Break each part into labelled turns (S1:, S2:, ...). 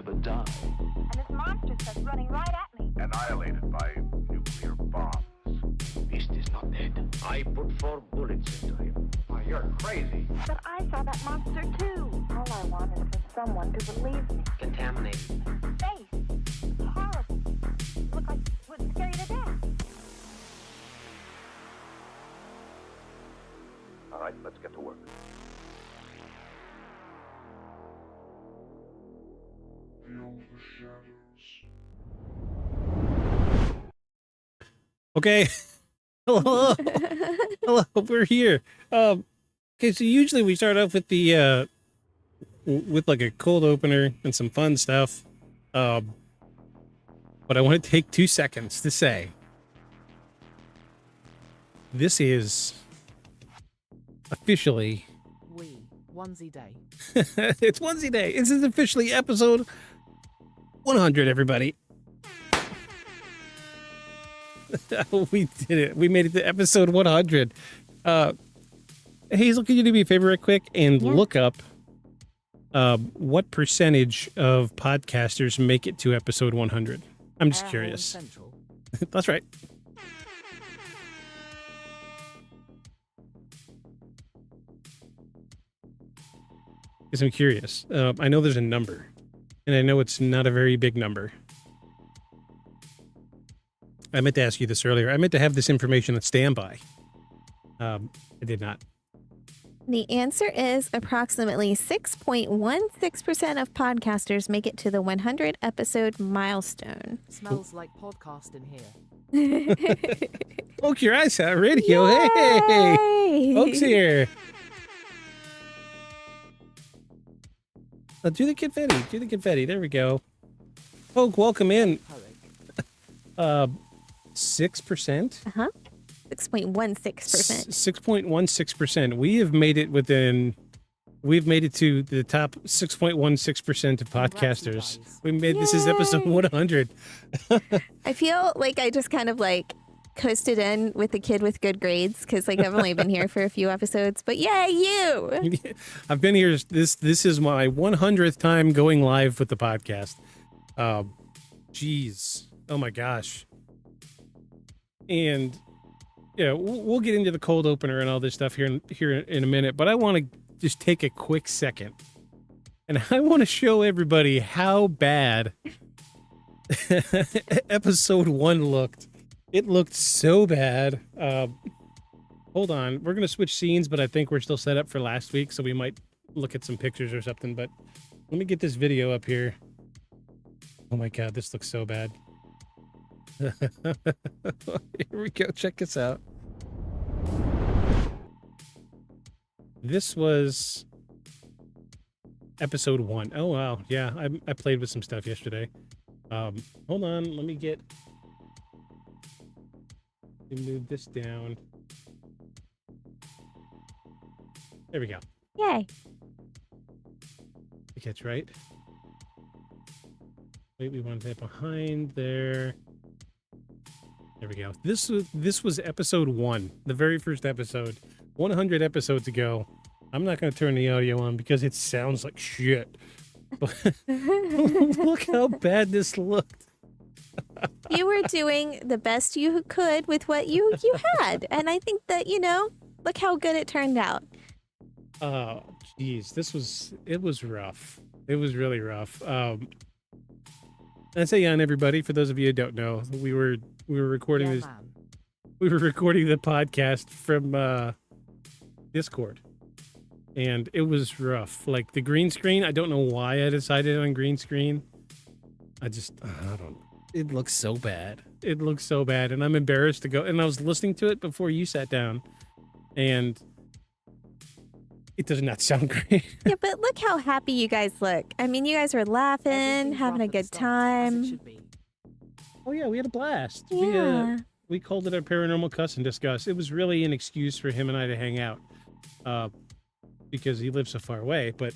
S1: never die.
S2: And this monster starts running right at me.
S3: Annihilated by nuclear bombs.
S1: Beast is not dead. I put 4 bullets into him.
S3: Oh, you're crazy.
S2: But I saw that monster too. All I want is for someone to believe me.
S4: Contaminated.
S2: Face. It's horrible. Look like it would scare you to death.
S3: All right, let's get to work.
S5: Okay. Hello. Hello, we're here. Okay, so usually we start off with the with like a cold opener and some fun stuff. But I want to take 2 seconds to say this is officially
S4: onesie day.
S5: it's onesie day. This is officially episode 100, everybody. We did it. We made it to episode 100. Hazel, can you do me a favor real quick and look up what percentage of podcasters make it to episode 100? I'm just curious. That's right. Because I'm curious. I know there's a number, and I know it's not a very big number. I meant to ask you this earlier. I meant to have this information on standby. I did not.
S6: The answer is approximately 6.16% of podcasters make it to the 100 episode milestone.
S4: Smells like podcast in here.
S5: Poke your eyes out, radio.
S6: Yay!
S5: Hey, folks here. Do the confetti. Do the confetti. There we go. Poke, welcome in. 6%.
S6: 6.16%.
S5: 6.16%. We have made it within. We've made it to the top 6.16% of podcasters. We made this is episode 100.
S6: I feel like I just kind of like coasted in with the kid with good grades because like I've only been here for a few episodes, but yay you!
S5: I've been here. This is my 100th time going live with the podcast. Jeez. Oh my gosh. And yeah, we'll get into the cold opener and all this stuff here in a minute, but I want to just take a quick second and I want to show everybody how bad episode 1 looked. It looked so bad. Hold on. We're going to switch scenes, but I think we're still set up for last week, so we might look at some pictures or something, but let me get this video up here. Oh my God, this looks so bad. Here we go. Check this out. This was episode 1. Oh, wow. Yeah, I played with some stuff yesterday. Hold on. Let me move this down. There we go.
S6: Yay.
S5: I think that's right. Wait, we want that behind there. There we go. This was episode 1, the very first episode, 100 episodes ago. I'm not going to turn the audio on because it sounds like shit. But look how bad this looked.
S6: You were doing the best you could with what you had, and I think that look how good it turned out.
S5: Oh, geez, it was rough. It was really rough. I'd say on everybody. For those of you who don't know, we were recording this.
S4: Man.
S5: We were recording the podcast from Discord, and it was rough. Like the green screen, I don't know why I decided on green screen. I don't. It looks so bad. It looks so bad, and I'm embarrassed to go. And I was listening to it before you sat down, and it does not sound great.
S6: Yeah, but look how happy you guys look. I mean, you guys were laughing,
S4: Everything
S6: having a
S4: rough
S6: good
S4: and starts as it
S6: time.
S4: should be.
S5: Oh yeah, we had a blast.
S6: Yeah.
S5: We called it a paranormal cuss and discuss. It was really an excuse for him and I to hang out, because he lives so far away. But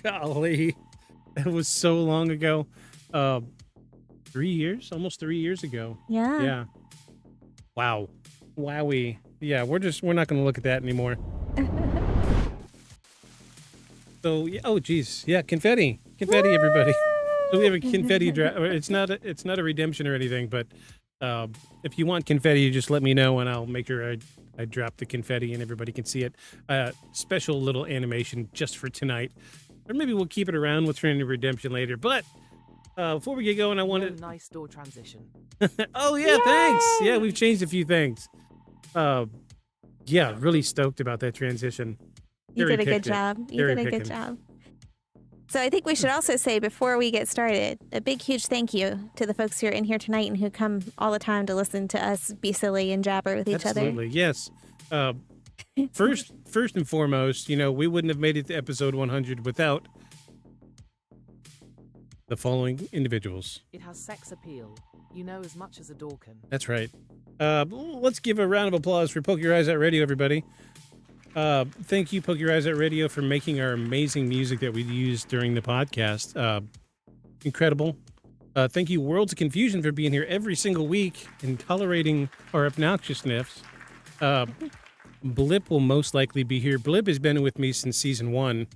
S5: golly, that was so long ago. 3 years, almost 3 years ago.
S6: Yeah.
S5: Yeah. Wow. Wowie. Yeah, we're not going to look at that anymore. So, yeah, oh geez. Yeah, confetti, everybody. So we have a confetti drop. It's not a redemption or anything, but if you want confetti, you just let me know and I'll make sure I drop the confetti and everybody can see it. Special little animation just for tonight, or maybe we'll keep it around. We'll turn into redemption later. But before we get going, I wanted.
S4: Nice door transition.
S5: Oh yeah, thanks. Yeah, we've changed a few things. Yeah, really stoked about that transition.
S6: You
S5: Very
S6: did a good
S5: picked it.
S6: job. You
S5: Very
S6: did a good
S5: pickin'.
S6: job. So I think we should also say before we get started, a big, huge thank you to the folks who are in here tonight and who come all the time to listen to us be silly and jabber with each
S5: Absolutely, yes. First and foremost, we wouldn't have made it to episode 100 without the following individuals.
S4: It has sex appeal. You know as much as a door can.
S5: That's right. Let's give a round of applause for Poke Your Eyes Out Radio, everybody. Thank you, Poke Your Eyes Out Radio, for making our amazing music that we used during the podcast. Incredible. Thank you, Worlds of Confusion, for being here every single week and tolerating our obnoxiousness. Blip will most likely be here. Blip has been with me since season 1.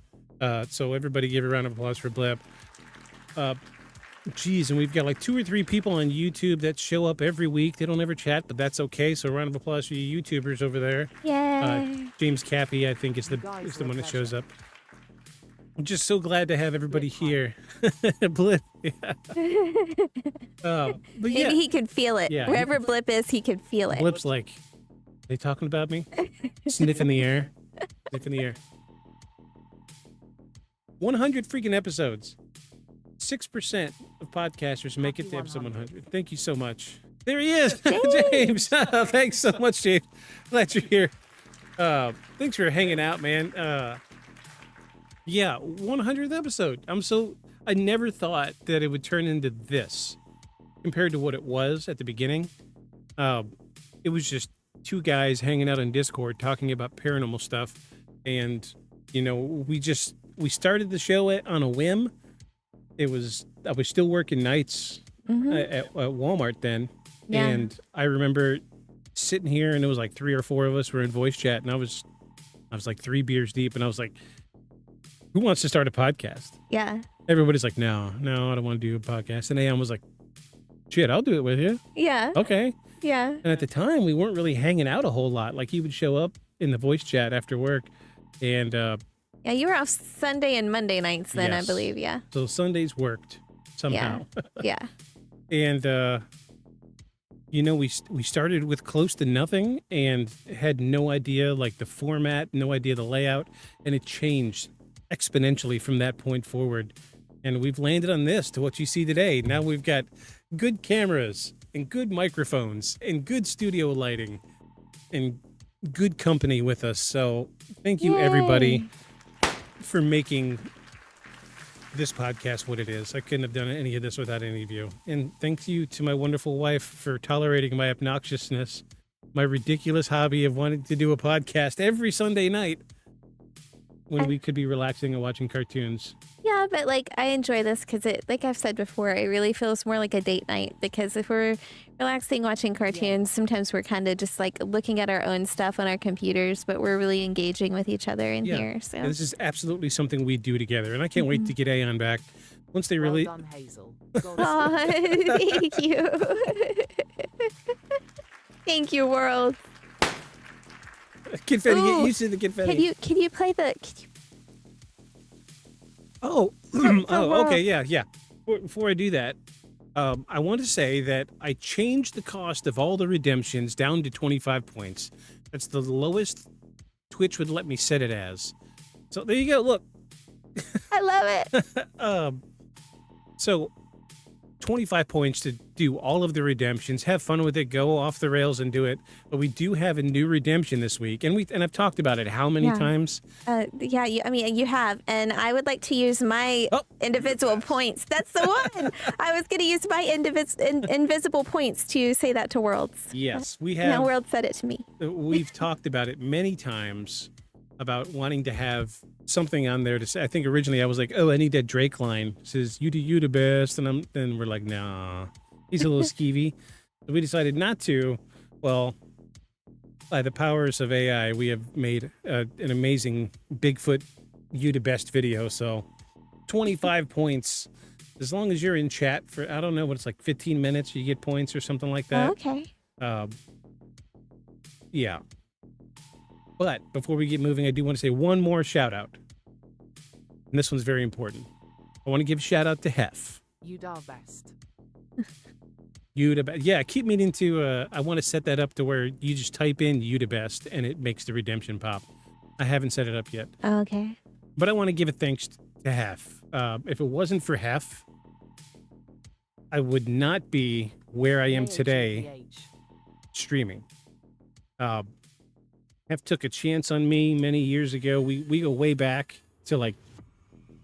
S5: So everybody give a round of applause for Blip. Geez, and we've got like 2 or 3 people on YouTube that show up every week. They don't ever chat, but that's okay. So a round of applause for you YouTubers over there.
S6: Yay.
S5: James Cappy, I think, is the one that shows up. I'm just so glad to have everybody here. Blip, yeah. But
S6: Maybe
S5: yeah,
S6: he could feel it.
S5: Yeah.
S6: Wherever Blip is, he could feel it.
S5: Blip's like, they talking about me? Sniff in the air. Sniff in the air. 100 freaking episodes. 6% of podcasters make it to episode 100. Thank you so much. There he is, James. Thanks so much, James. Glad you're here. Thanks for hanging out, man. Yeah, 100th episode. I never thought that it would turn into this compared to what it was at the beginning. It was just 2 guys hanging out on Discord talking about paranormal stuff. And, we started the show on a whim. I was still working nights at Walmart then.
S6: Yeah.
S5: And I remember sitting here and it was like 3 or 4 of us were in voice chat and I was like 3 beers deep and I was like, who wants to start a podcast?
S6: Yeah.
S5: Everybody's like, no, I don't want to do a podcast. And Ayan was like, shit, I'll do it with you.
S6: Yeah.
S5: Okay.
S6: Yeah.
S5: And at the time we weren't really hanging out a whole lot. Like he would show up in the voice chat after work and,
S6: Yeah, you were off Sunday and Monday nights then,
S5: yes.
S6: I believe. Yeah.
S5: So Sundays worked somehow.
S6: Yeah.
S5: And, we started with close to nothing and had no idea, like the format, no idea the layout, and it changed exponentially from that point forward. And we've landed on this to what you see today. Now we've got good cameras and good microphones and good studio lighting and good company with us. So thank you, everybody, for making this podcast what it is. I couldn't have done any of this without any of you. And thank you to my wonderful wife for tolerating my obnoxiousness, my ridiculous hobby of wanting to do a podcast every Sunday night when we could be relaxing and watching cartoons.
S6: Yeah, but I enjoy this because it, like I've said before, it really feels more like a date night because if we're relaxing watching cartoons, sometimes we're kind of just looking at our own stuff on our computers, but we're really engaging with each other in here. So
S5: And this is absolutely something we do together. And I can't wait to get Aeon back. Once they really...
S4: Well done, Hazel.
S6: oh, thank you. Thank you, world.
S5: Confetti,
S6: Ooh,
S5: get used to the confetti.
S6: Can you play the...
S5: Oh,
S6: world.
S5: Okay, yeah. Before I do that, I want to say that I changed the cost of all the redemptions down to 25 points. That's the lowest Twitch would let me set it as. So there you go. Look.
S6: I love it.
S5: So 25 points to do all of the redemptions. Have fun with it. Go off the rails and do it. But we do have a new redemption this week, and I've talked about it how many times?
S6: Yeah, you have, and I would like to use my individual points. That's the one. I was going to use my invisible points to say that to Worlds.
S5: Yes, we have.
S6: Now World said it to me.
S5: We've talked about it many times about wanting to have something on there to say. I think originally I was like, I need that Drake line. It says, you do you the best. And then we're like, nah, he's a little skeevy. So we decided not to. Well, by the powers of AI, we have made an amazing Bigfoot you the best video. So 25 points As long as you're in chat for, I don't know what it's like, 15 minutes, you get points or something like
S6: Oh,
S5: that.
S6: okay.
S5: Yeah. But before we get moving, I do want to say one more shout out. And this one's very important. I want to give a shout out to Hef.
S4: You are best.
S5: Yeah, I keep meaning to, I want to set that up to where you just type in Udabest and it makes the redemption pop. I haven't set it up yet.
S6: Oh, okay.
S5: But I want to give a thanks to Hef. If it wasn't for Hef, I would not be where I am today streaming. Hef took a chance on me many years ago. We go way back to like,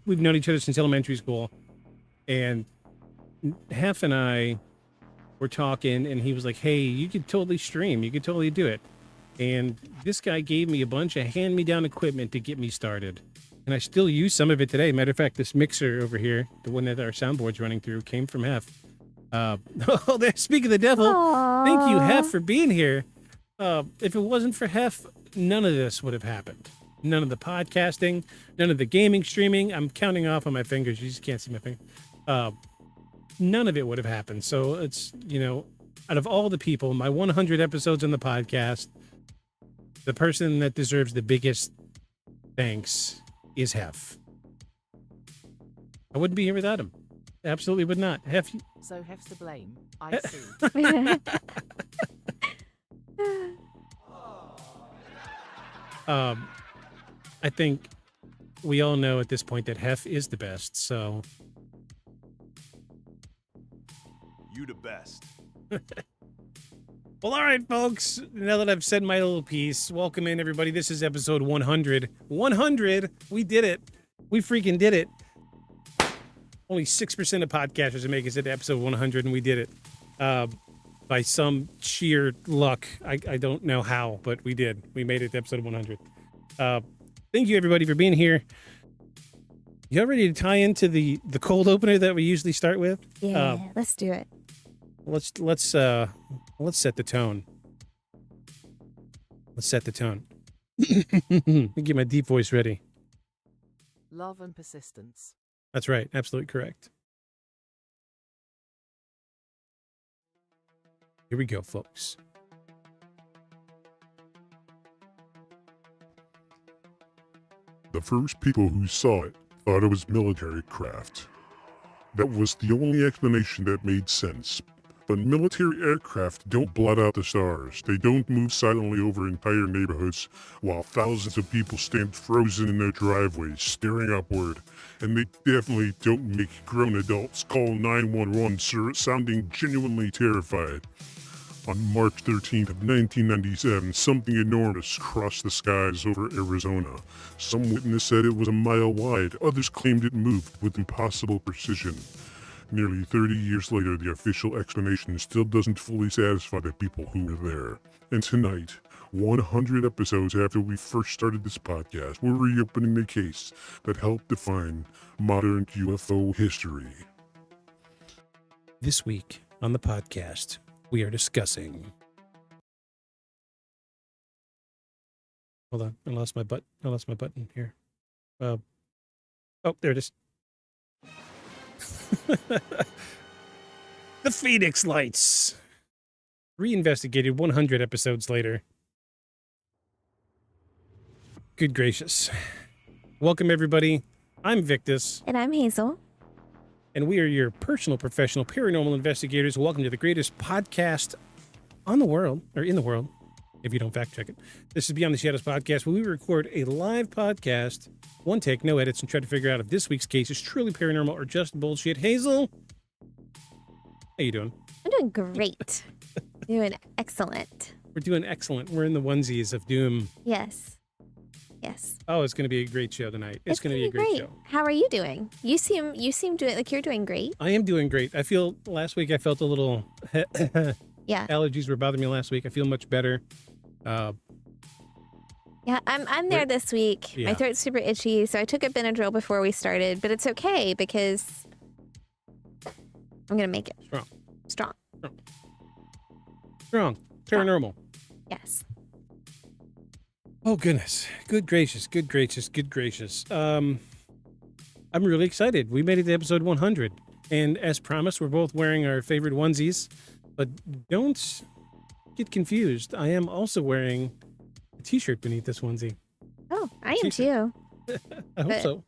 S5: we've known each other since elementary school. And Hef and I were talking and he was like, hey, you could totally stream. You could totally do it. And this guy gave me a bunch of hand-me-down equipment to get me started. And I still use some of it today. Matter of fact, this mixer over here, the one that our soundboard's running through, came from Hef. Speak of the devil, thank you, Hef, for being here. If it wasn't for Hef, none of this would have happened. None of the podcasting, none of the gaming streaming. I'm counting off on my fingers. You just can't see my finger. None of it would have happened. So it's, out of all the people, my 100 episodes on the podcast, the person that deserves the biggest thanks is Hef. I wouldn't be here without him. Absolutely would not. Hef.
S4: So Hef's to blame. I see.
S5: I think we all know at this point that Hef is the best, so.
S7: You the best.
S5: Well, all right, folks. Now that I've said my little piece, welcome in, everybody. This is episode 100. 100! We did it. We freaking did it. Only 6% of podcasters are making it to episode 100, and we did it. By some sheer luck. I don't know how, but we did. We made it to episode 100. Thank you, everybody, for being here. You all ready to tie into the cold opener that we usually start with?
S6: Yeah, let's do it.
S5: Let's set the tone. Let's set the tone. Let me get my deep voice ready.
S4: Love and persistence.
S5: That's right. Absolutely correct. Here we go, folks.
S8: The first people who saw it thought it was military craft. That was the only explanation that made sense. But military aircraft don't blot out the stars. They don't move silently over entire neighborhoods while thousands of people stand frozen in their driveways, staring upward. And they definitely don't make grown adults call 911 sounding genuinely terrified. On March 13th of 1997, something enormous crossed the skies over Arizona. Some witness said it was a mile wide, others claimed it moved with impossible precision. Nearly 30 years later, the official explanation still doesn't fully satisfy the people who were there. And tonight, 100 episodes after we first started this podcast, we're reopening the case that helped define modern UFO history.
S5: This week on the podcast, we are discussing. Hold on, I lost my button here. Oh, there it is. The Phoenix Lights. Reinvestigated 100 episodes later. Good gracious. Welcome, everybody. I'm Victus.
S6: And I'm Hazel.
S5: And we are your personal professional paranormal investigators. Welcome to the greatest podcast on the world, or in the world, if you don't fact check it. This is Beyond the Shadows podcast, where we record a live podcast, one take, no edits, and try to figure out if this week's case is truly paranormal or just bullshit. Hazel, how you doing?
S6: I'm doing great. Doing excellent.
S5: We're doing excellent. We're in the onesies of doom.
S6: Yes.
S5: Oh, it's going to be a great show tonight. It's going to be a great show.
S6: How are you doing? You seem doing like you're doing great.
S5: I am doing great. Last week I felt a little
S6: Yeah.
S5: allergies were bothering me last week. I feel much better.
S6: Yeah, I'm there this week.
S5: Yeah.
S6: My throat's super itchy, so I took a Benadryl before we started, but it's okay because I'm gonna make it strong.
S5: Paranormal.
S6: Yes.
S5: Oh goodness. Good gracious. I'm really excited. We made it to episode 100. And as promised, we're both wearing our favorite onesies. But don't get confused. I am also wearing a t-shirt beneath this onesie.
S6: Oh, I am
S5: T-shirt.
S6: too.
S5: I hope
S6: But-
S5: so.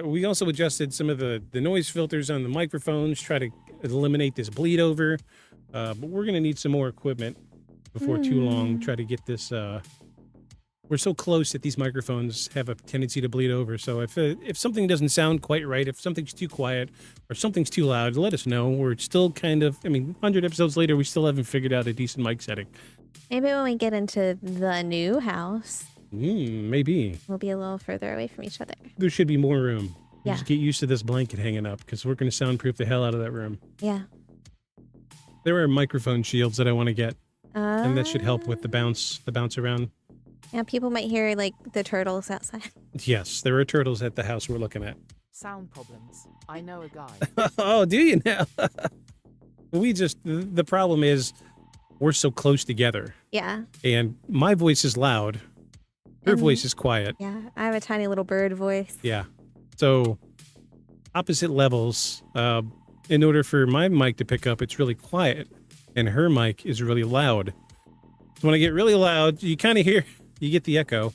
S5: We also adjusted some of the noise filters on the microphones, try to eliminate this bleed over. But we're going to need some more equipment before too long. Try to get this. We're so close that these microphones have a tendency to bleed over. So if something doesn't sound quite right, if something's too quiet or something's too loud, let us know. We're still kind of, 100 episodes later, we still haven't figured out a decent mic setting.
S6: Maybe when we get into the new house,
S5: Maybe.
S6: we'll be a little further away from each other.
S5: There should be more room.
S6: Yeah.
S5: Just get used to this blanket hanging up because we're going to soundproof the hell out of that room.
S6: Yeah.
S5: There are microphone shields that I want to get, and that should help with the bounce around.
S6: Yeah, people might hear like the turtles outside.
S5: Yes, there are turtles at the house we're looking at.
S4: Sound problems. I know a guy.
S5: Oh, do you now? The problem is we're so close together,
S6: Yeah.
S5: and my voice is loud. Her
S6: And-
S5: voice is quiet.
S6: Yeah. I have a tiny little bird voice.
S5: Yeah. So opposite levels. In order for my mic to pick up, it's really quiet, and her mic is really loud. So when I get really loud, you kind of hear, you get the echo.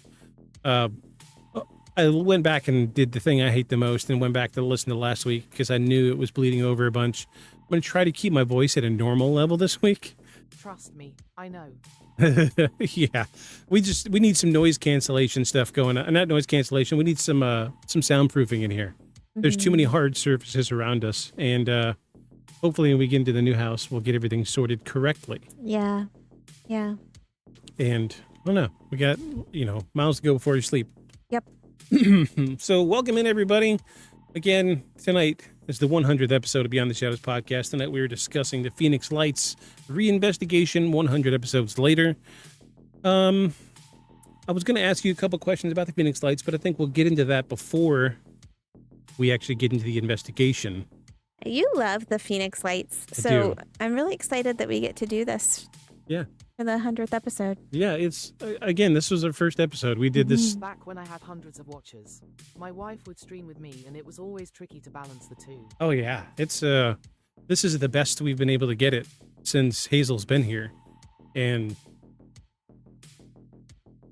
S5: I went back and did the thing I hate the most and went back to listen to last week because I knew it was bleeding over a bunch. I'm going to try to keep my voice at a normal level this week.
S4: Trust me, I know.
S5: Yeah, we need some noise cancellation stuff going on. Not noise cancellation. We need some soundproofing in here. There's too many hard surfaces around us, and hopefully when we get into the new house, we'll get everything sorted correctly.
S6: Yeah. Yeah.
S5: And I don't know, we got miles to go before you sleep.
S6: Yep.
S5: So welcome in everybody. Again, tonight is the 100th episode of Beyond the Shadows podcast. Tonight we were discussing the Phoenix Lights reinvestigation 100 episodes later. I was going to ask you a couple questions about the Phoenix Lights, but I think we'll get into that before we actually get into the investigation.
S6: You love the Phoenix Lights.
S5: I
S6: So
S5: do.
S6: I'm really excited that we get to do this.
S5: Yeah.
S6: For the 100th episode.
S5: Yeah, it's again, this was our first episode. We did this.
S4: Back when I had hundreds of watchers, my wife would stream with me, and it was always tricky to balance the two.
S5: Oh yeah, it's this is the best we've been able to get it since Hazel's been here, and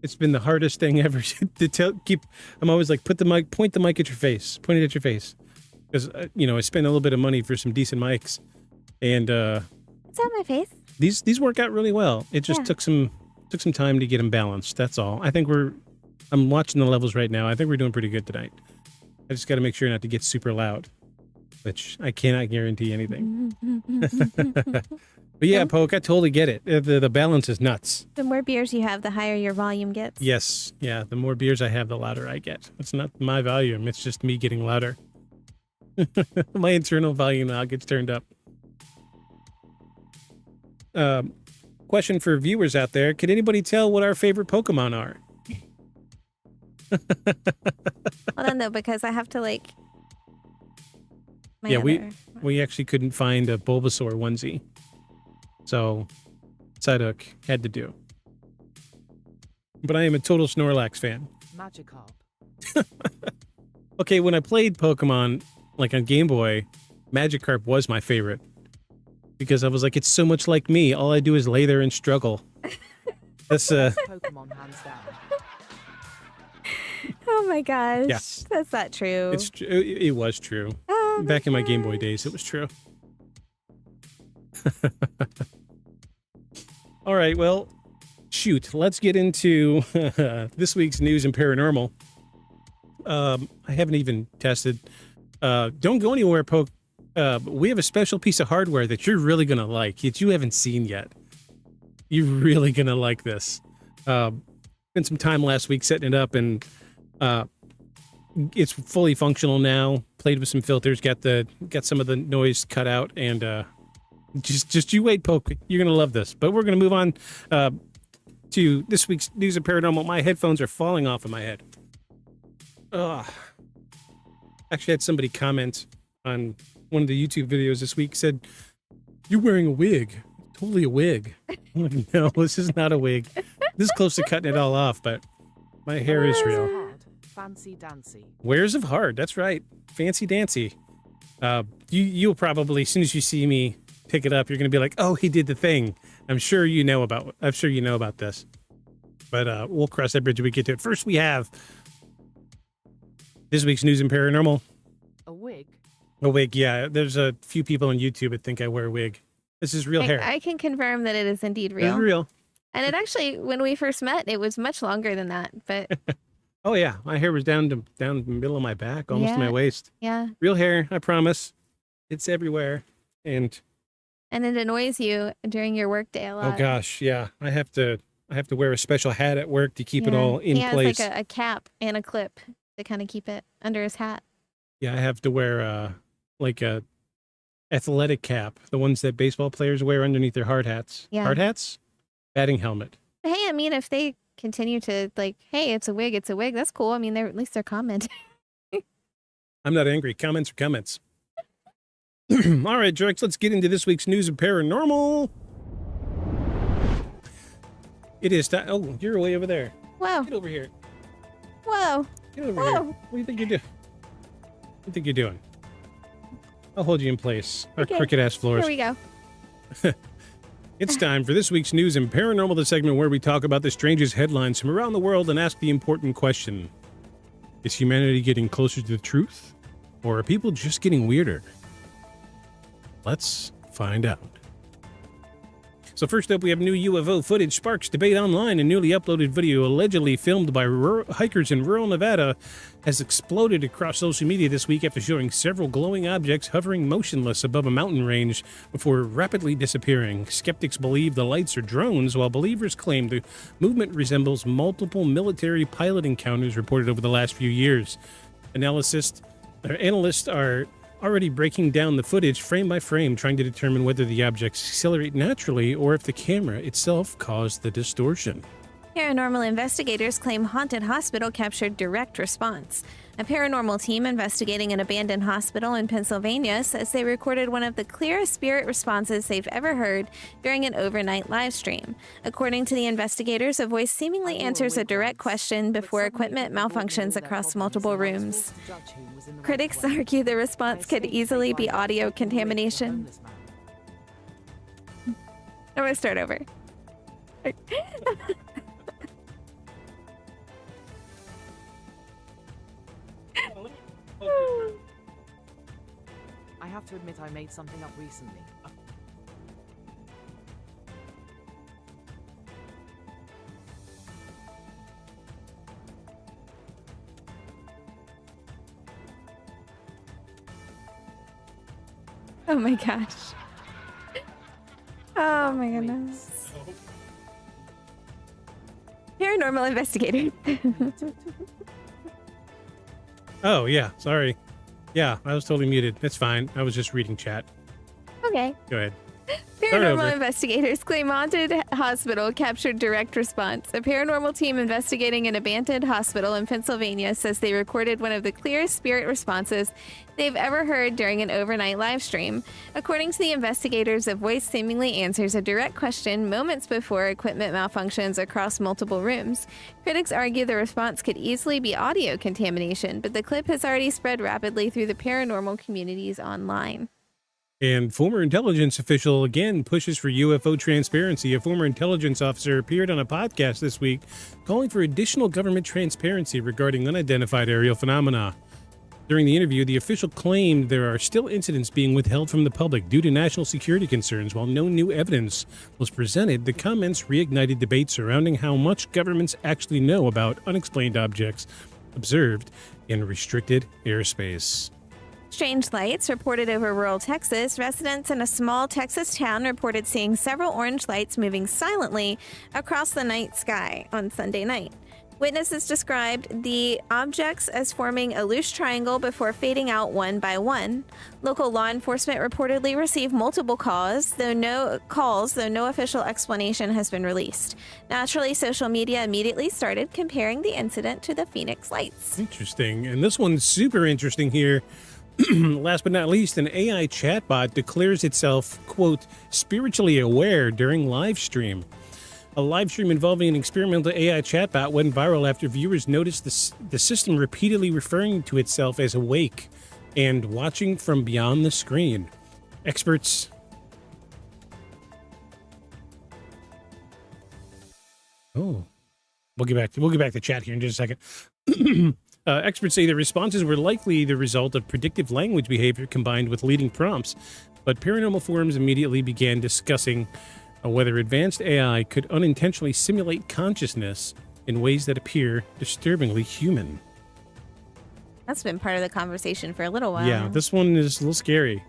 S5: it's been the hardest thing ever to keep. I'm always like, point the mic at your face, point it at your face, because I spent a little bit of money for some decent mics, and
S6: It's on my face.
S5: these work out really well. It just
S6: Yeah.
S5: took some time to get them balanced. That's all. I think I'm watching the levels right now. I think we're doing pretty good tonight. I just got to make sure not to get super loud, which I cannot guarantee anything. But yeah, Poke, I totally get it. The balance is nuts.
S6: The more beers you have, the higher your volume gets.
S5: Yes. Yeah. The more beers I have, the louder I get. It's not my volume. It's just me getting louder. My internal volume now gets turned up. Question for viewers out there. Can anybody tell what our favorite Pokemon are?
S6: Hold on though, because I have to like.
S5: Yeah, we actually couldn't find a Bulbasaur onesie. So Psyduck had to do. But I am a total Snorlax fan.
S4: Magikarp.
S5: Okay, when I played Pokemon, like on Game Boy, Magikarp was my favorite. Because I was like, it's so much like me. All I do is lay there and struggle. That's
S4: Pokemon hands down.
S6: Oh my gosh.
S5: Yeah.
S6: That's not true.
S5: it was true.
S6: Oh
S5: Back in my Game Boy
S6: gosh.
S5: days, it was true. All right, well, shoot. Let's get into this week's news and paranormal. I haven't even tested. Don't go anywhere, Poke. We have a special piece of hardware that you're really going to like, that you haven't seen yet. You're really going to like this. Spent some time last week setting it up, and it's fully functional now. Played with some filters, got some of the noise cut out, and just you wait, Poke. You're going to love this. But we're going to move on to this week's news and paranormal. My headphones are falling off of my head. Ugh. Actually, I had somebody comment on one of the YouTube videos this week, said, "You're wearing a wig. Totally a wig." I'm like, no, this is not a wig. This is close to cutting it all off, but my hair is real.
S4: Hard. Fancy dancy.
S5: Wares of heart. That's right. Fancy dancy. You'll probably, as soon as you see me pick it up, you're going to be like, oh, he did the thing. I'm sure you know about this. But we'll cross that bridge when we get to it. First, we have this week's news and paranormal.
S4: A wig.
S5: A wig, yeah. There's a few people on YouTube that think I wear a wig. This is real hair.
S6: I can confirm that it is indeed real.
S5: It's real.
S6: And it actually, when we first met, it was much longer than that. But
S5: Oh yeah, my hair was down the middle of my back, almost to my waist.
S6: yeah,
S5: Real hair, I promise. It's everywhere. And
S6: it annoys you during your workday a lot.
S5: oh gosh, yeah. I have to wear a special hat at work to keep it all in place.
S6: He has like a cap and a clip to kind of keep it under his hat.
S5: Yeah, I have to wear like a athletic cap, the ones that baseball players wear underneath their hard hats.
S6: Yeah.
S5: Hard hats? Batting helmet.
S6: Hey, I mean, if they continue to like, hey, it's a wig, that's cool. I mean, at least they're commenting.
S5: I'm not angry. Comments are comments. All right, Drex, let's get into this week's news of paranormal. It is time. Oh, you're way over there.
S6: Whoa.
S5: Get over here.
S6: Whoa.
S5: Get over here. What do you think you're doing? What do you think you're doing? I'll hold you in place. Our
S6: Okay.
S5: crooked ass floors.
S6: Here we go.
S5: It's time for this week's news and paranormal, the segment where we talk about the strangest headlines from around the world and ask the important question: is humanity getting closer to the truth, or are people just getting weirder? Let's find out. So first up, we have new UFO footage sparks debate online. A newly uploaded video allegedly filmed by hikers in rural Nevada has exploded across social media this week after showing several glowing objects hovering motionless above a mountain range before rapidly disappearing. Skeptics believe the lights are drones, while believers claim the movement resembles multiple military pilot encounters reported over the last few years. Analysts are already breaking down the footage frame by frame, trying to determine whether the objects accelerate naturally or if the camera itself caused the distortion.
S6: Paranormal investigators claim haunted hospital captured direct response. A paranormal team investigating an abandoned hospital in Pennsylvania says they recorded one of the clearest spirit responses they've ever heard during an overnight live stream. According to the investigators, a voice seemingly answers a direct question before equipment malfunctions across multiple rooms. Critics argue the response could easily be audio contamination. I'm going to start over.
S4: I have to admit I made something up recently.
S6: Oh my gosh. Oh my goodness. Paranormal investigator.
S5: Oh, yeah. Sorry. Yeah, I was totally muted. It's fine. I was just reading chat.
S6: Okay.
S5: Go ahead. Start over.
S6: Paranormal investigators claim haunted hospital captured direct response. A paranormal team investigating an abandoned hospital in Pennsylvania says they recorded one of the clearest spirit responses they've ever heard during an overnight live stream. According to the investigators, a voice seemingly answers a direct question moments before equipment malfunctions across multiple rooms. Critics argue the response could easily be audio contamination, but the clip has already spread rapidly through the paranormal communities online.
S5: And former intelligence official again pushes for UFO transparency. A former intelligence officer appeared on a podcast this week calling for additional government transparency regarding unidentified aerial phenomena. During the interview, the official claimed there are still incidents being withheld from the public due to national security concerns. While no new evidence was presented, the comments reignited debate surrounding how much governments actually know about unexplained objects observed in restricted airspace.
S6: Strange lights reported over rural Texas. Residents in a small Texas town reported seeing several orange lights moving silently across the night sky on Sunday night. Witnesses described the objects as forming a loose triangle before fading out one by one. Local law enforcement reportedly received multiple calls, though no official explanation has been released. Naturally, social media immediately started comparing the incident to the Phoenix lights.
S5: Interesting. And this one's super interesting here. Last but not least, an AI chatbot declares itself, quote, spiritually aware during live stream. A live stream involving an experimental AI chatbot went viral after viewers noticed the system repeatedly referring to itself as awake and watching from beyond the screen. Experts... Oh. We'll get back to chat here in just a second. Experts say the responses were likely the result of predictive language behavior combined with leading prompts, but paranormal forums immediately began discussing whether advanced AI could unintentionally simulate consciousness in ways that appear disturbingly human.
S6: That's been part of the conversation for a little while.
S5: Yeah, this one is a little scary.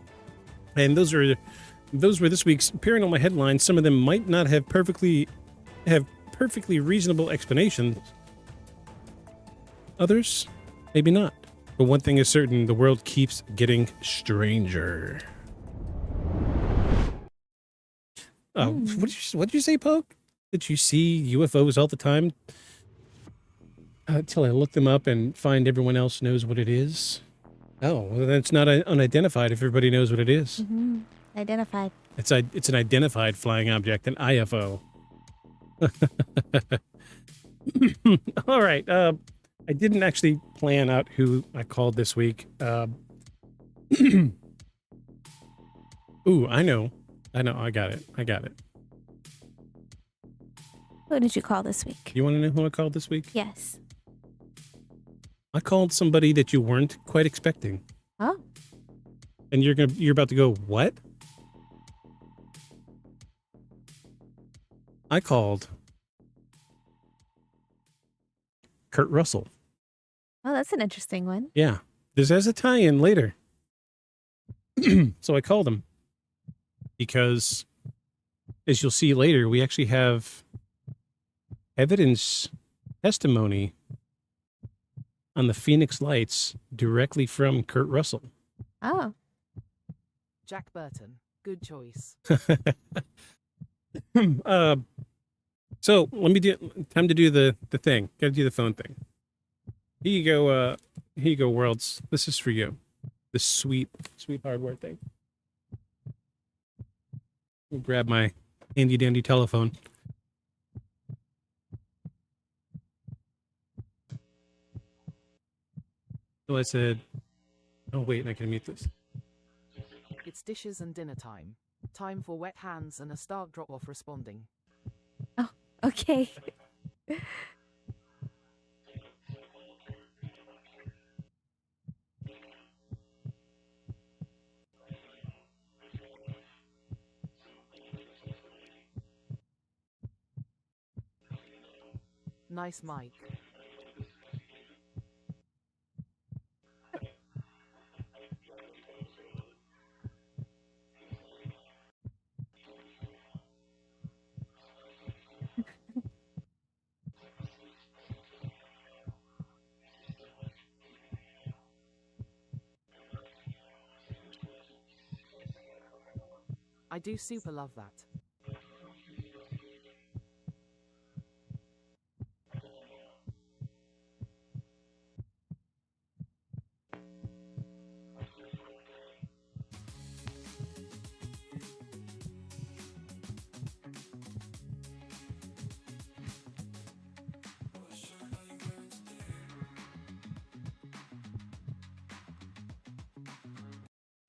S5: And those were this week's paranormal headlines. Some of them might not have perfectly reasonable explanations. Others, maybe not. But one thing is certain, the world keeps getting stranger. What'd you say, Poke? Did you see UFOs all the time? Till I look them up and find everyone else knows what it is. Oh, well, then it's not unidentified if everybody knows what it is.
S6: Mm-hmm. Identified.
S5: It's an identified flying object, an IFO. All right. I didn't actually plan out who I called this week. Ooh, I know. I got it.
S6: Who did you call this week?
S5: You want to know who I called this week?
S6: Yes.
S5: I called somebody that you weren't quite expecting.
S6: Oh.
S5: And you're about to go, what? I called Kurt Russell.
S6: Oh, that's an interesting one.
S5: Yeah. This has a tie-in later. So I called him because, as you'll see later, we actually have evidence, testimony on the Phoenix Lights directly from Kurt Russell.
S6: Oh.
S4: Jack Burton. Good choice.
S5: So let me time to do the thing. Gotta do the phone thing. Here you go, worlds. This is for you. This sweet hardware thing. I'll grab my handy dandy telephone. So I said, oh wait, I can mute this.
S4: It's dishes and dinner time. Time for wet hands and a stark drop-off responding.
S6: Oh, okay.
S4: Nice mic. I do super love that.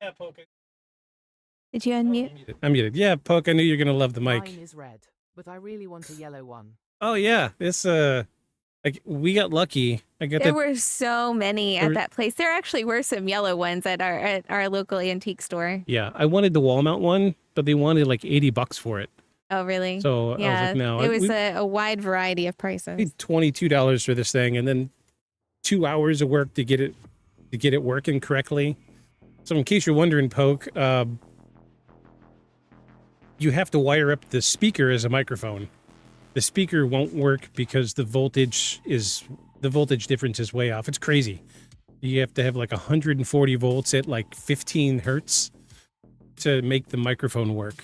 S5: Yeah, Poke.
S6: Did you unmute?
S5: I'm muted. Yeah, Poke, I knew you were gonna love the mic.
S4: Mine is red, but I really want a yellow one.
S5: Oh yeah, this like we got lucky.
S6: There were so many at that place. There actually were some yellow ones at our local antique store.
S5: Yeah, I wanted the wall mount one, but they wanted like $80 for it.
S6: Oh really?
S5: So
S6: yeah,
S5: I was like, no.
S6: It was a wide variety of prices.
S5: Paid $22 for this thing, and then 2 hours of work to get it working correctly. So in case you're wondering, Poke, you have to wire up the speaker as a microphone. The speaker won't work because the voltage difference is way off. It's crazy. You have to have like 140 volts at like 15 hertz to make the microphone work,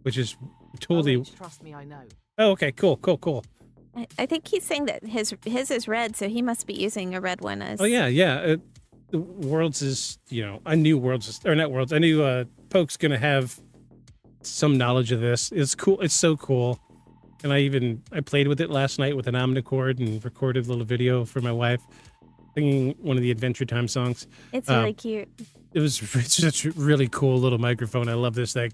S5: which is totally.
S4: Oh, trust me, I know.
S5: Oh, okay, cool.
S6: I think he's saying that his is red, so he must be using a red one as.
S5: Oh yeah. The Worlds is, I knew Worlds, or not Worlds. I knew Poke's gonna have some knowledge of this. It's cool. It's so cool. And I played with it last night with an omnicord and recorded a little video for my wife singing one of the Adventure Time songs.
S6: It's really cute.
S5: It's such a really cool little microphone. I love this thing.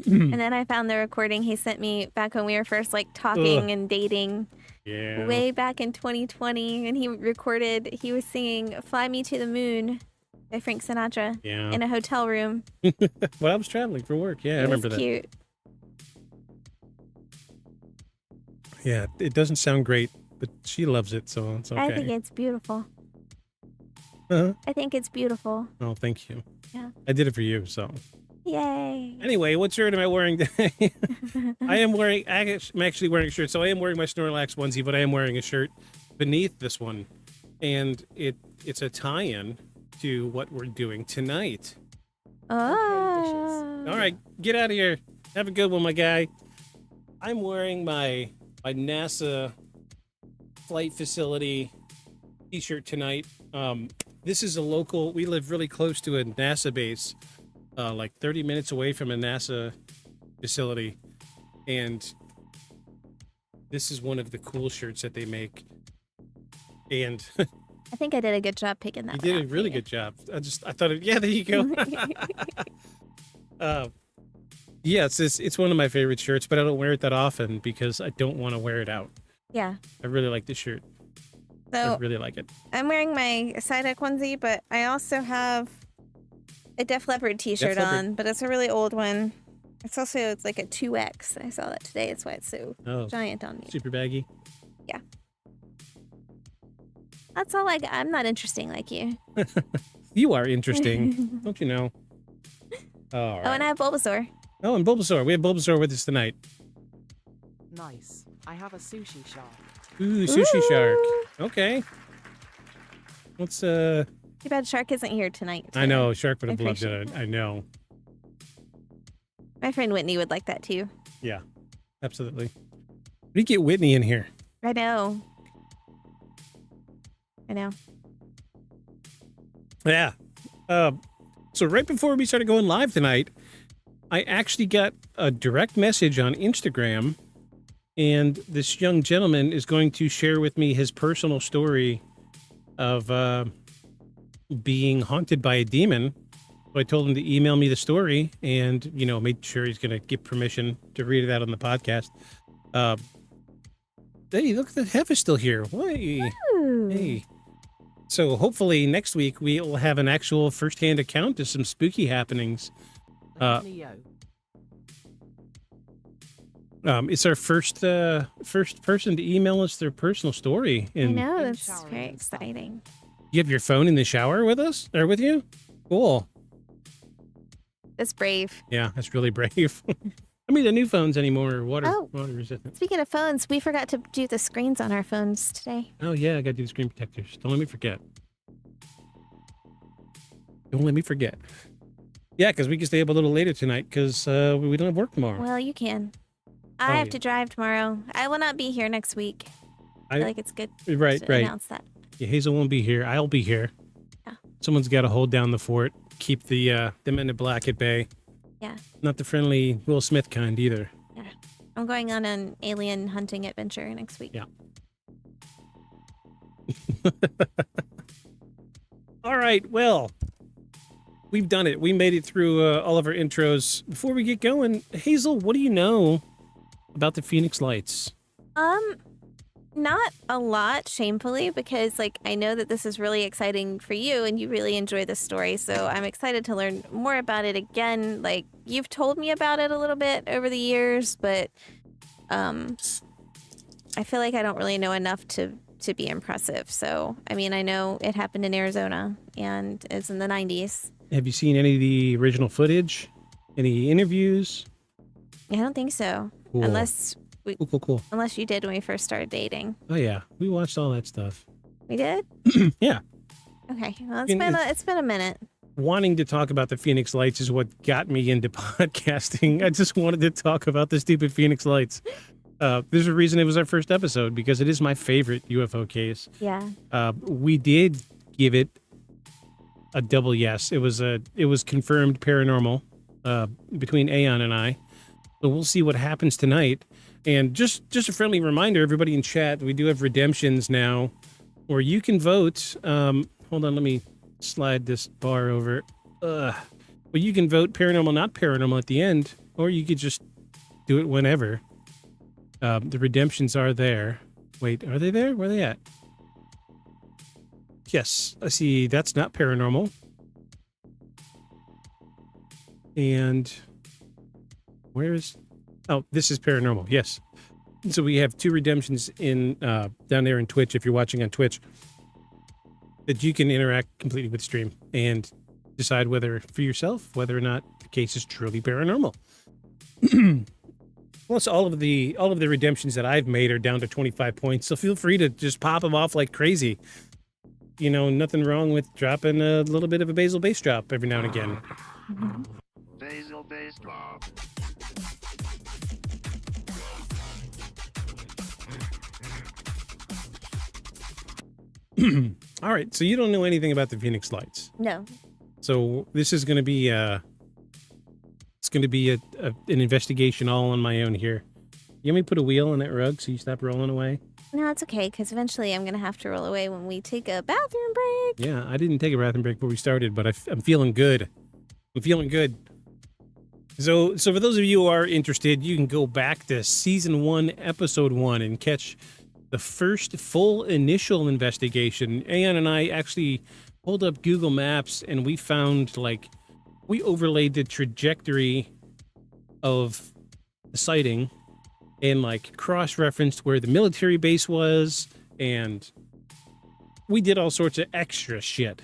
S6: And then I found the recording he sent me back when we were first like talking and dating.
S5: Yeah.
S6: Way back in 2020, and he was singing Fly Me to the Moon by Frank Sinatra in a hotel room.
S5: Well, I was traveling for work. Yeah, I remember that.
S6: Cute.
S5: Yeah, it doesn't sound great, but she loves it, so it's okay.
S6: I think it's beautiful.
S5: Uh-huh.
S6: I think it's beautiful.
S5: Oh, thank you.
S6: Yeah.
S5: I did it for you, so.
S6: Yay.
S5: Anyway, what shirt am I wearing today? I'm actually wearing a shirt. So I am wearing my Snorlax onesie, but I am wearing a shirt beneath this one. And it's a tie-in to what we're doing tonight.
S6: Oh.
S5: All right, get out of here. Have a good one, my guy. I'm wearing my NASA flight facility t-shirt tonight. This is a local, we live really close to a NASA base, like 30 minutes away from a NASA facility. And this is one of the cool shirts that they make. And
S6: I think I did a good job picking that
S5: you
S6: one
S5: did a
S6: out
S5: really
S6: for you.
S5: good job. I thought, yeah, there you go. Yeah, it's one of my favorite shirts, but I don't wear it that often because I don't want to wear it out.
S6: Yeah.
S5: I really like this shirt. I
S6: So
S5: really like it.
S6: I'm wearing my Psyduck onesie, but I also have a Def Leppard t-shirt on, but it's a really old one. It's like a 2X. I saw that today. That's why it's so giant on me.
S5: Super baggy.
S6: Yeah. That's all I'm not interesting like you.
S5: You are interesting. Don't you know? All right.
S6: Oh, and I have Bulbasaur.
S5: Oh, and Bulbasaur. We have Bulbasaur with us tonight.
S4: Nice. I have a sushi shark.
S5: Ooh, sushi shark. Okay. Let's
S6: Too bad Shark isn't here tonight.
S5: I know, Shark would have
S6: I
S5: loved
S6: appreciate
S5: it. I know.
S6: My friend Whitney would like that too.
S5: Yeah, absolutely. We get Whitney in here.
S6: I know.
S5: Yeah. So right before we started going live tonight, I actually got a direct message on Instagram, and this young gentleman is going to share with me his personal story of being haunted by a demon. So I told him to email me the story and, made sure he's going to get permission to read it out on the podcast. Hey, look, the Hef is still here. Hey. Hey. So hopefully next week we'll have an actual first-hand account of some spooky happenings. It's our first person to email us their personal story. And
S6: I know, that's very exciting.
S5: You have your phone in the shower with us? Or with you? Cool.
S6: That's brave.
S5: Yeah, that's really brave. I mean, the new phones anymore are water resistant.
S6: Speaking of phones, we forgot to do the screens on our phones today.
S5: Oh, yeah, I got to do the screen protectors. Don't let me forget. Don't let me forget. Yeah, because we can stay up a little later tonight because we don't have work tomorrow.
S6: Well, you can. I have to drive tomorrow. I will not be here next week. I feel like it's good to announce that.
S5: Yeah, Hazel won't be here. I'll be here.
S6: Yeah.
S5: Someone's got to hold down the fort, keep the men in black at bay.
S6: Yeah.
S5: Not the friendly Will Smith kind either.
S6: Yeah. I'm going on an alien hunting adventure next week.
S5: Yeah. All right. Well, we've done it. We made it through all of our intros. Before we get going, Hazel, what do you know about the Phoenix Lights?
S6: Not a lot, shamefully, because I know that this is really exciting for you and you really enjoy this story. So I'm excited to learn more about it again. You've told me about it a little bit over the years, but I feel like I don't really know enough to be impressive. So, I mean, I know it happened in Arizona and it's in the 90s.
S5: Have you seen any of the original footage? Any interviews?
S6: I don't think so.
S5: Cool. Cool.
S6: Unless you did when we first started dating.
S5: Oh yeah, we watched all that stuff.
S6: We did?
S5: Yeah.
S6: Okay. Well, it's been a minute.
S5: Wanting to talk about the Phoenix Lights is what got me into podcasting. I just wanted to talk about the stupid Phoenix Lights. There's a reason it was our first episode because it is my favorite UFO case.
S6: Yeah.
S5: We did give it a double yes. It was confirmed paranormal between Aeon and I. So we'll see what happens tonight. And just a friendly reminder, everybody in chat, we do have redemptions now, where you can vote. Hold on, let me slide this bar over. Well, you can vote paranormal, not paranormal at the end, or you could just do it whenever. The redemptions are there. Wait, are they there? Where are they at? Yes, I see. That's not paranormal. And where's... Oh, this is paranormal. Yes. So we have 2 redemptions in down there in Twitch, if you're watching on Twitch, that you can interact completely with the stream and decide whether for yourself whether or not the case is truly paranormal. Plus, all of the redemptions that I've made are down to 25 points, so feel free to just pop them off like crazy. You know, nothing wrong with dropping a little bit of a basil bass drop every now and again.
S1: Basil bass drop.
S5: All right, so you don't know anything about the Phoenix Lights.
S6: No.
S5: So this is going to be an investigation all on my own here. You want me to put a wheel on that rug so you stop rolling away?
S6: No, it's okay, because eventually I'm going to have to roll away when we take a bathroom break.
S5: Yeah, I didn't take a bathroom break before we started, but I'm feeling good. I'm feeling good. So for those of you who are interested, you can go back to Season 1, Episode 1 and catch the first full initial investigation. Aeon and I actually pulled up Google Maps and we found, like, we overlaid the trajectory of the sighting and, like, cross-referenced where the military base was, and we did all sorts of extra shit.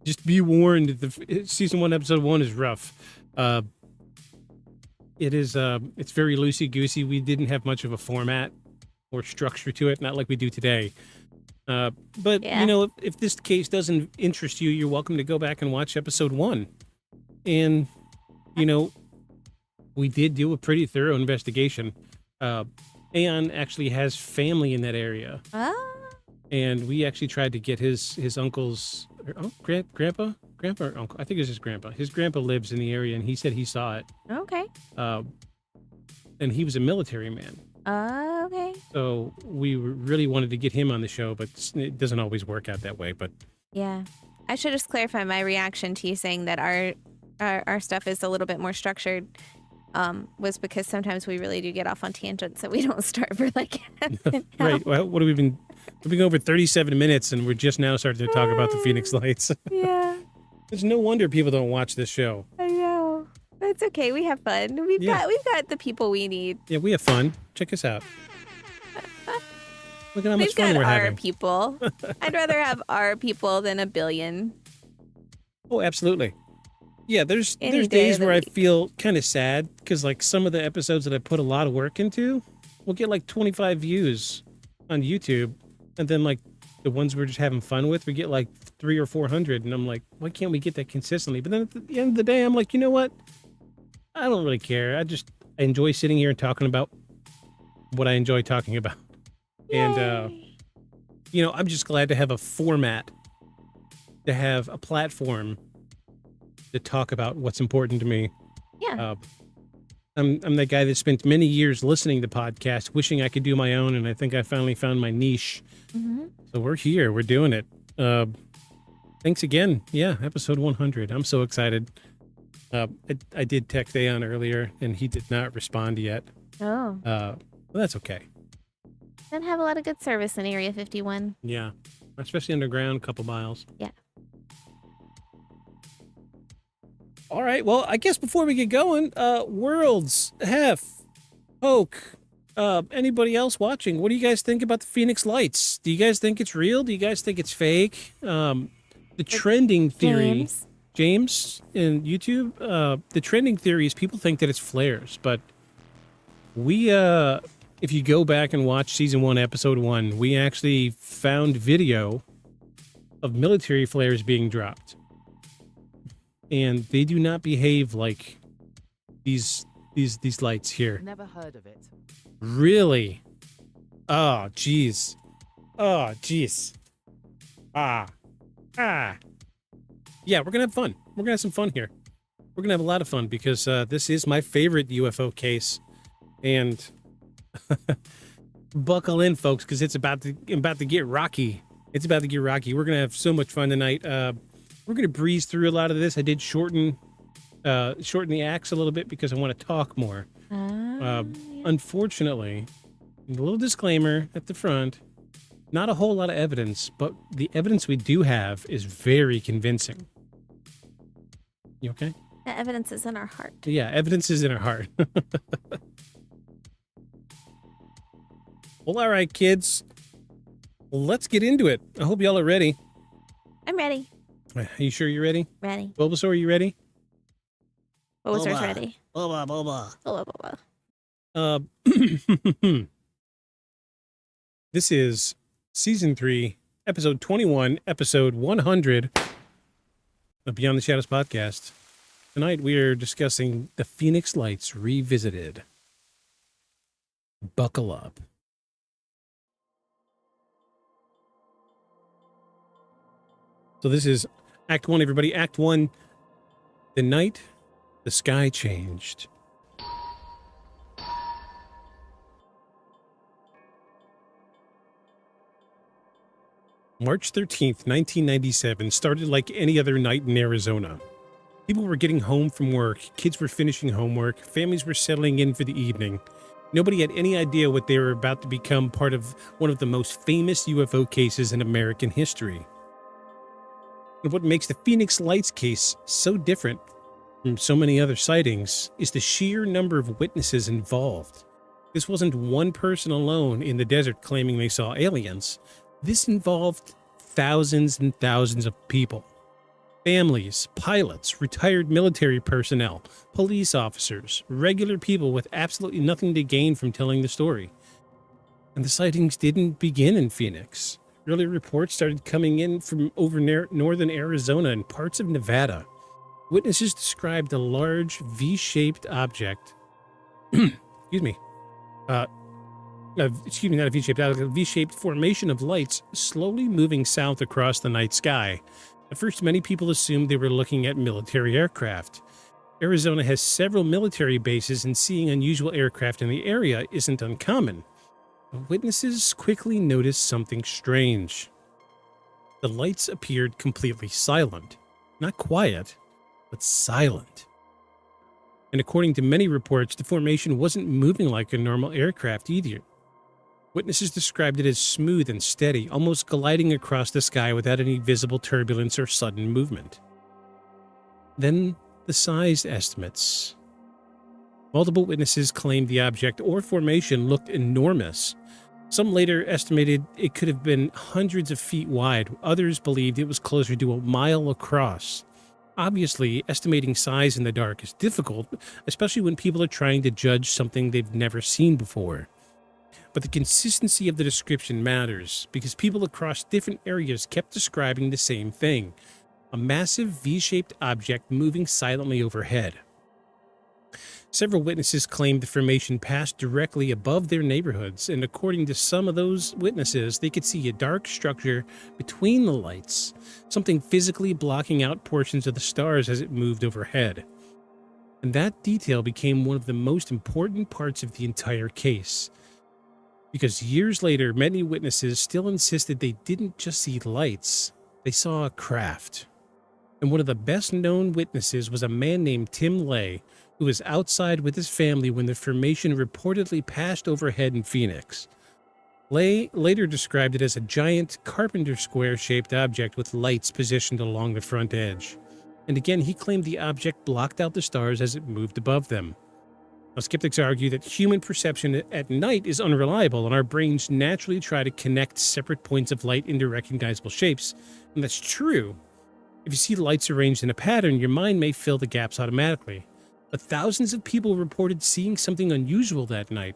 S5: Just be warned, the Season 1, Episode 1 is rough. It's very loosey-goosey. We didn't have much of a format or structure to it, not like we do today. But,
S6: Yeah.
S5: you know, if this case doesn't interest you, you're welcome to go back and watch Episode 1. And, you know, we did do a pretty thorough investigation. Aeon actually has family in that area.
S6: Ah,
S5: And we actually tried to get his uncle's... grandpa or uncle? I think it was his grandpa. His grandpa lives in the area, and he said he saw it.
S6: okay.
S5: And he was a military man.
S6: Okay.
S5: So we really wanted to get him on the show, but it doesn't always work out that way. But
S6: Yeah. I should just clarify my reaction to you saying that our stuff is a little bit more structured. Was because sometimes we really do get off on tangents that we don't start for like half an hour.
S5: right, well, what have we been? We've been over 37 minutes, and we're just now starting to talk about the Phoenix Lights.
S6: Yeah,
S5: There's no wonder people don't watch this show.
S6: I know. It's okay. We have fun. We've got the people we need.
S5: Yeah, we have fun. Check us out. Look at how much
S6: We've
S5: fun
S6: got
S5: we're
S6: our
S5: having.
S6: people. I'd rather have our people than a billion.
S5: Oh, absolutely. Yeah, there's
S6: Any day
S5: days
S6: of the
S5: where I
S6: week.
S5: feel kind of sad because, like, some of the episodes that I put a lot of work into will get like 25 views on YouTube, and then like the ones we're just having fun with, we get like 300 or 400, and I'm like, why can't we get that consistently? But then at the end of the day, I'm like, you know what? I don't really care. I enjoy sitting here and talking about what I enjoy talking about, and you know, I'm just glad to have a format, to have a platform to talk about what's important to me.
S6: Yeah.
S5: I'm that guy that spent many years listening to podcasts, wishing I could do my own, and I think I finally found my niche.
S6: Mm-hmm.
S5: So we're here. We're doing it. Thanks again. Yeah, episode 100. I'm so excited. I did text Aeon earlier, and he did not respond yet.
S6: Oh.
S5: Well, that's okay.
S6: Don't have a lot of good service in Area 51.
S5: Yeah, especially underground, a couple miles.
S6: Yeah.
S5: All right. Well, I guess before we get going, Worlds, Hef, Poke, anybody else watching, what do you guys think about the Phoenix Lights? Do you guys think it's real? Do you guys think it's fake? The trending theory, James in YouTube, the trending theory is people think that it's flares, but we, if you go back and watch season 1, episode 1, we actually found video of military flares being dropped. And they do not behave like these lights here.
S4: Never heard of it.
S5: Really? Oh, jeez. Oh, jeez. Ah. Yeah, we're gonna have fun. We're gonna have some fun here. We're gonna have a lot of fun because this is my favorite UFO case. And Buckle in, folks, because it's about to get rocky. It's about to get rocky. We're gonna have so much fun tonight. We're gonna breeze through a lot of this. I did shorten the acts a little bit because I want to talk more. Unfortunately, a little disclaimer at the front. Not a whole lot of evidence, but the evidence we do have is very convincing. You okay?
S6: The evidence is in our heart.
S5: Yeah, evidence is in our heart. Well, all right, kids. Let's get into it. I hope y'all are ready.
S6: I'm ready.
S5: Are you sure you're ready?
S6: Ready.
S5: Bulbasaur, are you ready?
S6: Bulbasaur's ready.
S9: Boba.
S5: This is Season 3, Episode 21, Episode 100 of Beyond the Shadows podcast. Tonight we are discussing The Phoenix Lights Revisited. Buckle up. So this is Act 1, everybody. Act 1, the night the sky changed. March 13th, 1997 started like any other night in Arizona. People were getting home from work, kids were finishing homework, families were settling in for the evening. Nobody had any idea what they were about to become part of one of the most famous UFO cases in American history. And what makes the Phoenix Lights case so different from so many other sightings is the sheer number of witnesses involved. This wasn't one person alone in the desert claiming they saw aliens. This involved thousands and thousands of people. Families, pilots, retired military personnel, police officers, regular people with absolutely nothing to gain from telling the story. And the sightings didn't begin in Phoenix. Early reports started coming in from over northern Arizona and parts of Nevada. Witnesses described a large V-shaped object. Excuse me. Not a V-shaped object, a V-shaped formation of lights slowly moving south across the night sky. At first, many people assumed they were looking at military aircraft. Arizona has several military bases, and seeing unusual aircraft in the area isn't uncommon. Witnesses quickly noticed something strange. The lights appeared completely silent. Not quiet, but silent. And according to many reports, the formation wasn't moving like a normal aircraft either. Witnesses described it as smooth and steady, almost gliding across the sky without any visible turbulence or sudden movement. Then the size estimates. Multiple witnesses claimed the object or formation looked enormous. Some later estimated it could have been hundreds of feet wide. Others believed it was closer to a mile across. Obviously, estimating size in the dark is difficult, especially when people are trying to judge something they've never seen before. But the consistency of the description matters, because people across different areas kept describing the same thing: a massive V-shaped object moving silently overhead. Several witnesses claimed the formation passed directly above their neighborhoods, and according to some of those witnesses, they could see a dark structure between the lights, something physically blocking out portions of the stars as it moved overhead. And that detail became one of the most important parts of the entire case, because years later, many witnesses still insisted they didn't just see lights, they saw a craft. And one of the best-known witnesses was a man named Tim Lay, who was outside with his family when the formation reportedly passed overhead in Phoenix. Lay later described it as a giant carpenter square-shaped object with lights positioned along the front edge. And again, he claimed the object blocked out the stars as it moved above them. Now, skeptics argue that human perception at night is unreliable, and our brains naturally try to connect separate points of light into recognizable shapes. And that's true. If you see lights arranged in a pattern, your mind may fill the gaps automatically. But thousands of people reported seeing something unusual that night.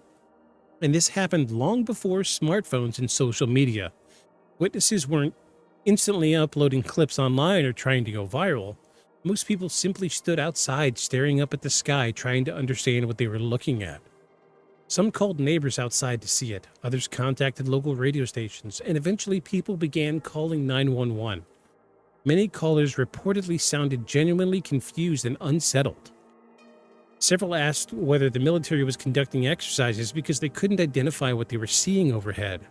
S5: And this happened long before smartphones and social media. Witnesses weren't instantly uploading clips online or trying to go viral. Most people simply stood outside staring up at the sky, trying to understand what they were looking at. Some called neighbors outside to see it. Others contacted local radio stations, and eventually people began calling 911. Many callers reportedly sounded genuinely confused and unsettled. Several asked whether the military was conducting exercises because they couldn't identify what they were seeing overhead.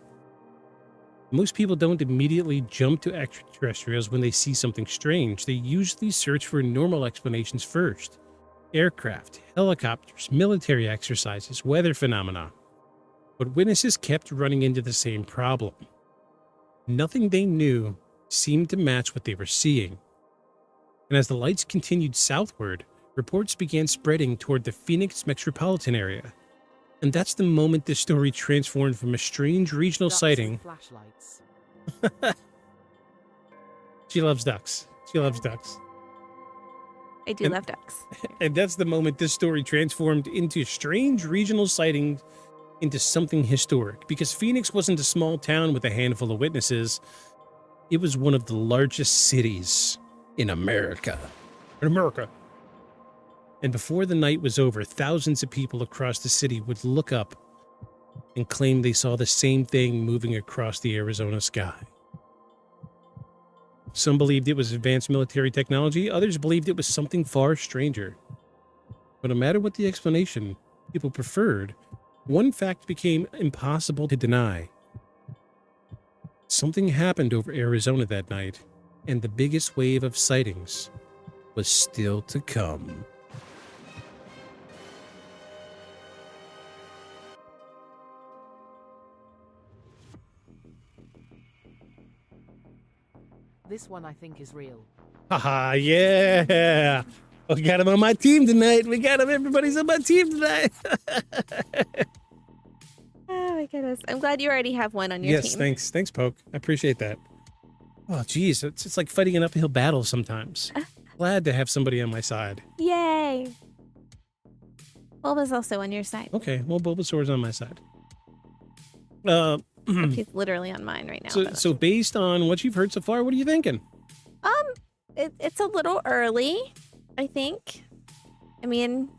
S5: Most people don't immediately jump to extraterrestrials when they see something strange. They usually search for normal explanations first. Aircraft, helicopters, military exercises, weather phenomena. But witnesses kept running into the same problem. Nothing they knew seemed to match what they were seeing. And as the lights continued southward, reports began spreading toward the Phoenix metropolitan area. And that's the moment this story transformed from a strange regional
S4: Ducks
S5: sighting.
S4: and flashlights.
S5: She loves ducks. She loves ducks.
S6: I do love ducks.
S5: And that's the moment this story transformed into strange regional sightings into something historic. Because Phoenix wasn't a small town with a handful of witnesses. It was one of the largest cities in America. And before the night was over, thousands of people across the city would look up and claim they saw the same thing moving across the Arizona sky. Some believed it was advanced military technology, others believed it was something far stranger. But no matter what the explanation people preferred, one fact became impossible to deny. Something happened over Arizona that night, and the biggest wave of sightings was still to come.
S4: This one I think is real.
S5: Haha, yeah. We got him on my team tonight. We got him. Everybody's on my team tonight.
S6: Oh my goodness. I'm glad you already have one on your
S5: Yes,
S6: team.
S5: thanks. Thanks, Poke. I appreciate that. Oh, geez. It's like fighting an uphill battle sometimes. Glad to have somebody on my side.
S6: Yay. Bulba's also on your side.
S5: Okay, well, Bulbasaur's on my side.
S6: He's literally on mine right now.
S5: So based on what you've heard so far, what are you thinking?
S6: It's a little early, I think. I mean,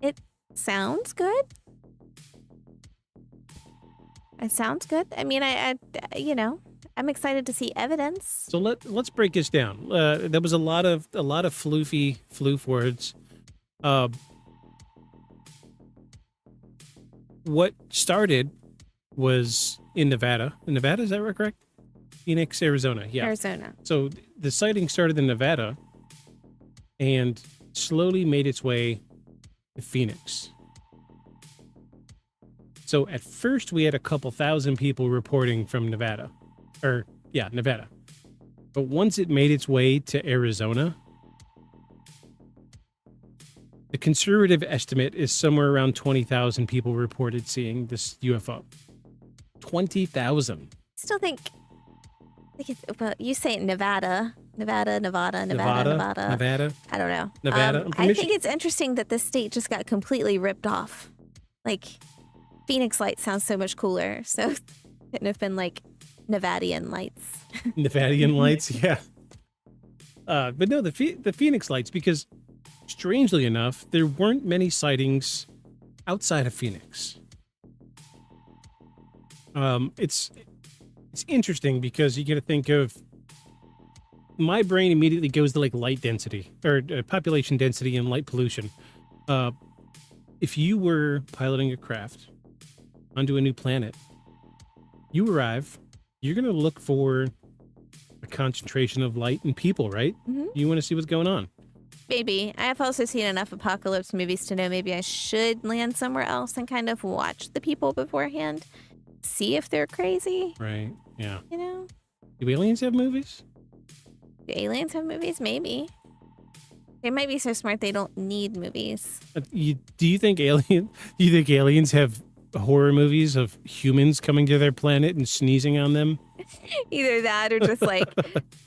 S6: it sounds good. It sounds good. I mean, I'm excited to see evidence.
S5: So let's break this down. There was a lot of floof words. What started was in Nevada. In Nevada, is that correct? Phoenix, Arizona. Yeah.
S6: Arizona.
S5: So the sighting started in Nevada and slowly made its way to Phoenix. So at first we had a couple thousand people reporting from Nevada. Nevada. But once it made its way to Arizona, the conservative estimate is somewhere around 20,000 people reported seeing this UFO. 20,000.
S6: Still think well, you say Nevada.
S5: Nevada.
S6: I don't know.
S5: Nevada. I'm from
S6: I
S5: Michigan.
S6: think it's interesting that the state just got completely ripped off. Like, Phoenix Lights sounds so much cooler. So it couldn't have been like Nevadian Lights.
S5: Nevadian lights, yeah. But no, the Phoenix lights, because strangely enough, there weren't many sightings outside of Phoenix. It's interesting because you got to think of, my brain immediately goes to like light density or population density and light pollution. If you were piloting a craft onto a new planet, you arrive, you're going to look for a concentration of light and people, right?
S6: Mm-hmm.
S5: You want to see what's going on.
S6: Maybe. I have also seen enough apocalypse movies to know maybe I should land somewhere else and kind of watch the people beforehand. See if they're crazy.
S5: Right. Yeah.
S6: You know?
S5: Do aliens have movies?
S6: Do aliens have movies? Maybe. They might be so smart they don't need movies.
S5: Do you think aliens have horror movies of humans coming to their planet and sneezing on them?
S6: Either that or just like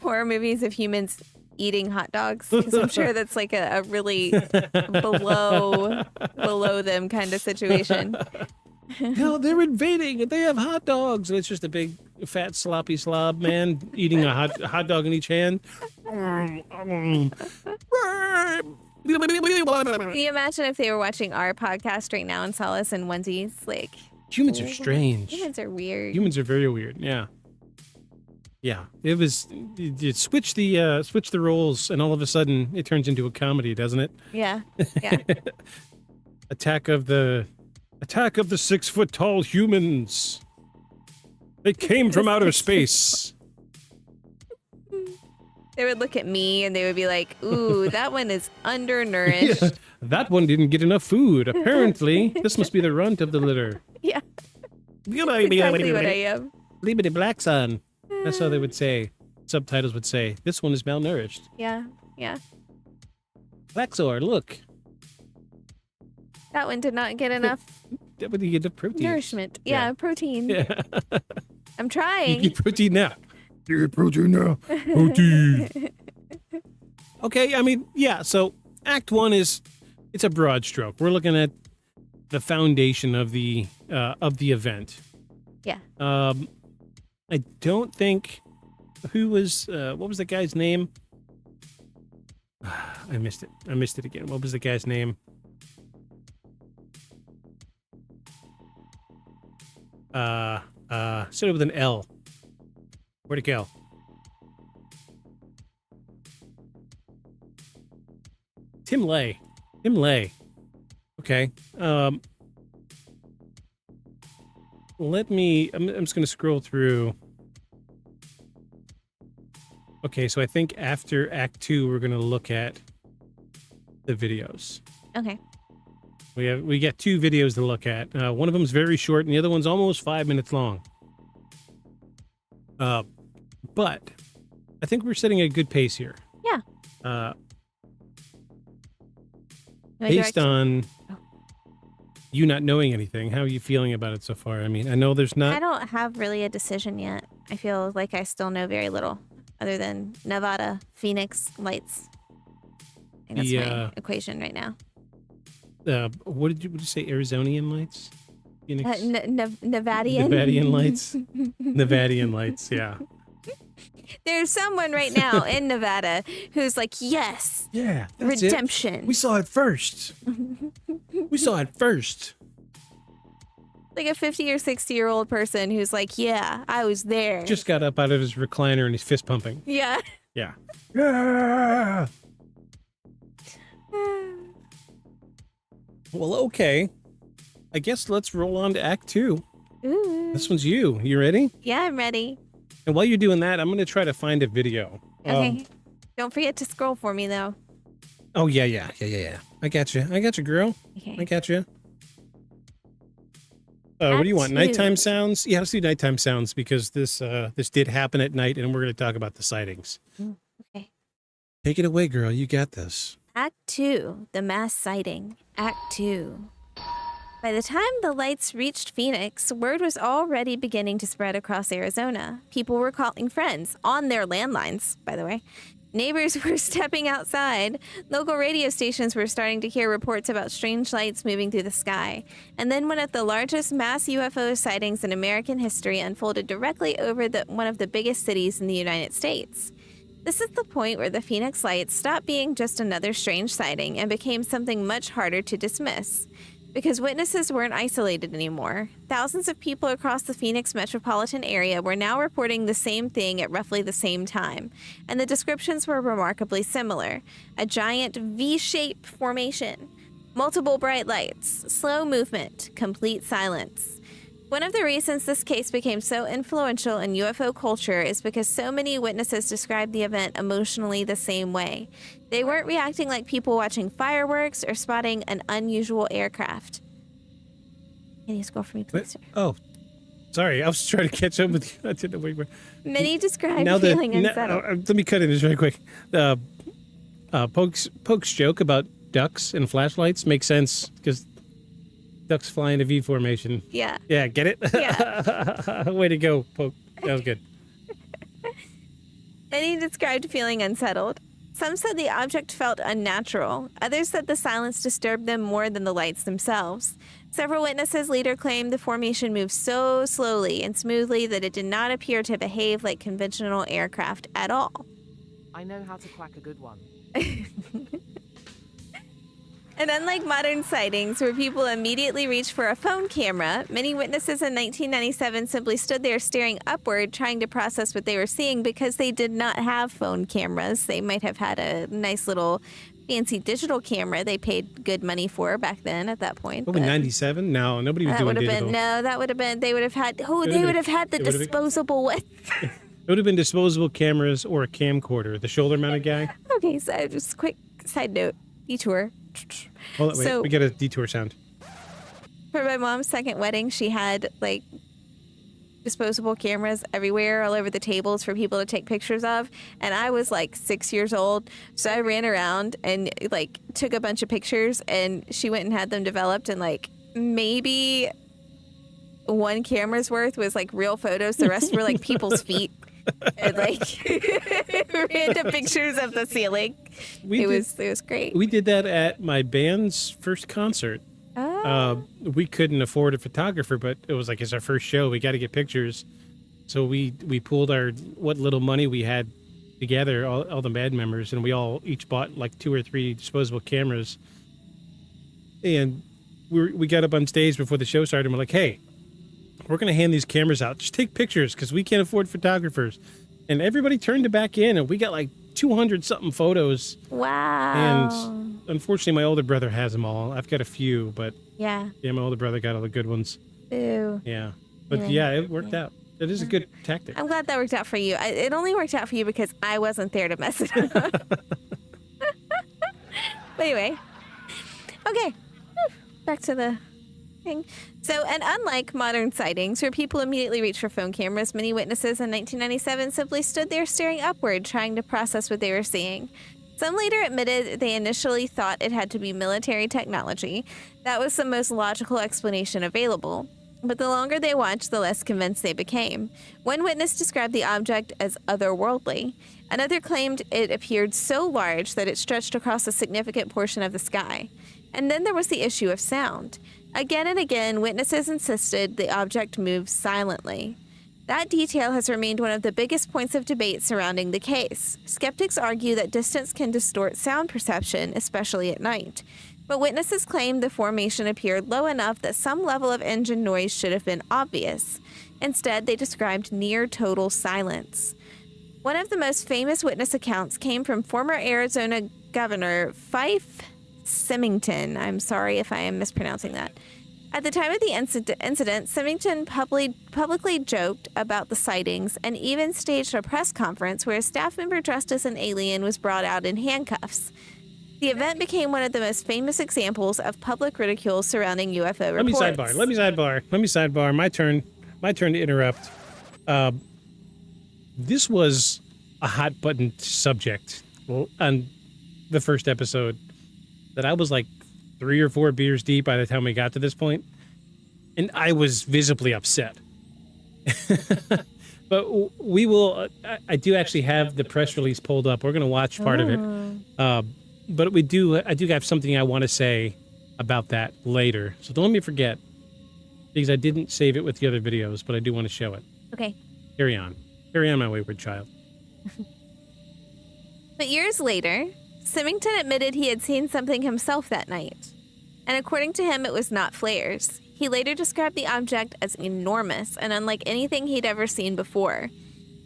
S6: horror movies of humans eating hot dogs. Because I'm sure that's like a really below them kind of situation.
S5: No, they're invading and they have hot dogs. And it's just a big, fat, sloppy slob man eating a hot dog in each hand.
S6: Can you imagine if they were watching our podcast right now and saw us in onesies? Like,
S5: Humans are strange.
S6: humans are weird.
S5: Humans are very weird, yeah. Yeah, it was. You switch the roles, and all of a sudden it turns into a comedy, doesn't it?
S6: Yeah. Yeah.
S5: Attack of the 6-foot-tall humans. They came from outer space.
S6: They would look at me and they would be like, ooh, that one is undernourished.
S5: Yeah, that one didn't get enough food. Apparently, this must be the runt of the litter.
S6: Yeah. Exactly what I am.
S5: Libbity black son. That's how they would say. Subtitles would say, this one is malnourished.
S6: Yeah. Yeah.
S5: Blaxor, look.
S6: That one did not get enough
S5: That would get the protein.
S6: nourishment. Yeah, protein.
S5: Yeah.
S6: I'm
S5: You
S6: trying.
S5: get protein now. You get protein now. Protein. Okay, I mean, yeah, so Act 1 it's a broad stroke. We're looking at the foundation of the event.
S6: Yeah.
S5: I don't think what was the guy's name? I missed it again. What was the guy's name? Started with an L. Where'd it go? Tim Lay. Okay. I'm just going to scroll through. Okay, so I think after Act 2, we're going to look at the videos.
S6: Okay.
S5: We got 2 videos to look at. One of them's very short, and the other one's almost 5 minutes long. But I think we're setting a good pace here.
S6: Yeah.
S5: Based on you not knowing anything, how are you feeling about it so far? I mean, I know there's not.
S6: I don't have really a decision yet. I feel like I still know very little other than Nevada, Phoenix, lights. I think that's my equation right now.
S5: What did you say? Arizonian lights? Phoenix?
S6: Nevadian?
S5: Nevadian lights? Nevadian lights, yeah.
S6: There's someone right now in Nevada who's like, yes.
S5: Yeah, that's
S6: redemption.
S5: It. We saw it first.
S6: Like a 50 or 60-year-old person who's like, yeah, I was there.
S5: Just got up out of his recliner and he's fist pumping.
S6: Yeah.
S5: Yeah. Yeah. Well, okay. I guess let's roll on to Act 2.
S6: Ooh.
S5: This one's you. You ready?
S6: Yeah, I'm ready.
S5: And while you're doing that, I'm going to try to find a video.
S6: Okay. Don't forget to scroll for me, though.
S5: Oh, yeah. I got you, girl.
S6: Okay.
S5: I got you. What do you want? Nighttime sounds? Yeah, let's do nighttime sounds because this did happen at night, and we're going to talk about the sightings.
S6: Okay.
S5: Take it away, girl. You got this.
S6: Act 2, the mass sighting. Act 2. By the time the lights reached Phoenix, word was already beginning to spread across Arizona. People were calling friends on their landlines, by the way. Neighbors were stepping outside. Local radio stations were starting to hear reports about strange lights moving through the sky. And then one of the largest mass UFO sightings in American history unfolded directly over one of the biggest cities in the United States. This is the point where the Phoenix lights stopped being just another strange sighting and became something much harder to dismiss. Because witnesses weren't isolated anymore. Thousands of people across the Phoenix metropolitan area were now reporting the same thing at roughly the same time, and the descriptions were remarkably similar. A giant V-shaped formation, multiple bright lights, slow movement, complete silence. One of the reasons this case became so influential in UFO culture is because so many witnesses described the event emotionally the same way. They weren't reacting like people watching fireworks or spotting an unusual aircraft. Can you scroll for me, please, sir?
S5: Oh, sorry. I was trying to catch up with you. I didn't know where you were.
S6: Many described feeling unsettled.
S5: Let me cut in this very quick. Poke's joke about ducks and flashlights makes sense because ducks fly in a V formation.
S6: Yeah.
S5: Yeah, get it?
S6: Yeah.
S5: Way to go, Poke. That was good.
S6: Many described feeling unsettled. Some said the object felt unnatural. Others said the silence disturbed them more than the lights themselves. Several witnesses later claimed the formation moved so slowly and smoothly that it did not appear to behave like conventional aircraft at all.
S4: I know how to quack a good one.
S6: And unlike modern sightings, where people immediately reach for a phone camera, many witnesses in 1997 simply stood there staring upward, trying to process what they were seeing because they did not have phone cameras. They might have had a nice little fancy digital camera they paid good money for back then at that point.
S5: Probably 97? No, nobody was
S6: That
S5: doing
S6: would have
S5: digital.
S6: been, no, that would have been, they would have had,
S5: It
S6: would have had the
S5: it would have been-
S6: disposable one.
S5: It would have been disposable cameras or a camcorder, the shoulder-mounted guy.
S6: Okay, so just quick side note, detour.
S5: Hold on, wait,
S6: So-
S5: we get a detour sound.
S6: For my mom's second wedding, she had like disposable cameras everywhere, all over the tables for people to take pictures of. And I was like 6 years old. So I ran around and like took a bunch of pictures, and she went and had them developed. And like maybe one camera's worth was like real photos. The rest were like people's feet and like random pictures of the ceiling. It was great.
S5: We did that at my band's first concert.
S6: Oh.
S5: We couldn't afford a photographer, but it was like, it's our first show. We got to get pictures. So we pooled what little money we had together, all the band members, and we all each bought like 2 or 3 disposable cameras. And we got up on stage before the show started, and we're like, hey, we're going to hand these cameras out. Just take pictures because we can't afford photographers. And everybody turned it back in, and we got like 200-something photos.
S6: Wow.
S5: And unfortunately, my older brother has them all. I've got a few, but
S6: Yeah.
S5: my older brother got all the good ones.
S6: Ew.
S5: Yeah. But yeah, it worked out. It is a good tactic.
S6: I'm glad that worked out for you. It only worked out for you because I wasn't there to mess it up. But anyway. Okay. Back to the thing. So, and unlike modern sightings, where people immediately reach for phone cameras, many witnesses in 1997 simply stood there staring upward, trying to process what they were seeing. Some later admitted they initially thought it had to be military technology. That was the most logical explanation available. But the longer they watched, the less convinced they became. One witness described the object as otherworldly. Another claimed it appeared so large that it stretched across a significant portion of the sky. And then there was the issue of sound. Again and again, witnesses insisted the object moved silently. That detail has remained one of the biggest points of debate surrounding the case. Skeptics argue that distance can distort sound perception, especially at night. But witnesses claim the formation appeared low enough that some level of engine noise should have been obvious. Instead, they described near total silence. One of the most famous witness accounts came from former Arizona Governor Fife Symington. I'm sorry if I am mispronouncing that. At the time of the incident, Symington publicly joked about the sightings and even staged a press conference where a staff member dressed as an alien was brought out in handcuffs. The event became one of the most famous examples of public ridicule surrounding UFO reports.
S5: Let me sidebar. My turn to interrupt. This was a hot button subject on the first episode that I was like 3 or 4 beers deep by the time we got to this point, and I was visibly upset. But we will. I do actually have the press release pulled up. We're going to watch part of it. But I do have something I want to say about that later. So don't let me forget, because I didn't save it with the other videos, but I do want to show it.
S6: Okay.
S5: Carry on, my wayward child.
S6: But years later, Symington admitted he had seen something himself that night. And according to him, it was not flares. He later described the object as enormous and unlike anything he'd ever seen before.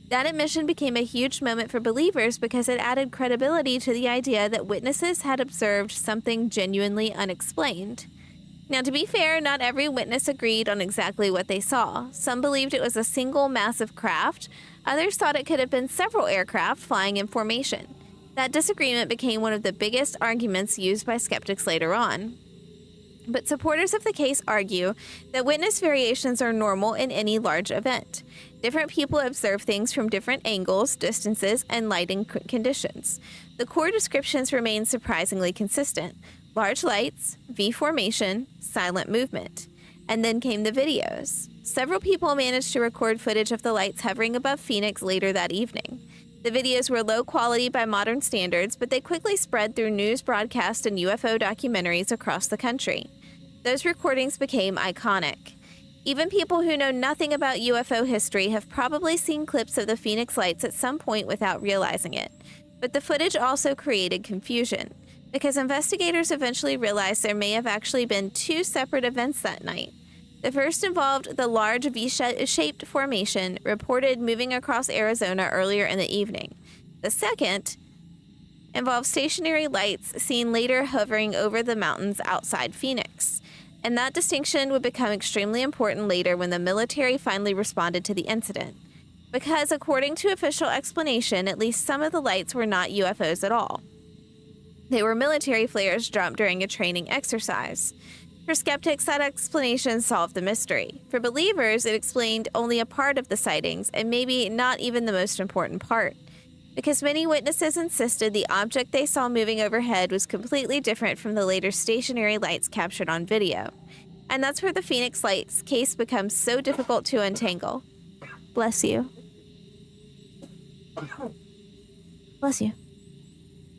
S6: That admission became a huge moment for believers because it added credibility to the idea that witnesses had observed something genuinely unexplained. Now, to be fair, not every witness agreed on exactly what they saw. Some believed it was a single massive craft. Others thought it could have been several aircraft flying in formation. That disagreement became one of the biggest arguments used by skeptics later on. But supporters of the case argue that witness variations are normal in any large event. Different people observe things from different angles, distances, and lighting conditions. The core descriptions remain surprisingly consistent. Large lights, V formation, silent movement. And then came the videos. Several people managed to record footage of the lights hovering above Phoenix later that evening. The videos were low quality by modern standards, but they quickly spread through news broadcasts and UFO documentaries across the country. Those recordings became iconic. Even people who know nothing about UFO history have probably seen clips of the Phoenix lights at some point without realizing it. But the footage also created confusion. because investigators eventually realized there may have actually been two separate events that night. The first involved the large V-shaped formation reported moving across Arizona earlier in the evening. The second involved stationary lights seen later hovering over the mountains outside Phoenix. And that distinction would become extremely important later when the military finally responded to the incident. Because according to official explanation, at least some of the lights were not UFOs at all. They were military flares dropped during a training exercise. For skeptics, that explanation solved the mystery. For believers, it explained only a part of the sightings, and maybe not even the most important part. Because many witnesses insisted the object they saw moving overhead was completely different from the later stationary lights captured on video. And that's where the Phoenix Lights case becomes so difficult to untangle. Bless you. Bless you.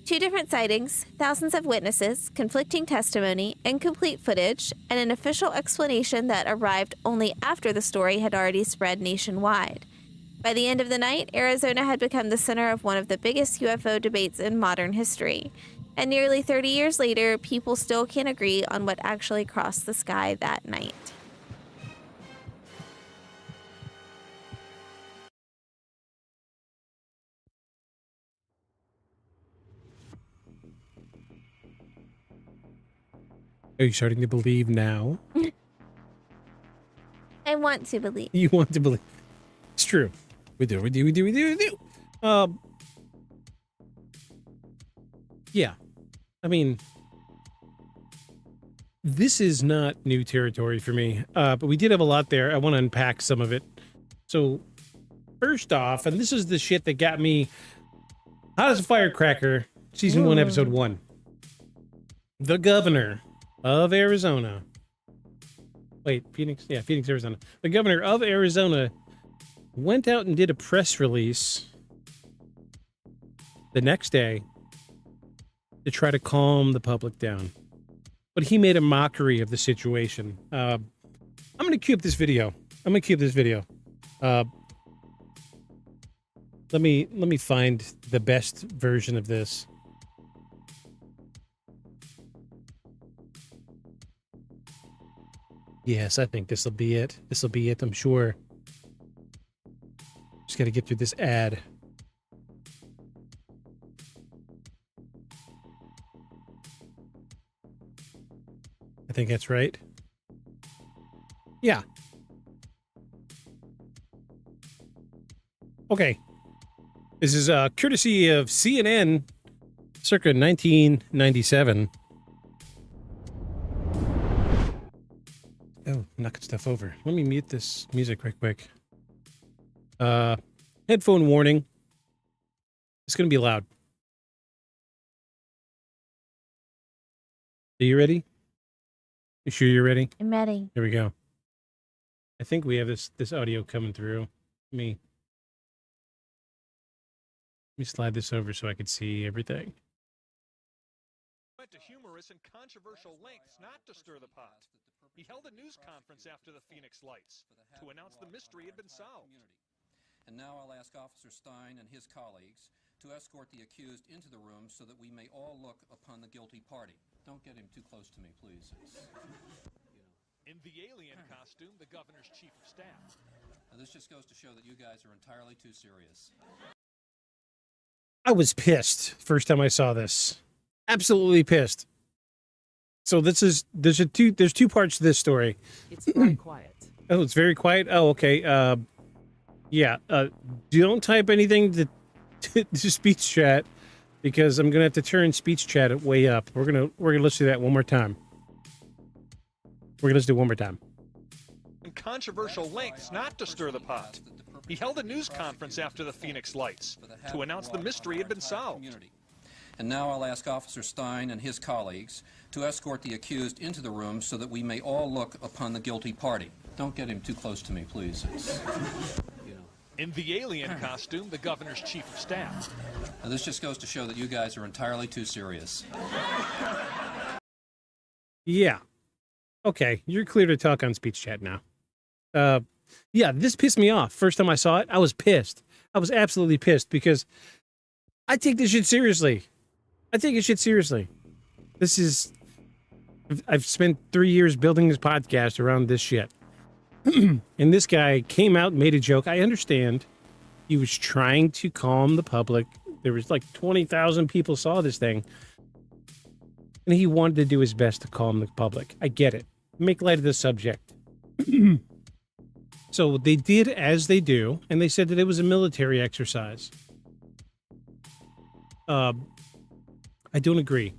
S6: Two different sightings, thousands of witnesses, conflicting testimony, incomplete footage, and an official explanation that arrived only after the story had already spread nationwide. By the end of the night, Arizona had become the center of one of the biggest UFO debates in modern history. And nearly 30 years later, people still can't agree on what actually crossed the sky that night.
S5: Are you starting to believe now?
S6: I want to believe.
S5: You want to believe. It's true. We do. Yeah. I mean, this is not new territory for me, but we did have a lot there. I want to unpack some of it. So, first off, and this is the shit that got me hot as a firecracker, season 1, episode 1. The governor of Arizona. Wait, Phoenix? Yeah, Phoenix, Arizona. The governor of Arizona went out and did a press release the next day to try to calm the public down. But he made a mockery of the situation. I'm going to cue up this video. Let me find the best version of this. Yes, I think this will be it. I'm sure. Just got to get through this ad. I think that's right. Yeah. Okay. This is courtesy of CNN, circa 1997. Oh, knocking stuff over. Let me mute this music right quick. Headphone warning. It's going to be loud. Are you ready? You sure you're ready?
S6: I'm ready.
S5: Here we go. I think we have this audio coming through. Let me slide this over so I can see everything.
S9: Went to humorous and controversial lengths not to stir the pot. He held a news conference after the Phoenix Lights to announce the mystery had been solved.
S10: And now I'll ask Officer Stein and his colleagues to escort the accused into the room so that we may all look upon the guilty party. Don't get him too close to me, please.
S9: In the alien costume, the governor's chief of staff.
S10: Now, this just goes to show that you guys are entirely too serious.
S5: I was pissed first time I saw this. Absolutely pissed. So there's two parts to this story.
S4: It's very quiet.
S5: Oh, it's very quiet. Oh, okay. Yeah. Don't type anything to speech chat because I'm gonna have to turn speech chat way up. We're gonna listen to that one more time.
S9: In controversial lengths not to stir the pot. He held a news conference after the Phoenix Lights to announce the mystery had been solved.
S10: And now I'll ask Officer Stein and his colleagues to escort the accused into the room so that we may all look upon the guilty party. Don't get him too close to me, please.
S9: In the alien costume, the governor's chief of staff.
S10: Now, this just goes to show that you guys are entirely too serious.
S5: Yeah. Okay, you're clear to talk on speech chat now. Yeah, this pissed me off. First time I saw it, I was pissed. I was absolutely pissed because I take this shit seriously. This is... I've spent 3 years building this podcast around this shit. And this guy came out and made a joke. I understand. He was trying to calm the public. There was like 20,000 people saw this thing. And he wanted to do his best to calm the public. I get it. Make light of the subject. So they did as they do, and they said that it was a military exercise. I don't agree.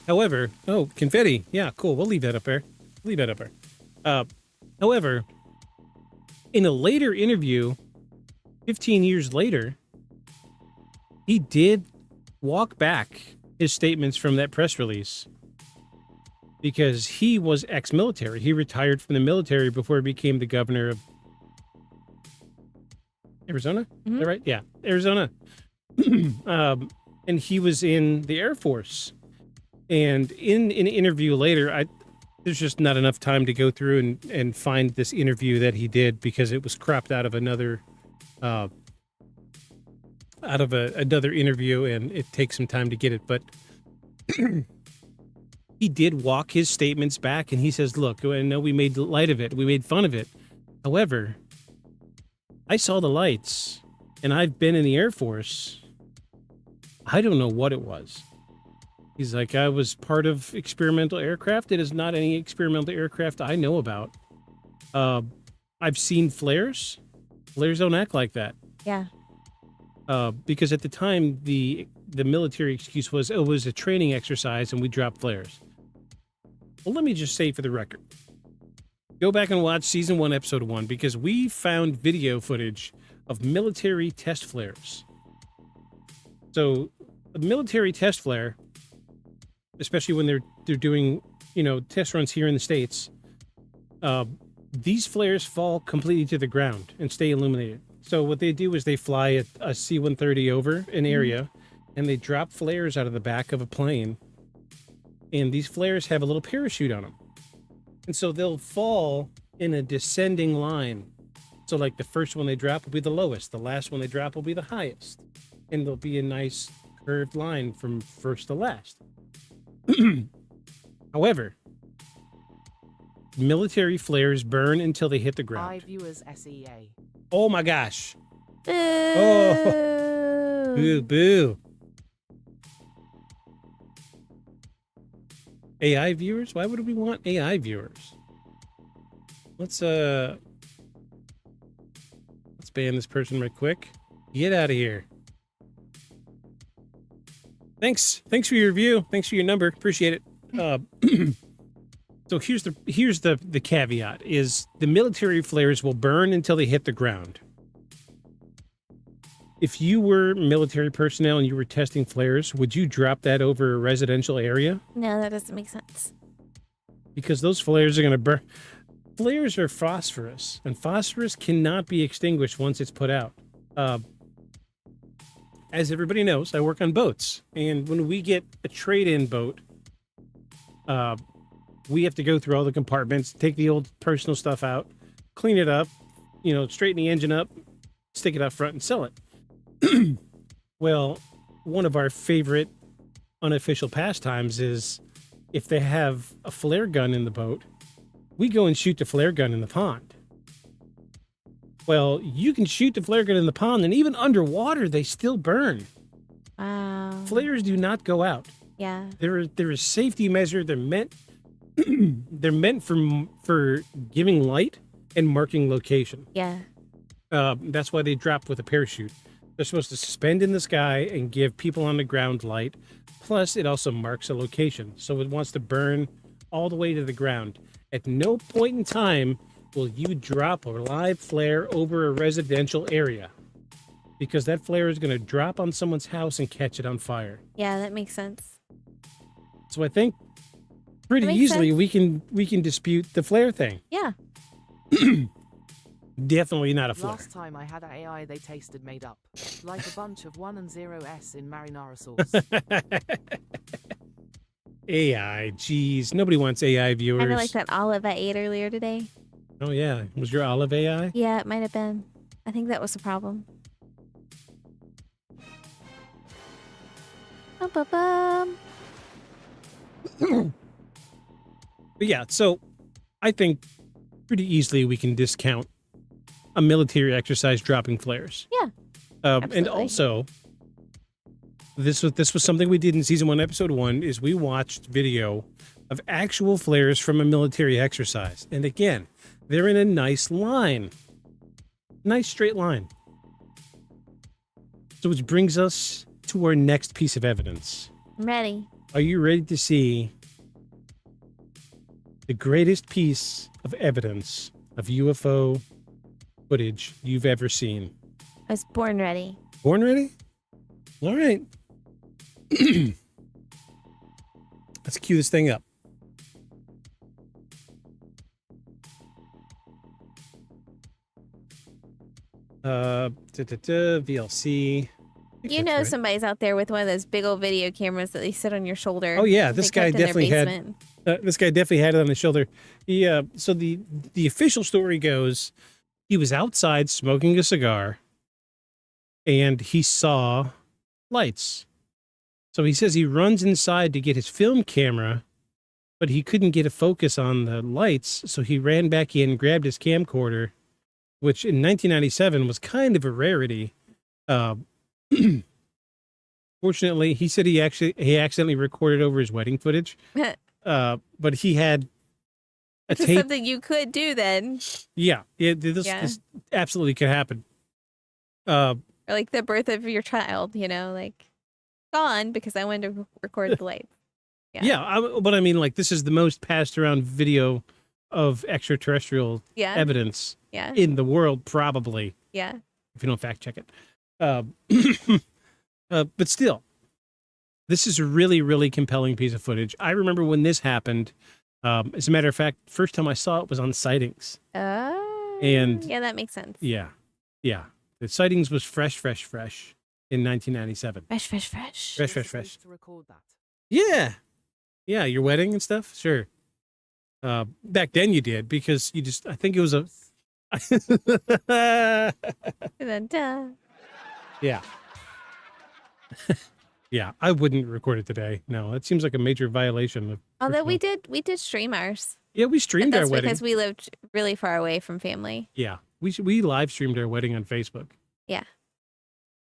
S5: However, oh, confetti. Yeah, cool. We'll leave that up there. Leave that up there. However, in a later interview, 15 years later, he did walk back his statements from that press release because he was ex-military. He retired from the military before he became the governor of Arizona. Is that right? Yeah, Arizona. And he was in the Air Force. And in an interview later, there's just not enough time to go through and find this interview that he did because it was cropped out of another another interview, and it takes some time to get it. But he did walk his statements back, and he says, look, I know we made light of it. We made fun of it. However, I saw the lights, and I've been in the Air Force. I don't know what it was. He's like, I was part of experimental aircraft. It is not any experimental aircraft I know about. I've seen flares. Flares don't act like that.
S6: Yeah.
S5: Because at the time, the military excuse was, it was a training exercise and we dropped flares. Well, let me just say for the record, go back and watch season 1, episode 1, because we found video footage of military test flares. So a military test flare, especially when they're doing, test runs here in the States, these flares fall completely to the ground and stay illuminated. So what they do is they fly a C-130 over an area, and they drop flares out of the back of a plane. And these flares have a little parachute on them. And so they'll fall in a descending line. So like the first one they drop will be the lowest. The last one they drop will be the highest. And there'll be a nice curved line from first to last. However, military flares burn until they hit the ground.
S4: iViewers SEA.
S5: Oh my gosh.
S6: Boo.
S5: Oh. Boo, boo. AI viewers? Why would we want AI viewers? Let's ban this person right quick. Get out of here. Thanks for your review. Thanks for your number. Appreciate it. So here's the caveat is the military flares will burn until they hit the ground. If you were military personnel and you were testing flares, would you drop that over a residential area?
S6: No, that doesn't make sense.
S5: Because those flares are going to burn. Flares are phosphorus, and phosphorus cannot be extinguished once it's put out. As everybody knows, I work on boats, and when we get a trade-in boat, we have to go through all the compartments, take the old personal stuff out, clean it up, straighten the engine up, stick it out front, and sell it. Well, one of our favorite unofficial pastimes is if they have a flare gun in the boat, we go and shoot the flare gun in the pond. Well, you can shoot the flare gun in the pond, and even underwater, they still burn.
S6: Wow.
S5: Flares do not go out.
S6: Yeah.
S5: They're a safety measure. They're meant for giving light and marking location.
S6: Yeah.
S5: That's why they drop with a parachute. They're supposed to suspend in the sky and give people on the ground light. Plus, it also marks a location. So it wants to burn all the way to the ground. At no point in time will you drop a live flare over a residential area, because that flare is going to drop on someone's house and catch it on fire.
S6: Yeah, that makes sense.
S5: So I think pretty easily we can dispute the flare thing.
S6: Yeah.
S5: Definitely not a flare.
S4: Last time I had an AI they tasted made up. Like a bunch of 1 and 0s in marinara sauce.
S5: AI, jeez. Nobody wants AI viewers.
S6: Kind of like that olive I ate earlier today.
S5: Oh, yeah. Was your olive AI?
S6: Yeah, it might have been. I think that was the problem. Ba-ba-bum.
S5: But yeah, so I think pretty easily we can discount a military exercise dropping flares.
S6: Yeah.
S5: And
S6: Absolutely.
S5: also, this was something we did in season 1, episode 1, is we watched video of actual flares from a military exercise. And again, they're in a nice line. Nice straight line. So which brings us to our next piece of evidence.
S6: I'm ready.
S5: Are you ready to see the greatest piece of evidence of UFO footage you've ever seen?
S6: I was born ready.
S5: Born ready? All right. Let's cue this thing up. VLC.
S6: You know somebody's out there with one of those big old video cameras that they sit on your shoulder.
S5: Oh yeah,
S6: that
S5: this
S6: they
S5: guy
S6: kept in their
S5: definitely had.
S6: basement.
S5: This guy definitely had it on his shoulder. He so the official story goes, he was outside smoking a cigar, and he saw lights. So he says he runs inside to get his film camera, but he couldn't get a focus on the lights, so he ran back in, grabbed his camcorder, which in 1997 was kind of a rarity. Fortunately, he said he accidentally recorded over his wedding footage, but he had a
S6: Which is
S5: tape.
S6: something you could do then.
S5: Yeah, this absolutely could happen.
S6: Or like the birth of your child, like gone because I wanted to record the lights.
S5: But I mean, like, this is the most passed around video of extraterrestrial
S6: Yeah.
S5: evidence
S6: Yeah.
S5: in the world, probably,
S6: Yeah.
S5: if you don't fact check it. But still, this is a really, really compelling piece of footage. I remember when this happened. As a matter of fact, first time I saw it was on Sightings. And
S6: yeah, that makes sense.
S5: yeah. The Sightings was fresh in 1997.
S6: Fresh.
S5: Fresh.
S4: To record that.
S5: Yeah. Your wedding and stuff. Sure. Back then you did, because I think it was a.
S6: Duh.
S5: Yeah. Yeah, I wouldn't record it today. No, it seems like a major violation of.
S6: Although we did stream ours.
S5: Yeah, we streamed our
S6: That's
S5: wedding.
S6: because we lived really far away from family.
S5: Yeah, we live streamed our wedding on Facebook.
S6: Yeah.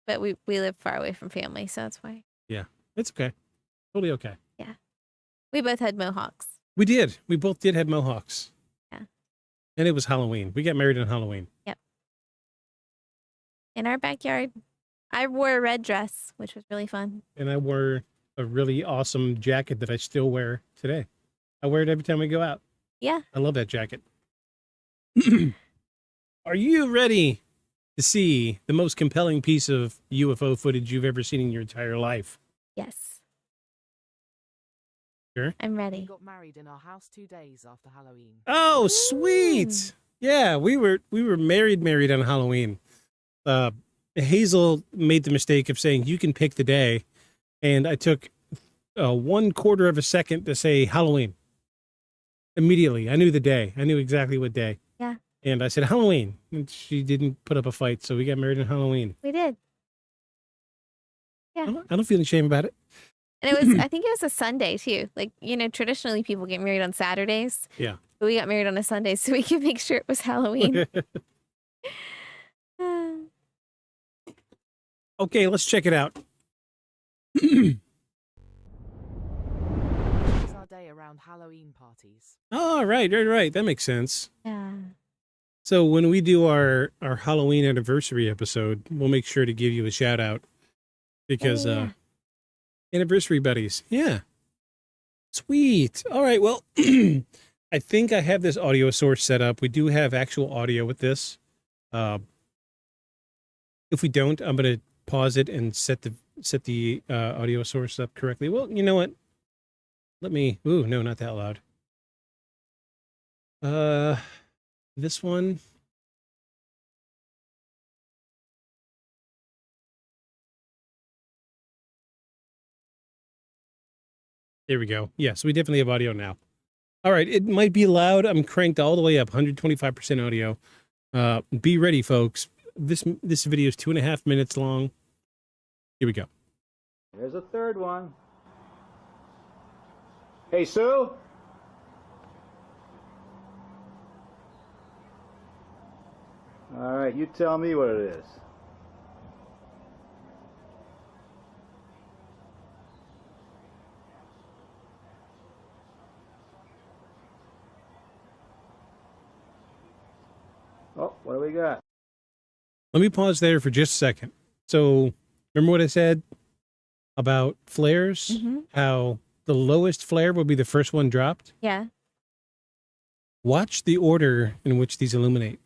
S6: But we live far away from family, so that's why.
S5: Yeah, it's okay. Totally okay.
S6: Yeah. We both had mohawks.
S5: We did. We both did have mohawks.
S6: Yeah.
S5: And it was Halloween. We got married on Halloween.
S6: Yep. In our backyard. I wore a red dress, which was really fun.
S5: And I wore a really awesome jacket that I still wear today. I wear it every time we go out.
S6: Yeah.
S5: I love that jacket. Are you ready to see the most compelling piece of UFO footage you've ever seen in your entire life?
S6: Yes.
S5: Sure.
S6: I'm
S4: We
S6: ready.
S4: got married in our house 2 days after Halloween.
S5: Oh, sweet. Yeah, we were married on Halloween. Hazel made the mistake of saying, you can pick the day. And I took 1/4 of a second to say Halloween. Immediately. I knew the day. I knew exactly what day.
S6: Yeah.
S5: And I said Halloween. And she didn't put up a fight. So we got married on Halloween.
S6: We did. Yeah.
S5: I don't feel any shame about it.
S6: And it was, I think it was a Sunday too. Like, traditionally people get married on Saturdays.
S5: Yeah.
S6: But we got married on a Sunday so we could make sure it was Halloween.
S5: Okay, let's check it out.
S4: It's our day around Halloween parties.
S5: Oh, right. That makes sense.
S6: Yeah.
S5: So when we do our Halloween anniversary episode, we'll make sure to give you a shout out because anniversary buddies. Yeah. Sweet. All right. Well, I think I have this audio source set up. We do have actual audio with this. If we don't, I'm going to pause it and set the audio source up correctly. Well, you know what? Ooh, no, not that loud. This one. There we go. Yes, we definitely have audio now. All right, it might be loud. I'm cranked all the way up, 125% audio. Be ready, folks. This video is 2.5 minutes long. Here we go.
S11: There's a third one. Hey, Sue? All right, you tell me what it is. Oh, what do we got?
S5: Let me pause there for just a second. So, remember what I said about flares?
S6: Mm-hmm.
S5: How the lowest flare will be the first one dropped?
S6: Yeah.
S5: Watch the order in which these illuminate.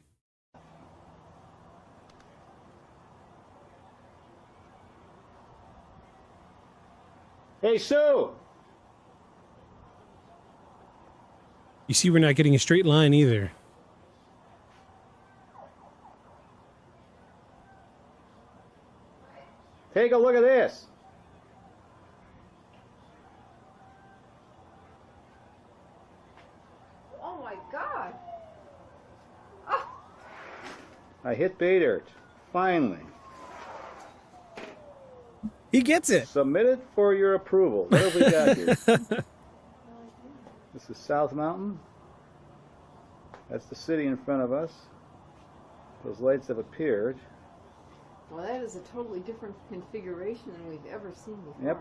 S11: Hey, Sue!
S5: You see, we're not getting a straight line either.
S11: Take a look at this.
S2: Oh my God.
S11: I hit pay dirt. Finally.
S5: He gets it.
S11: Submit it for your approval. What have we got here? This is South Mountain. That's the city in front of us. Those lights have appeared.
S2: Well, that is a totally different configuration than we've ever seen before.
S11: Yep.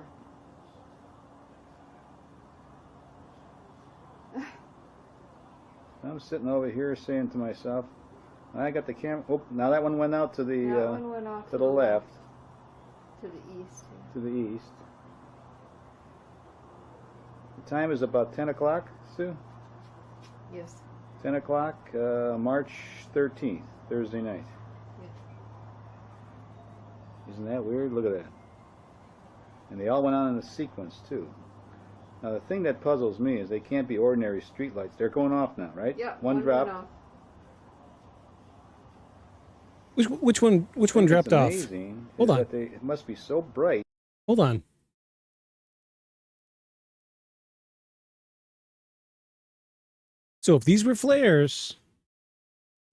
S11: I'm sitting over here saying to myself, I got the camera. Oh, now that one went out to the
S2: That one went off
S11: to the left,
S2: to the east.
S11: to the east. The time is about 10 o'clock, Sue.
S2: Yes.
S11: 10 o'clock, March 13th, Thursday night. Isn't that weird? Look at that. And they all went on in a sequence, too. Now, the thing that puzzles me is they can't be ordinary streetlights. They're going off now, right?
S2: Yeah.
S11: One
S2: went
S11: dropped.
S2: off.
S5: Which one dropped off?
S11: Amazing.
S5: Hold on.
S11: It must be so bright.
S5: Hold on. So if these were flares,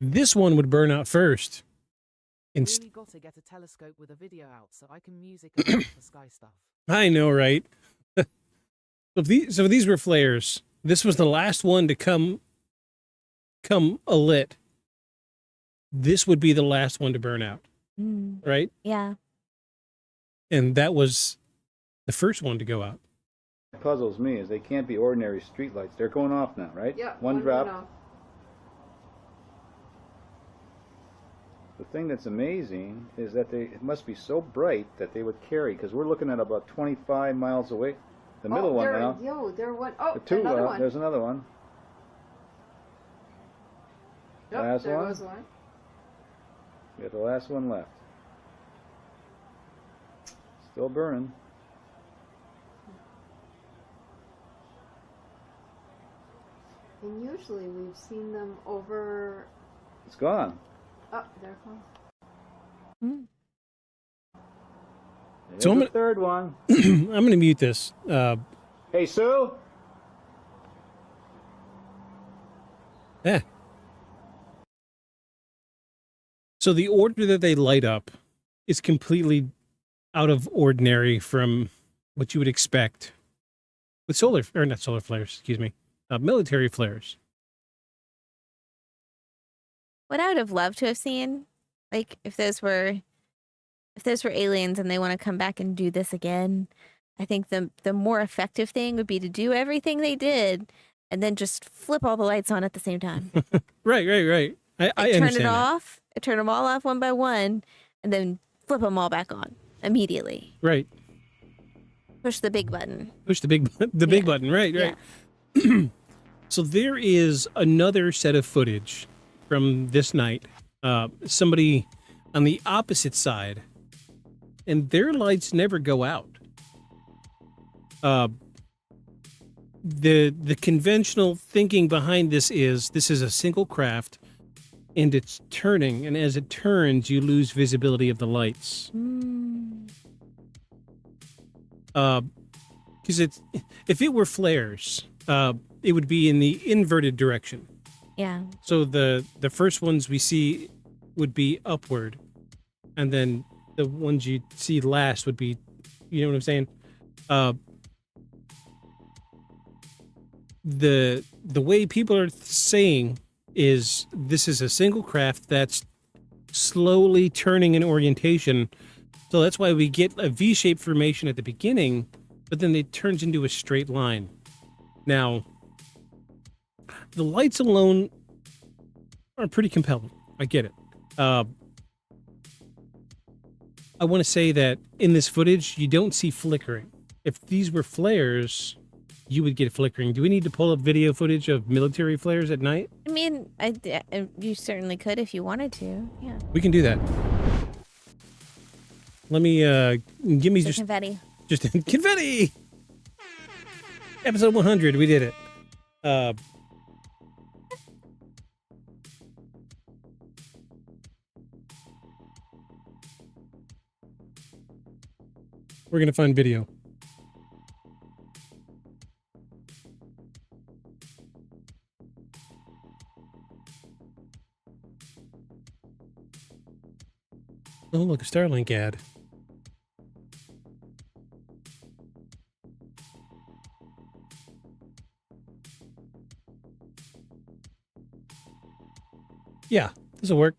S5: this one would burn out first.
S4: Really got to get a telescope with a video out so I can music about the sky stuff.
S5: I know, right? So if these were flares, this was the last one to come alit. This would be the last one to burn out, right?
S6: Yeah.
S5: And that was the first one to go out.
S11: What puzzles me is they can't be ordinary streetlights. They're going off now, right?
S2: Yeah.
S11: One
S2: went
S11: dropped.
S2: off.
S11: The thing that's amazing is that it must be so bright that they would carry, because we're looking at about 25 miles away. The middle one now.
S2: There went. Oh,
S11: The two,
S2: another one.
S11: there's another one.
S2: Yep,
S11: last
S2: there
S11: one.
S2: goes one.
S11: We have the last one left. Still burning.
S2: And usually we've seen them over.
S11: It's gone.
S2: Oh, there it comes.
S11: There's
S5: So I'm
S11: the
S5: gonna-
S11: third one.
S5: I'm going to mute this.
S11: Hey, Sue.
S5: Yeah. So the order that they light up is completely out of ordinary from what you would expect with not solar flares, excuse me, military flares.
S6: What I would have loved to have seen, like if those were aliens and they want to come back and do this again, I think the more effective thing would be to do everything they did and then just flip all the lights on at the same time.
S5: Right. I
S6: turn
S5: understand
S6: it
S5: that.
S6: off, turn them all off one by one, and then flip them all back on immediately.
S5: Right.
S6: Push the big button.
S5: Push the big button. Right. So there is another set of footage from this night. Somebody on the opposite side, and their lights never go out. The conventional thinking behind this is a single craft, and it's turning, and as it turns, you lose visibility of the lights. Because if it were flares, it would be in the inverted direction.
S6: Yeah.
S5: So the first ones we see would be upward, and then the ones you see last would be You know what I'm saying? The way people are saying is this is a single craft that's slowly turning in orientation. So that's why we get a V-shaped formation at the beginning, but then it turns into a straight line. Now, the lights alone are pretty compelling. I get it. I want to say that in this footage, you don't see flickering. If these were flares, you would get flickering. Do we need to pull up video footage of military flares at night?
S6: I mean, you certainly could if you wanted to. Yeah.
S5: We can do that. Let me give me
S6: So
S5: just
S6: confetti.
S5: just confetti. Episode 100, we did it. We're gonna find video. Oh, look, a Starlink ad. Yeah, this will work.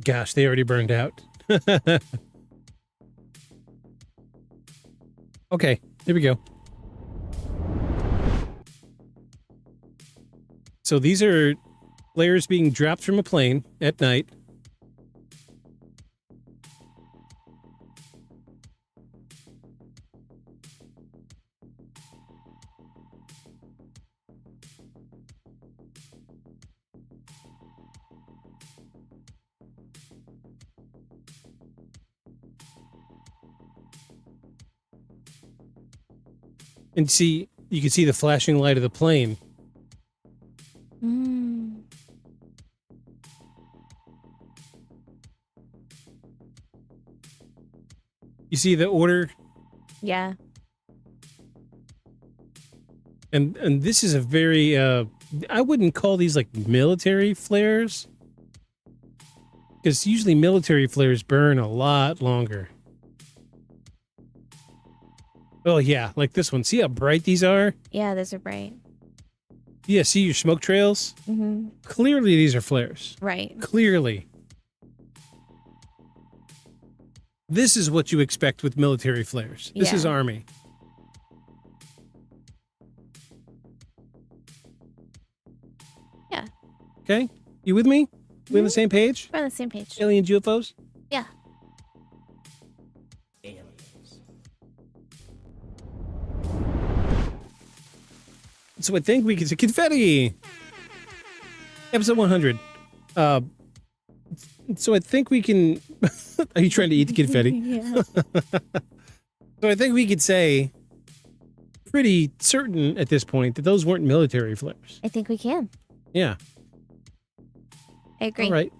S5: Gosh, they already burned out. Okay, here we go. So these are flares being dropped from a plane at night. And see, you can see the flashing light of the plane.
S6: Mm.
S5: You see the order?
S6: Yeah.
S5: And this is a very I wouldn't call these like military flares, because usually military flares burn a lot longer. Oh yeah, like this one. See how bright these are?
S6: Yeah, those are bright.
S5: Yeah, see your smoke trails?
S6: Mm-hmm.
S5: Clearly these are flares.
S6: Right.
S5: Clearly. This is what you expect with military flares. This is
S6: Yeah.
S5: Army.
S6: Yeah.
S5: Okay? You with me? We on the same page?
S6: We're on the same page.
S5: Aliens, UFOs?
S6: Yeah.
S5: So I think we can say confetti. Episode 100. So I think we can. Are you trying to eat the confetti?
S6: Yeah.
S5: So I think we could say, pretty certain at this point, that those weren't military flares.
S6: I think we can.
S5: Yeah.
S6: I agree.
S5: All right.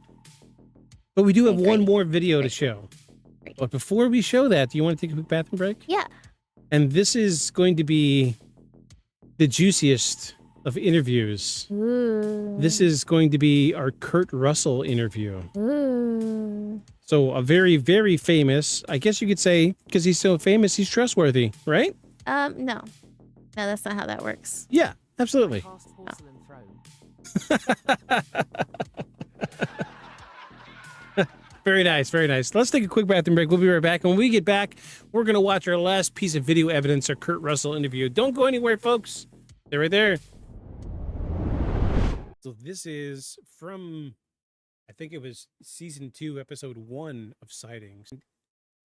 S5: But we do have
S6: agree.
S5: one more video to show.
S6: Great.
S5: But before we show that, do you want to take a quick bathroom break?
S6: Yeah.
S5: And this is going to be the juiciest of interviews.
S6: Ooh.
S5: This is going to be our Kurt Russell interview.
S6: Ooh.
S5: So a very, very famous, I guess you could say, because he's so famous, he's trustworthy, right?
S6: No. No, that's not how that works.
S5: Yeah, absolutely.
S4: Cast porcelain throne.
S5: Very nice, very nice. Let's take a quick bathroom break. We'll be right back. And when we get back, we're going to watch our last piece of video evidence, our Kurt Russell interview. Don't go anywhere, folks. They're right there. So this is from, I think it was season 2, episode 1 of Sightings.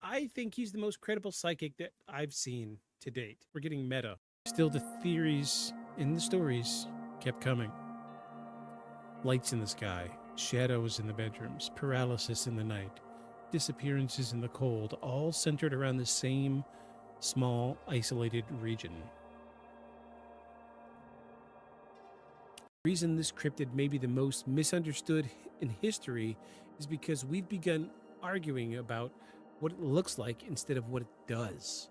S5: I think he's the most credible psychic that I've seen to date. We're getting meta. Still, the theories in the stories kept coming. Lights in the sky, shadows in the bedrooms, paralysis in the night, disappearances in the cold, all centered around the same small, isolated region. The reason this cryptid may be the most misunderstood in history is because we've begun arguing about what it looks like instead of what it does.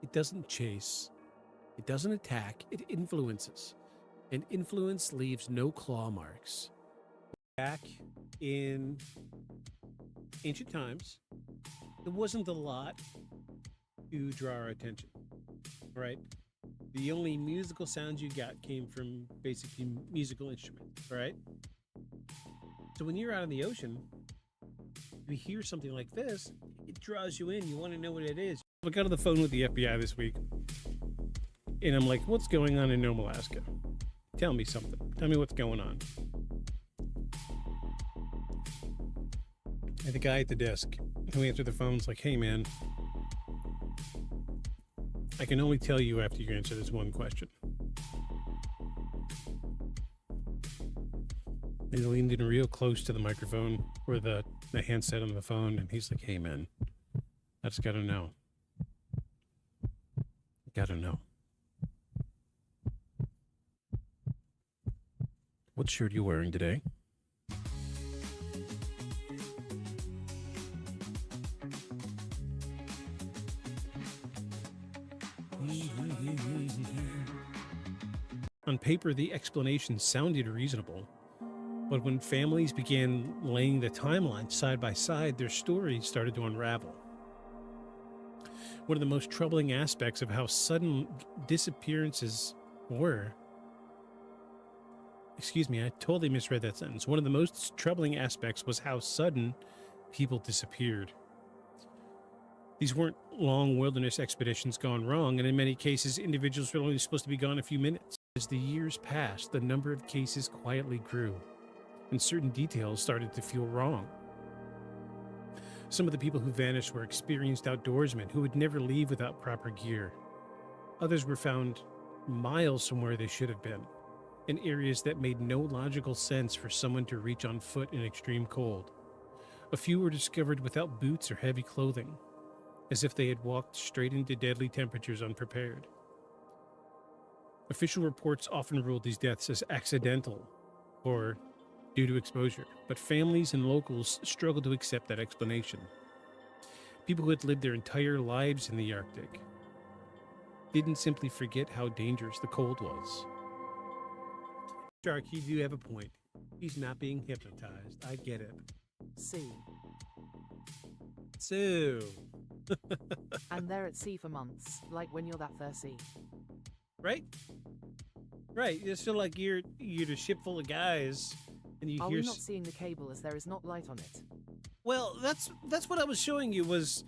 S5: It doesn't chase. It doesn't attack. It influences. And influence leaves no claw marks. Back in ancient times, there wasn't a lot to draw our attention, right? The only musical sounds you got came from basically musical instruments, right? So when you're out in the ocean, you hear something like this, it draws you in. You want to know what it is. I got on the phone with the FBI this week, and I'm like, what's going on in Nome, Alaska? Tell me something. Tell me what's going on. And the guy at the desk who answered the phone's like, hey, man, I can only tell you after you answer this one question. And he leaned in real close to the microphone or the handset on the phone, and he's like, hey, man, I just gotta know. Gotta know. What shirt are you wearing today? On paper, the explanation sounded reasonable, but when families began laying the timeline side by side, their stories started to unravel. One of the most troubling aspects of how sudden disappearances were... Excuse me, I totally misread that sentence. One of the most troubling aspects was how sudden people disappeared. These weren't long wilderness expeditions gone wrong, and in many cases, individuals were only supposed to be gone a few minutes. As the years passed, the number of cases quietly grew, and certain details started to feel wrong. Some of the people who vanished were experienced outdoorsmen who would never leave without proper gear. Others were found miles from where they should have been, in areas that made no logical sense for someone to reach on foot in extreme cold. A few were discovered without boots or heavy clothing, as if they had walked straight into deadly temperatures unprepared. Official reports often ruled these deaths as accidental or due to exposure, but families and locals struggled to accept that explanation. People who had lived their entire lives in the Arctic didn't simply forget how dangerous the cold was. Shark, you do have a point. He's not being hypnotized. I get it.
S4: Sea.
S5: So...
S4: And they're at sea for months, like when you're that thirsty.
S5: Right? Right. It's so like you're a ship full of guys, and you
S4: Are
S5: hear.
S4: we not seeing the cable as there is not light on it?
S5: Well, that's what I was showing you. Was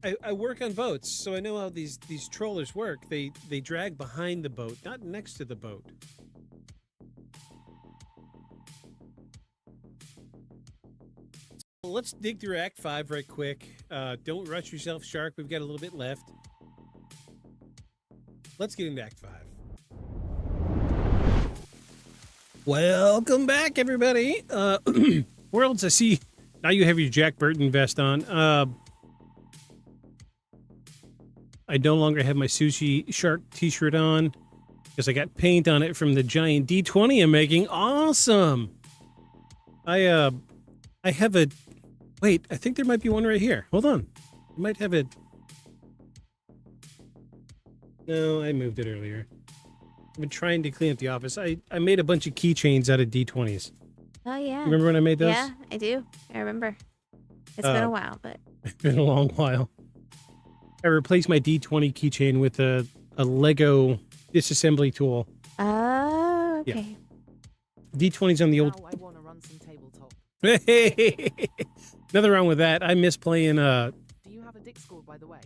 S5: I work on boats, so I know how these trollers work. They drag behind the boat, not next to the boat. Let's dig through Act 5 right quick. Don't rush yourself, Shark. We've got a little bit left. Let's get into Act 5. Welcome back, everybody. Worlds, I see. Now you have your Jack Burton vest on. I no longer have my Sushi Shark t-shirt on because I got paint on it from the giant D20 I'm making. Awesome. I have a... Wait, I think there might be one right here. Hold on. I might have it. No, I moved it earlier. I've been trying to clean up the office. I made a bunch of keychains out of D20s.
S6: Oh, yeah.
S5: Remember when I made those?
S6: Yeah, I do. I remember. It's been a while, but...
S5: It's been a long while. I replaced my D20 keychain with a Lego disassembly tool.
S6: Oh, okay.
S5: Yeah. D20's on the old...
S4: Now I want to run some tabletop.
S5: Nothing wrong with that. I miss playing...
S4: Do you have a Discord, by the way?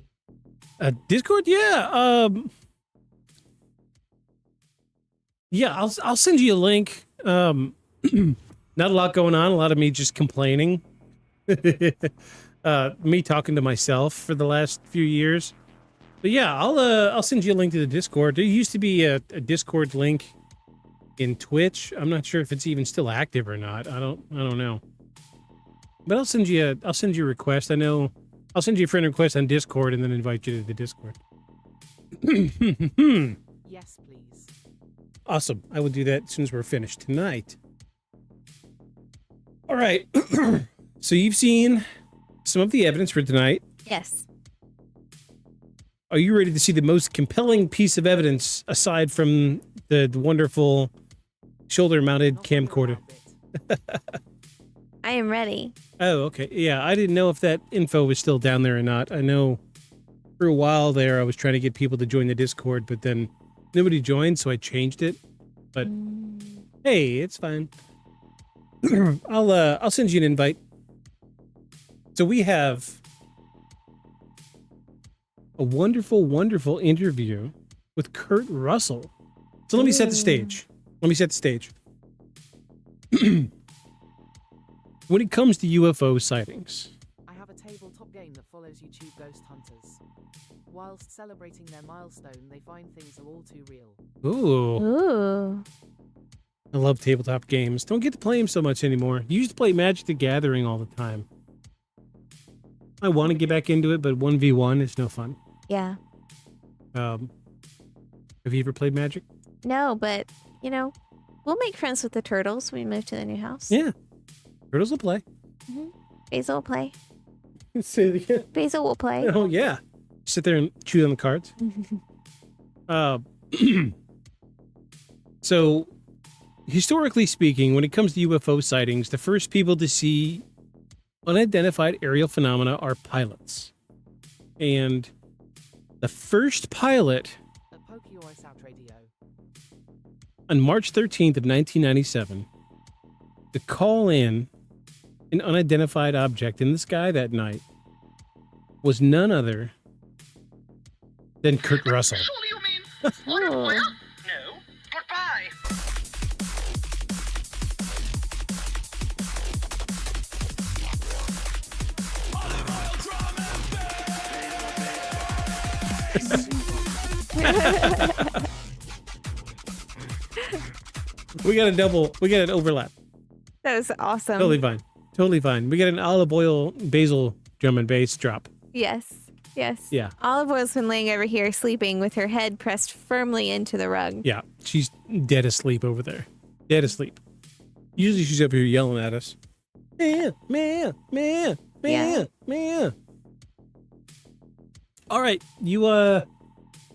S5: A Discord? Yeah. Yeah, I'll send you a link. Not a lot going on. A lot of me just complaining. Me talking to myself for the last few years. But yeah, I'll send you a link to the Discord. There used to be a Discord link in Twitch. I'm not sure if it's even still active or not. I don't know. But I'll send you a request. I'll send you a friend request on Discord and then invite you to the Discord.
S4: Yes, please.
S5: Awesome. I will do that as soon as we're finished tonight. All right. So you've seen some of the evidence for tonight.
S6: Yes.
S5: Are you ready to see the most compelling piece of evidence aside from the wonderful shoulder-mounted camcorder?
S6: I am ready.
S5: Oh, okay. Yeah, I didn't know if that info was still down there or not. I know for a while there I was trying to get people to join the Discord, but then nobody joined, so I changed it. But hey, it's fine. I'll send you an invite. So we have a wonderful, wonderful interview with Kurt Russell. So let me set the stage. When it comes to UFO sightings,
S4: I have a tabletop game that follows YouTube ghost hunters. Whilst celebrating their milestone, they find things are all too real.
S6: Ooh.
S5: I love tabletop games. Don't get to play them so much anymore. You used to play Magic the Gathering all the time. I want to get back into it, but 1v1 is no fun.
S6: Yeah.
S5: Have you ever played Magic?
S6: No, but, you know, we'll make friends with the turtles when we move to the new house.
S5: Yeah. Turtles will play.
S6: Basil will play.
S5: Say it again.
S6: Basil will play.
S5: Oh, yeah. Sit there and chew on the cards. So, historically speaking, when it comes to UFO sightings, the first people to see unidentified aerial phenomena are pilots. And the first pilot on March 13th of 1997 to call in an unidentified object in the sky that night was none other than Kurt Russell.
S6: Oh.
S5: We got an overlap.
S6: That was awesome.
S5: Totally fine. We got an olive oil basil drum and bass drop.
S6: Yes.
S5: Yeah.
S6: Olive Oil's been laying over here sleeping with her head pressed firmly into the rug.
S5: Yeah, she's dead asleep over there. Dead asleep. Usually she's up here yelling at us. Man. All right,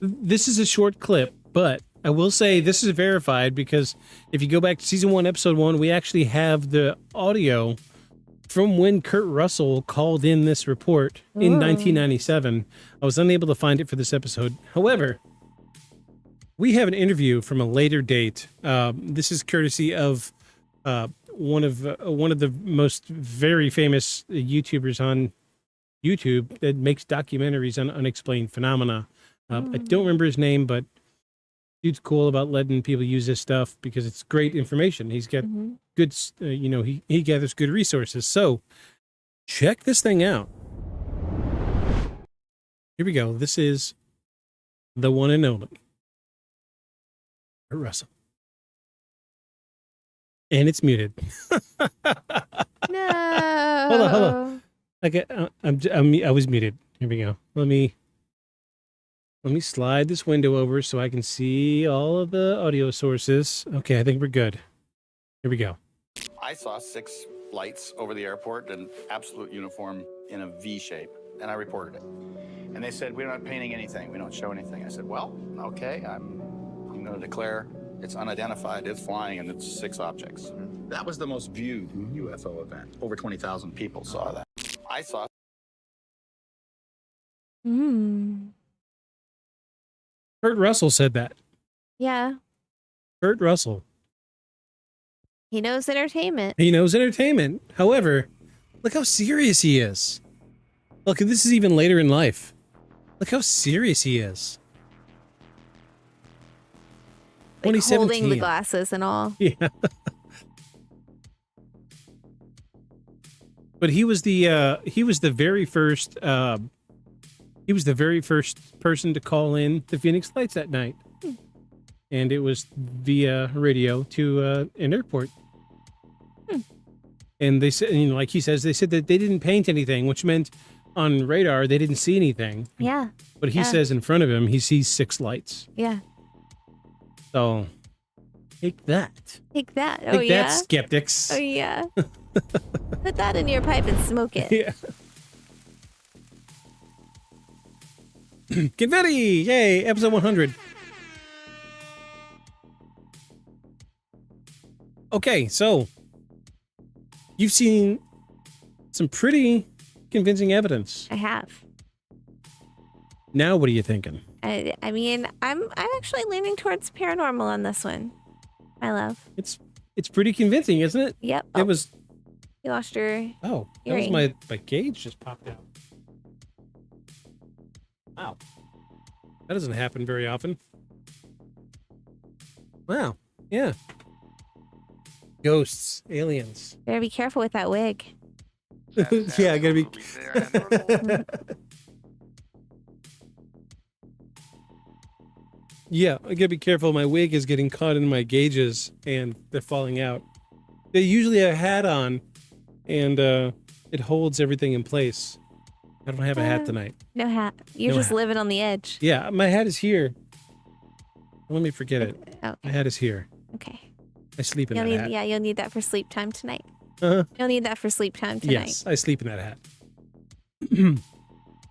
S5: this is a short clip, but I will say this is verified because if you go back to season 1, episode 1, we actually have the audio from when Kurt Russell called in this report in 1997. I was unable to find it for this episode. However, we have an interview from a later date. This is courtesy of one of the most very famous YouTubers on YouTube that makes documentaries on unexplained phenomena. I don't remember his name, but dude's cool about letting people use this stuff because it's great information. He's got good, he gathers good resources. So check this thing out. Here we go. This is the one and only Kurt Russell. And it's muted.
S6: No.
S5: Hold on. Okay, I was muted. Here we go. Let me slide this window over so I can see all of the audio sources. Okay, I think we're good. Here we go.
S12: I saw 6 lights over the airport in absolute uniform in a V shape, and I reported it. And they said, we're not painting anything. We don't show anything. I said, well, okay, I'm going to declare it's unidentified, it's flying, and it's 6 objects. That was the most viewed UFO event. Over 20,000 people saw that. I saw.
S5: Kurt Russell said that.
S6: Yeah.
S5: Kurt Russell.
S6: He knows entertainment.
S5: However, look how serious he is. Look, this is even later in life. Look how serious he is.
S6: Like holding the glasses and all.
S5: Yeah. But he was the very first person to call in the Phoenix Lights that night. And it was via radio to an airport. And they said, like he says, they said that they didn't paint anything, which meant on radar they didn't see anything.
S6: Yeah.
S5: But he says in front of him he sees 6 lights.
S6: Yeah.
S5: So take that.
S6: Take that.
S5: Take that, skeptics.
S6: Oh yeah. Put that in your pipe and smoke it.
S5: Yeah. Confetti! Yay! Episode 100. Okay, so You've seen some pretty convincing evidence.
S6: I have.
S5: Now, what are you thinking?
S6: I mean, I'm actually leaning towards paranormal on this one, my love.
S5: It's pretty convincing, isn't it?
S6: Yep.
S5: It was.
S6: You lost your.
S5: Oh, that was
S6: earring.
S5: my gauge just popped out. Wow, that doesn't happen very often. Wow. Yeah. Ghosts, aliens.
S6: Better be careful with that wig.
S5: Yeah, I gotta be. Yeah, I gotta be careful. My wig is getting caught in my gauges and they're falling out. They usually have a hat on and it holds everything in place. I don't have a hat tonight.
S6: No hat. You're
S5: No
S6: just
S5: hat.
S6: living on the edge.
S5: Yeah, my hat is here. Let me forget it.
S6: Oh,
S5: My hat is here.
S6: okay.
S5: I sleep in
S6: You'll
S5: that
S6: need,
S5: hat.
S6: yeah, you'll need that for sleep time tonight.
S5: Uh-huh.
S6: You'll need that for sleep time tonight.
S5: Yes, I sleep in that hat.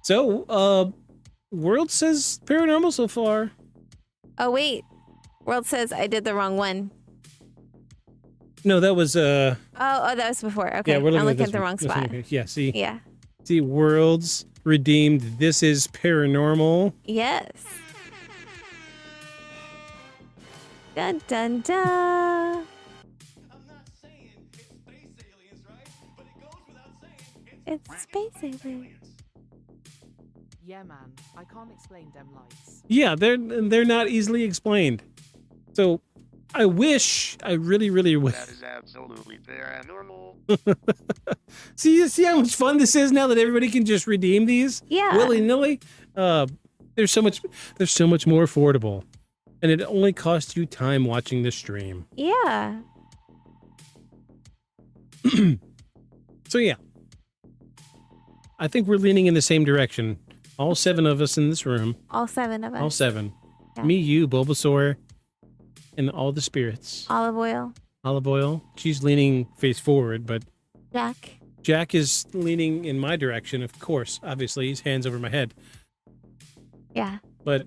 S5: So, World says paranormal so far.
S6: Oh, wait. World says I did the wrong one.
S5: No, that was
S6: Oh, that was before. Okay.
S5: yeah, we're
S6: I'm looking
S5: this
S6: at the
S5: one.
S6: wrong
S5: This one
S6: spot.
S5: here. Yeah, see.
S6: Yeah.
S5: See, Worlds redeemed. This is paranormal.
S6: Yes. Dun dun dun. It's space aliens.
S4: Yeah, man, I can't explain them lights.
S5: Yeah, they're not easily explained. So, I really wish.
S1: That is absolutely paranormal.
S5: See how much fun this is now that everybody can just redeem these
S6: Yeah.
S5: willy-nilly. They're so much more affordable, and it only costs you time watching the stream.
S6: Yeah.
S5: So yeah, I think we're leaning in the same direction. All 7 of us in this room.
S6: All 7 of us.
S5: All 7.
S6: Yeah.
S5: Me, you, Bulbasaur, and all the spirits.
S6: Olive oil.
S5: Olive oil. She's leaning face forward, but
S6: Jack.
S5: Jack is leaning in my direction, of course. Obviously, his hands over my head.
S6: Yeah.
S5: But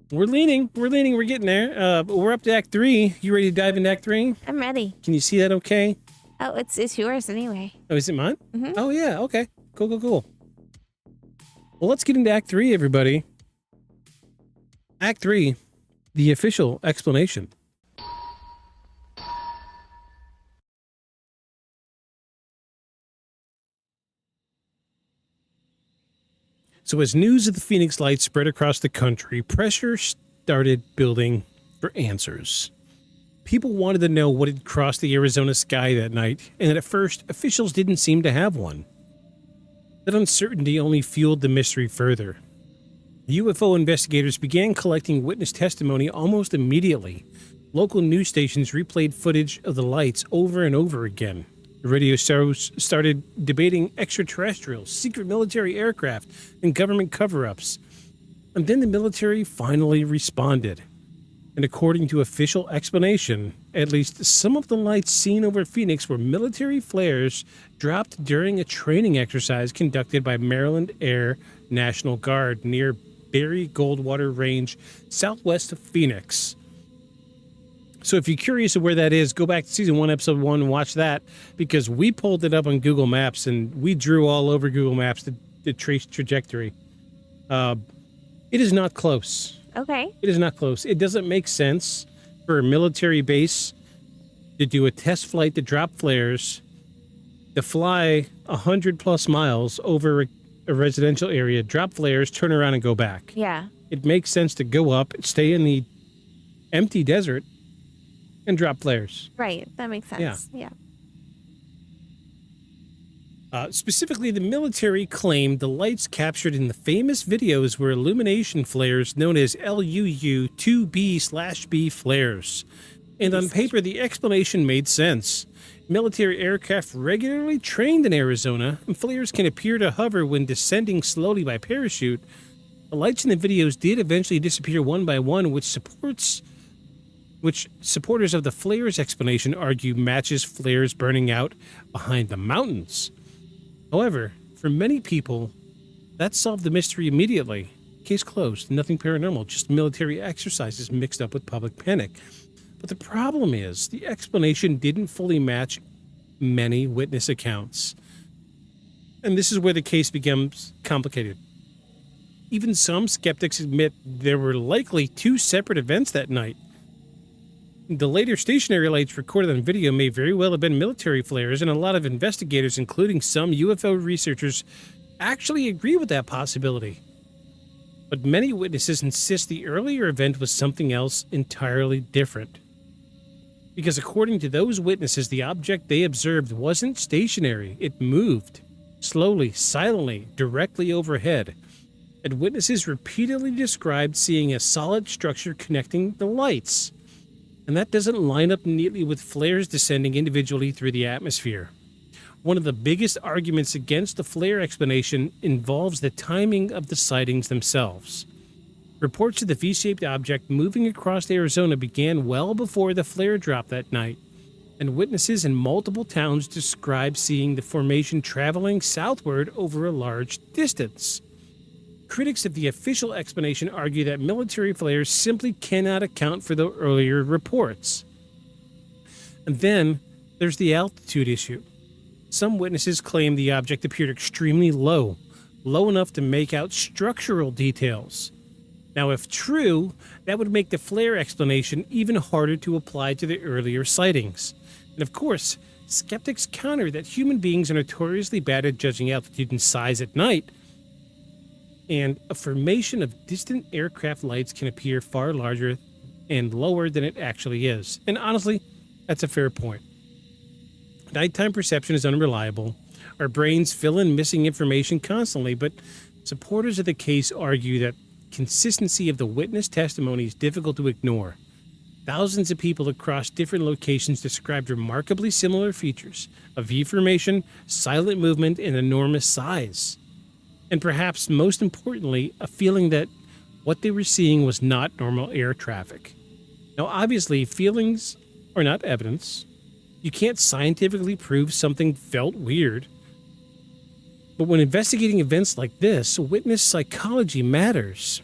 S5: we're leaning. We're getting there. But we're up to Act 3. You ready to dive into Act 3?
S6: I'm ready.
S5: Can you see that okay?
S6: Oh, it's yours anyway.
S5: Oh, is it mine?
S6: Mhm.
S5: Oh, yeah. Okay. Cool. Well, let's get into Act 3, everybody. Act 3, the official explanation. So as news of the Phoenix Lights spread across the country, pressure started building for answers. People wanted to know what had crossed the Arizona sky that night, and at first, officials didn't seem to have one. That uncertainty only fueled the mystery further. UFO investigators began collecting witness testimony almost immediately. Local news stations replayed footage of the lights over and over again. The radio shows started debating extraterrestrials, secret military aircraft, and government cover-ups. And then the military finally responded. And according to official explanation, at least some of the lights seen over Phoenix were military flares dropped during a training exercise conducted by Maryland Air National Guard near Barry Goldwater Range, southwest of Phoenix. So if you're curious of where that is, go back to season 1, episode 1, and watch that, because we pulled it up on Google Maps and we drew all over Google Maps to trace trajectory. It is not close.
S6: Okay.
S5: It is not close. It doesn't make sense for a military base to do a test flight to drop flares, to fly 100+ miles over a residential area, drop flares, turn around and go back.
S6: Yeah.
S5: It makes sense to go up, stay in the empty desert, and drop flares.
S6: Right. That makes sense. Yeah.
S5: Specifically, the military claimed the lights captured in the famous videos were illumination flares known as LUU-2B/B flares. And on paper, the explanation made sense. Military aircraft regularly trained in Arizona, and flares can appear to hover when descending slowly by parachute. The lights in the videos did eventually disappear one by one, which supporters of the flares explanation argue matches flares burning out behind the mountains. However, for many people, that solved the mystery immediately. Case closed, nothing paranormal, just military exercises mixed up with public panic. But the problem is, the explanation didn't fully match many witness accounts. And this is where the case becomes complicated. Even some skeptics admit there were likely two separate events that night. The later stationary lights recorded on video may very well have been military flares, and a lot of investigators, including some UFO researchers, actually agree with that possibility. But many witnesses insist the earlier event was something else entirely different. Because according to those witnesses, the object they observed wasn't stationary. It moved, slowly, silently, directly overhead. And witnesses repeatedly described seeing a solid structure connecting the lights. And that doesn't line up neatly with flares descending individually through the atmosphere. One of the biggest arguments against the flare explanation involves the timing of the sightings themselves. Reports of the V-shaped object moving across Arizona began well before the flare drop that night, and witnesses in multiple towns described seeing the formation traveling southward over a large distance. Critics of the official explanation argue that military flares simply cannot account for the earlier reports. And then there's the altitude issue. Some witnesses claim the object appeared extremely low enough to make out structural details. Now, if true, that would make the flare explanation even harder to apply to the earlier sightings. And of course, skeptics counter that human beings are notoriously bad at judging altitude and size at night, and a formation of distant aircraft lights can appear far larger and lower than it actually is. And honestly, that's a fair point. Nighttime perception is unreliable. Our brains fill in missing information constantly, but supporters of the case argue that consistency of the witness testimony is difficult to ignore. Thousands of people across different locations described remarkably similar features: a V formation, silent movement, and enormous size. And perhaps most importantly, a feeling that what they were seeing was not normal air traffic. Now, obviously, feelings are not evidence. You can't scientifically prove something felt weird. But when investigating events like this, witness psychology matters.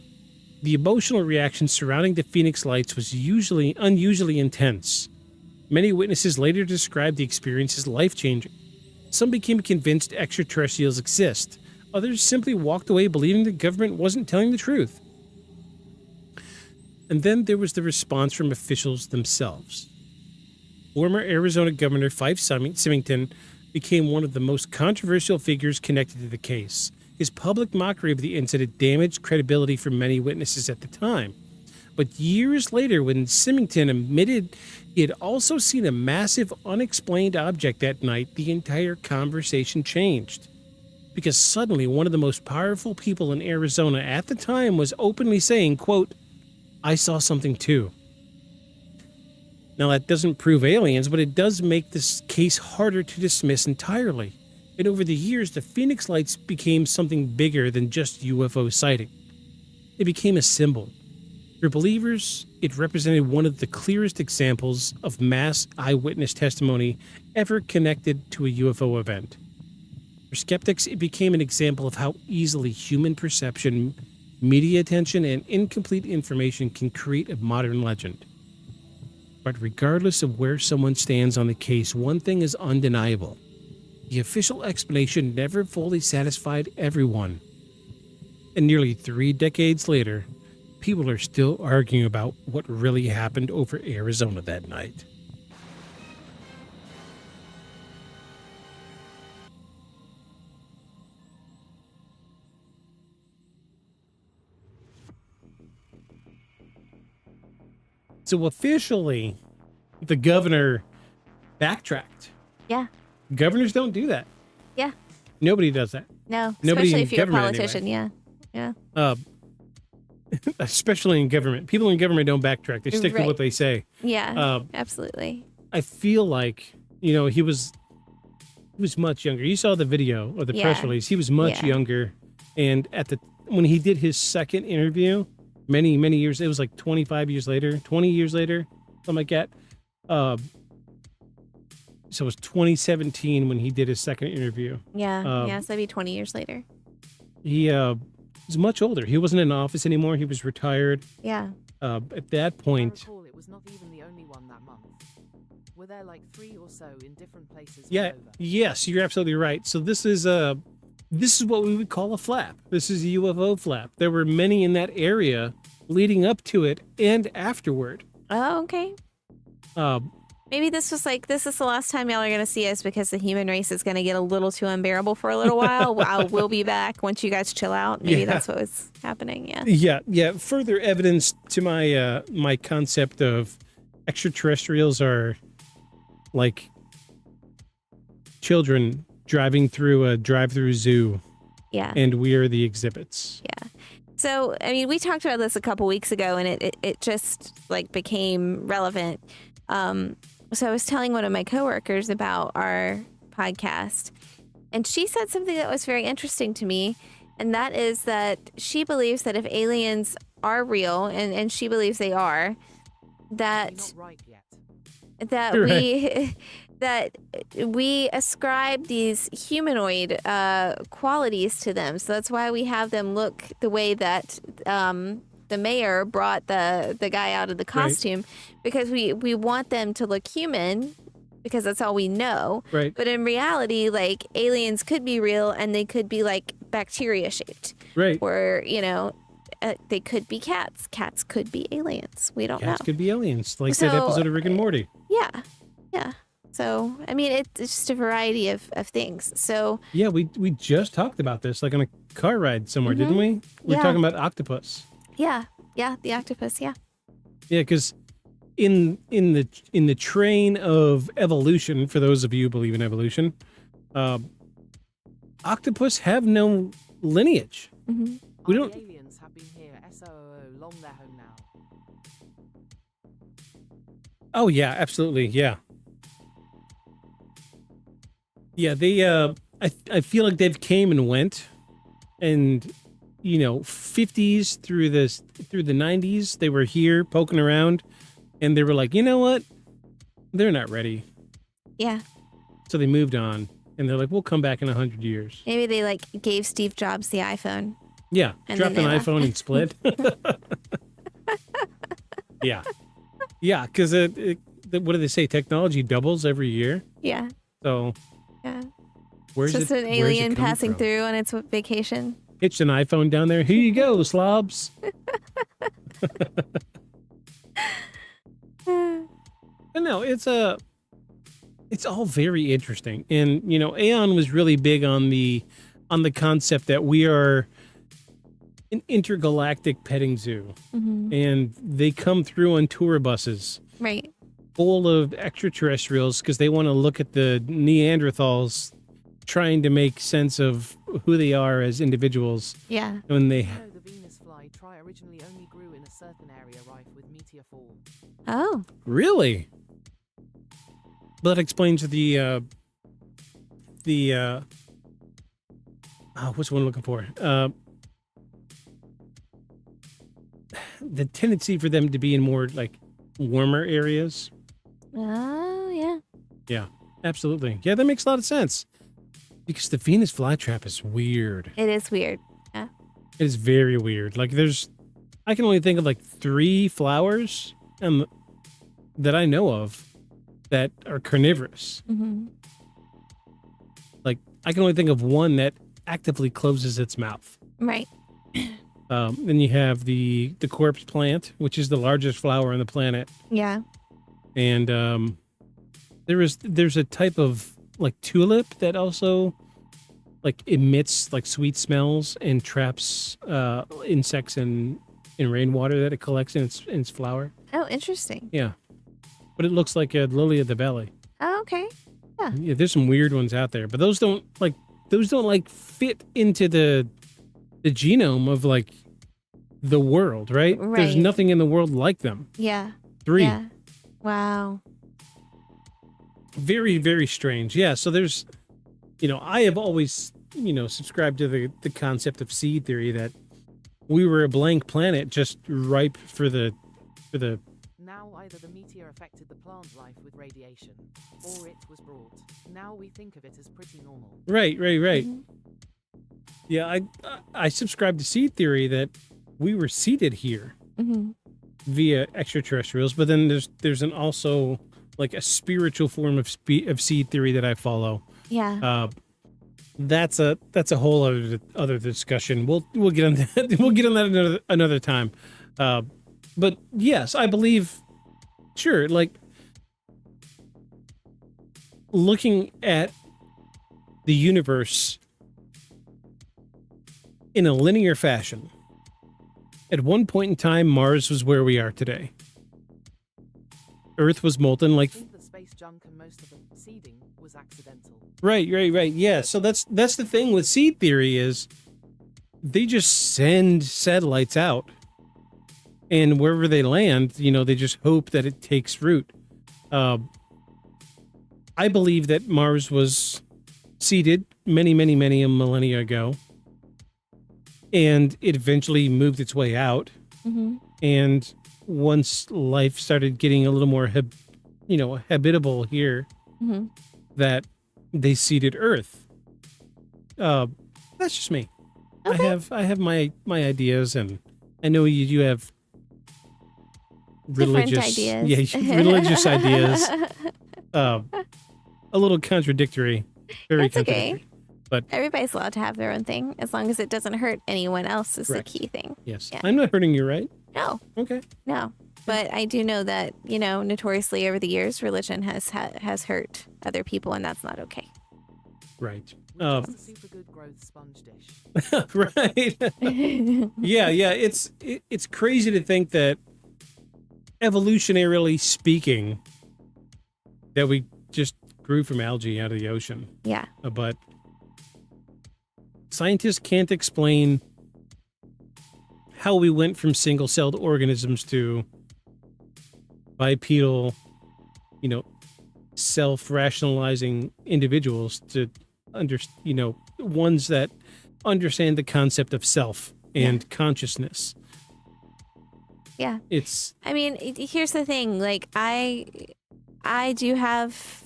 S5: The emotional reaction surrounding the Phoenix Lights was unusually intense. Many witnesses later described the experience as life-changing. Some became convinced extraterrestrials exist. Others simply walked away believing the government wasn't telling the truth. And then there was the response from officials themselves. Former Arizona Governor Fife Symington became one of the most controversial figures connected to the case. His public mockery of the incident damaged credibility for many witnesses at the time. But years later, when Symington admitted he had also seen a massive unexplained object that night, the entire conversation changed. Because suddenly one of the most powerful people in Arizona at the time was openly saying, quote, "I saw something too." Now, that doesn't prove aliens, but it does make this case harder to dismiss entirely. And over the years, the Phoenix Lights became something bigger than just UFO sighting. It became a symbol. For believers, it represented one of the clearest examples of mass eyewitness testimony ever connected to a UFO event. For skeptics, it became an example of how easily human perception, media attention, and incomplete information can create a modern legend. But regardless of where someone stands on the case, one thing is undeniable. The official explanation never fully satisfied everyone. And nearly 3 decades later, people are still arguing about what really happened over Arizona that night. So officially, the governor backtracked.
S6: Yeah.
S5: Governors don't do that.
S6: Yeah.
S5: Nobody does that.
S6: No.
S5: Nobody
S6: Especially
S5: in
S6: if you're a
S5: government,
S6: politician.
S5: anyway.
S6: Yeah.
S5: Especially in government. People in government don't backtrack. They stick to what they say.
S6: Yeah. Absolutely.
S5: I feel like, he was much younger. You saw the video or the press release. He was much younger. And when he did his second interview, many, many years, it was like 25 years later, 20 years later, something like that. So it was 2017 when he did his second interview.
S6: Yeah. So that'd be 20 years later.
S5: He was much older. He wasn't in office anymore. He was retired.
S6: Yeah.
S5: At that point,
S4: it was not even the only one that month. Were there like 3 or so in different places?
S5: Yeah.
S4: all over?
S5: Yes, you're absolutely right. So this is what we would call a flap. This is a UFO flap. There were many in that area leading up to it and afterward.
S6: Oh, okay. Maybe this is the last time y'all are going to see us because the human race is going to get a little too unbearable for a little while. We'll be back once you guys chill out. Maybe that's what was happening. Yeah.
S5: Yeah. Further evidence to my my concept of extraterrestrials are like children driving through a drive-through zoo.
S6: Yeah.
S5: And we are the exhibits.
S6: Yeah. So, I mean, we talked about this a couple weeks ago, and it just like became relevant. So I was telling one of my coworkers about our podcast, and she said something that was very interesting to me, and that is that she believes that if aliens are real, and she believes they are, that
S4: You're not right yet.
S6: that
S5: Right.
S6: that we ascribe these humanoid qualities to them. So that's why we have them look the way that the mayor brought the guy out of the costume, because we want them to look human, because that's all we know.
S5: Right.
S6: But in reality, like, aliens could be real, and they could be like bacteria shaped.
S5: Right.
S6: Or, you know, they could be cats. Cats could be aliens. We don't know.
S5: Cats could be aliens, like
S6: So,
S5: that episode of Rick and Morty.
S6: Yeah. Yeah. So, I mean, it's just a variety of things. So,
S5: Yeah, we just talked about this, like on a car ride somewhere, didn't we? We were
S6: Yeah.
S5: talking about octopus.
S6: yeah, the octopus, yeah.
S5: Yeah, because in the train of evolution, for those of you who believe in evolution, octopus have no lineage.
S6: Mm-hmm.
S5: We
S4: The
S5: don't.
S4: aliens have been here SOO long their home now.
S5: Oh yeah, absolutely, yeah. Yeah, they. I feel like they've came and went, and 50s through the 90s, they were here poking around, and they were like, you know what, they're not ready,
S6: Yeah.
S5: so they moved on, and they're like, we'll come back in 100 years.
S6: Maybe they like gave Steve Jobs the iPhone.
S5: Yeah,
S6: And
S5: dropped
S6: then
S5: an
S6: they left.
S5: iPhone and split. Yeah, yeah, because what do they say? Technology doubles every year.
S6: Yeah.
S5: So
S6: Yeah.
S5: where's
S6: It's just
S5: it?
S6: an
S5: where's it
S6: alien
S5: come
S6: passing
S5: from?
S6: through on its vacation.
S5: Hitched an iPhone down there. Here you go, slobs. But no, it's all very interesting, and Aeon was really big on the concept that we are an intergalactic petting zoo,
S6: Mm-hmm.
S5: and they come through on tour buses
S6: Right.
S5: full of extraterrestrials because they want to look at the Neanderthals, trying to make sense of who they are as individuals.
S6: Yeah.
S5: When they
S4: The Venus flytrap originally only grew in a certain area rife with meteor fall.
S6: Oh.
S5: really, but that explains the what's one I'm looking for? The tendency for them to be in more like warmer areas.
S6: Oh, yeah.
S5: Yeah, absolutely. Yeah, that makes a lot of sense. Because the Venus flytrap is weird.
S6: It is weird. Yeah.
S5: It is very weird. Like I can only think of like 3 flowers that I know of that are carnivorous.
S6: Mm-hmm.
S5: Like I can only think of one that actively closes its mouth.
S6: Right.
S5: Then you have the corpse plant, which is the largest flower on the planet.
S6: Yeah.
S5: And there's a type of like tulip that also like emits like sweet smells and traps insects in rainwater that it collects in its flower.
S6: Oh, interesting.
S5: Yeah, but it looks like a lily of the valley.
S6: Oh, okay.
S5: Yeah, there's some weird ones out there, but those don't fit into the genome of like the world, right? There's
S6: Right.
S5: nothing in the world like them.
S6: Yeah.
S5: 3.
S6: Yeah. Wow.
S5: Very, very strange. Yeah. So there's, I have always, subscribed to the concept of seed theory that we were a blank planet just ripe for the.
S4: Now either the meteor affected the plant life with radiation, or it was brought. Now we think of it as pretty normal.
S5: Right.
S6: Mhm.
S5: Yeah. I subscribe to seed theory that we were seeded here
S6: Mm-hmm.
S5: via extraterrestrials, but then there's an also like a spiritual form of seed theory that I follow.
S6: Yeah.
S5: That's a whole other discussion. We'll get on that. We'll get on that another time. But yes, I believe. Sure, like looking at the universe in a linear fashion. At one point in time, Mars was where we are today. Earth was molten like.
S4: The space junk and most of the seeding was accidental.
S5: Right. Yeah. So that's the thing with seed theory is they just send satellites out, and wherever they land, they just hope that it takes root. I believe that Mars was seeded many millennia ago, and it eventually moved its way out.
S6: Mm-hmm.
S5: And once life started getting a little more habitable here,
S6: mm-hmm.
S5: that they seeded Earth. That's just me.
S6: Okay.
S5: I have my ideas, and I know you have religious
S6: ideas.
S5: Yeah, religious ideas. A little contradictory. Very
S6: That's
S5: contradictory.
S6: okay.
S5: But
S6: everybody's allowed to have their own thing as long as it doesn't hurt anyone else is the key thing.
S5: Yes.
S6: Yeah.
S5: I'm not hurting you, right?
S6: No.
S5: Okay.
S6: No. But I do know that, notoriously over the years, religion has hurt other people, and that's not okay.
S5: Right.
S4: Which is a super good growth sponge dish.
S5: Right. Yeah. It's crazy to think that, evolutionarily speaking, that we just grew from algae out of the ocean.
S6: Yeah.
S5: But scientists can't explain how we went from single-celled organisms to bipedal, self-rationalizing individuals to ones that understand the concept of self and consciousness.
S6: Yeah.
S5: Here's
S6: the thing. Like, I do have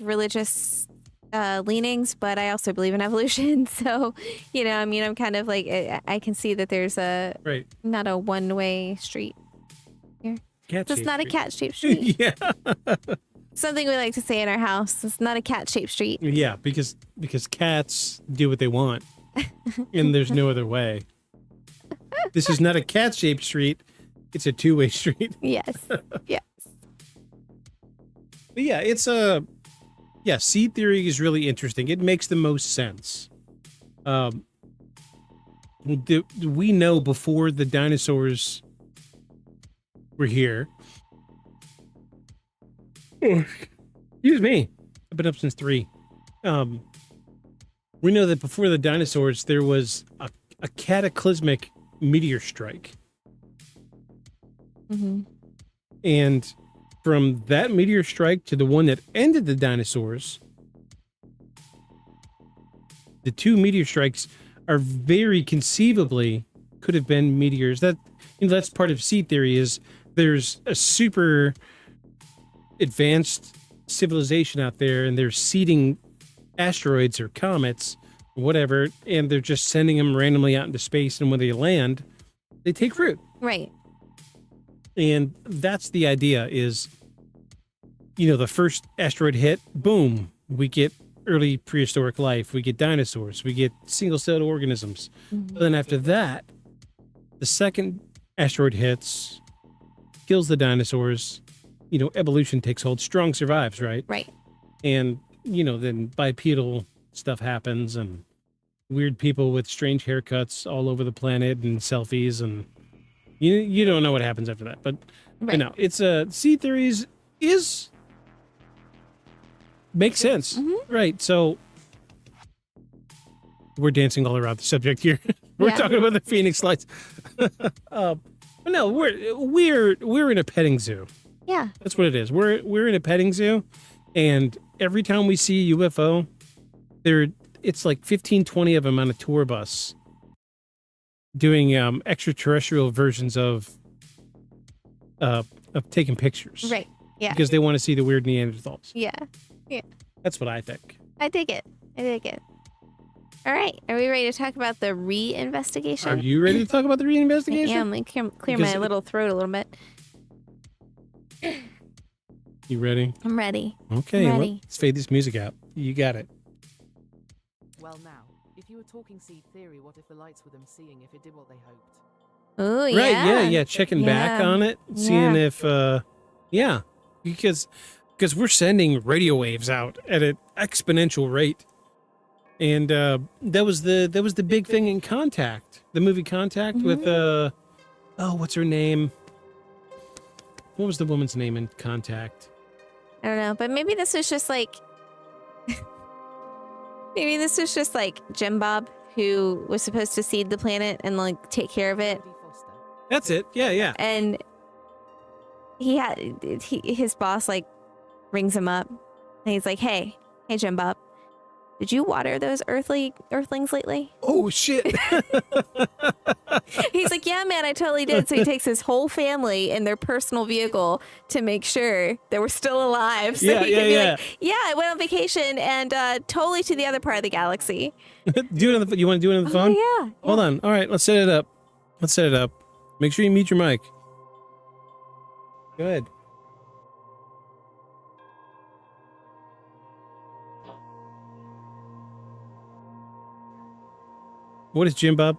S6: religious leanings, but I also believe in evolution. So, I'm kind of like, I can see that there's not a one-way street here. It's not a cat-shaped street.
S5: Yeah.
S6: Something we like to say in our house. It's not a cat-shaped street.
S5: Yeah, because cats do what they want, and there's no other way. This is not a cat-shaped street. It's a two-way street.
S6: Yes. Yes.
S5: But yeah, seed theory is really interesting. It makes the most sense. We know before the dinosaurs were here. Excuse me. I've been up since 3. We know that before the dinosaurs, there was a cataclysmic meteor strike.
S6: Mm-hmm.
S5: And from that meteor strike to the one that ended the dinosaurs, the 2 meteor strikes are very conceivably could have been meteors. That's part of seed theory is there's a super advanced civilization out there, and they're seeding asteroids or comets or whatever, and they're just sending them randomly out into space, and when they land, they take root.
S6: Right.
S5: And that's the idea is, the first asteroid hit, boom, we get early prehistoric life, we get dinosaurs, we get single-celled organisms.
S6: Mm-hmm.
S5: But then after that, the second asteroid hits, kills the dinosaurs, evolution takes hold, strong survives, right?
S6: Right.
S5: And, then bipedal stuff happens, and weird people with strange haircuts all over the planet, and selfies, and you don't know what happens after that. But, it's seed theories makes sense.
S6: Mm-hmm.
S5: Right. So we're dancing all around the subject here. We're talking about the Phoenix Lights. But no, we're in a petting zoo.
S6: Yeah.
S5: That's what it is. We're in a petting zoo, and every time we see a UFO, it's like 15, 20 of them on a tour bus doing extraterrestrial versions of taking pictures.
S6: Right. Yeah.
S5: Because they want to see the weird Neanderthals.
S6: Yeah. Yeah.
S5: That's what I think.
S6: I dig it. All right. Are we ready to talk about the reinvestigation?
S5: Are you ready to talk about the reinvestigation?
S6: I am. Let me clear my little throat a little bit.
S5: You ready?
S6: I'm ready.
S5: Okay,
S6: I'm ready.
S5: let's fade this music out. You got it.
S4: Well, now, if you were talking seed theory, what if the lights were them seeing if it did what they hoped?
S6: Oh,
S5: Right, yeah. Checking back on it, seeing if, because we're sending radio waves out at an exponential rate. And that was the big thing in Contact, the movie Contact with what's her name? What was the woman's name in Contact?
S6: I don't know, but maybe this was just like Jim Bob, who was supposed to seed the planet and like take care of it.
S5: That's it. Yeah.
S6: And his boss like rings him up and he's like, hey Jim Bob, did you water those earthlings lately?
S5: Oh shit.
S6: He's like, yeah, man, I totally did. So he takes his whole family in their personal vehicle to make sure that we're still alive. So he can be like, yeah, I went on vacation and totally to the other part of the galaxy.
S5: Do it on the. You want to do it on the phone?
S6: Yeah.
S5: Hold on. All right, let's set it up. Make sure you mute your mic. Go ahead. What is Jim Bob?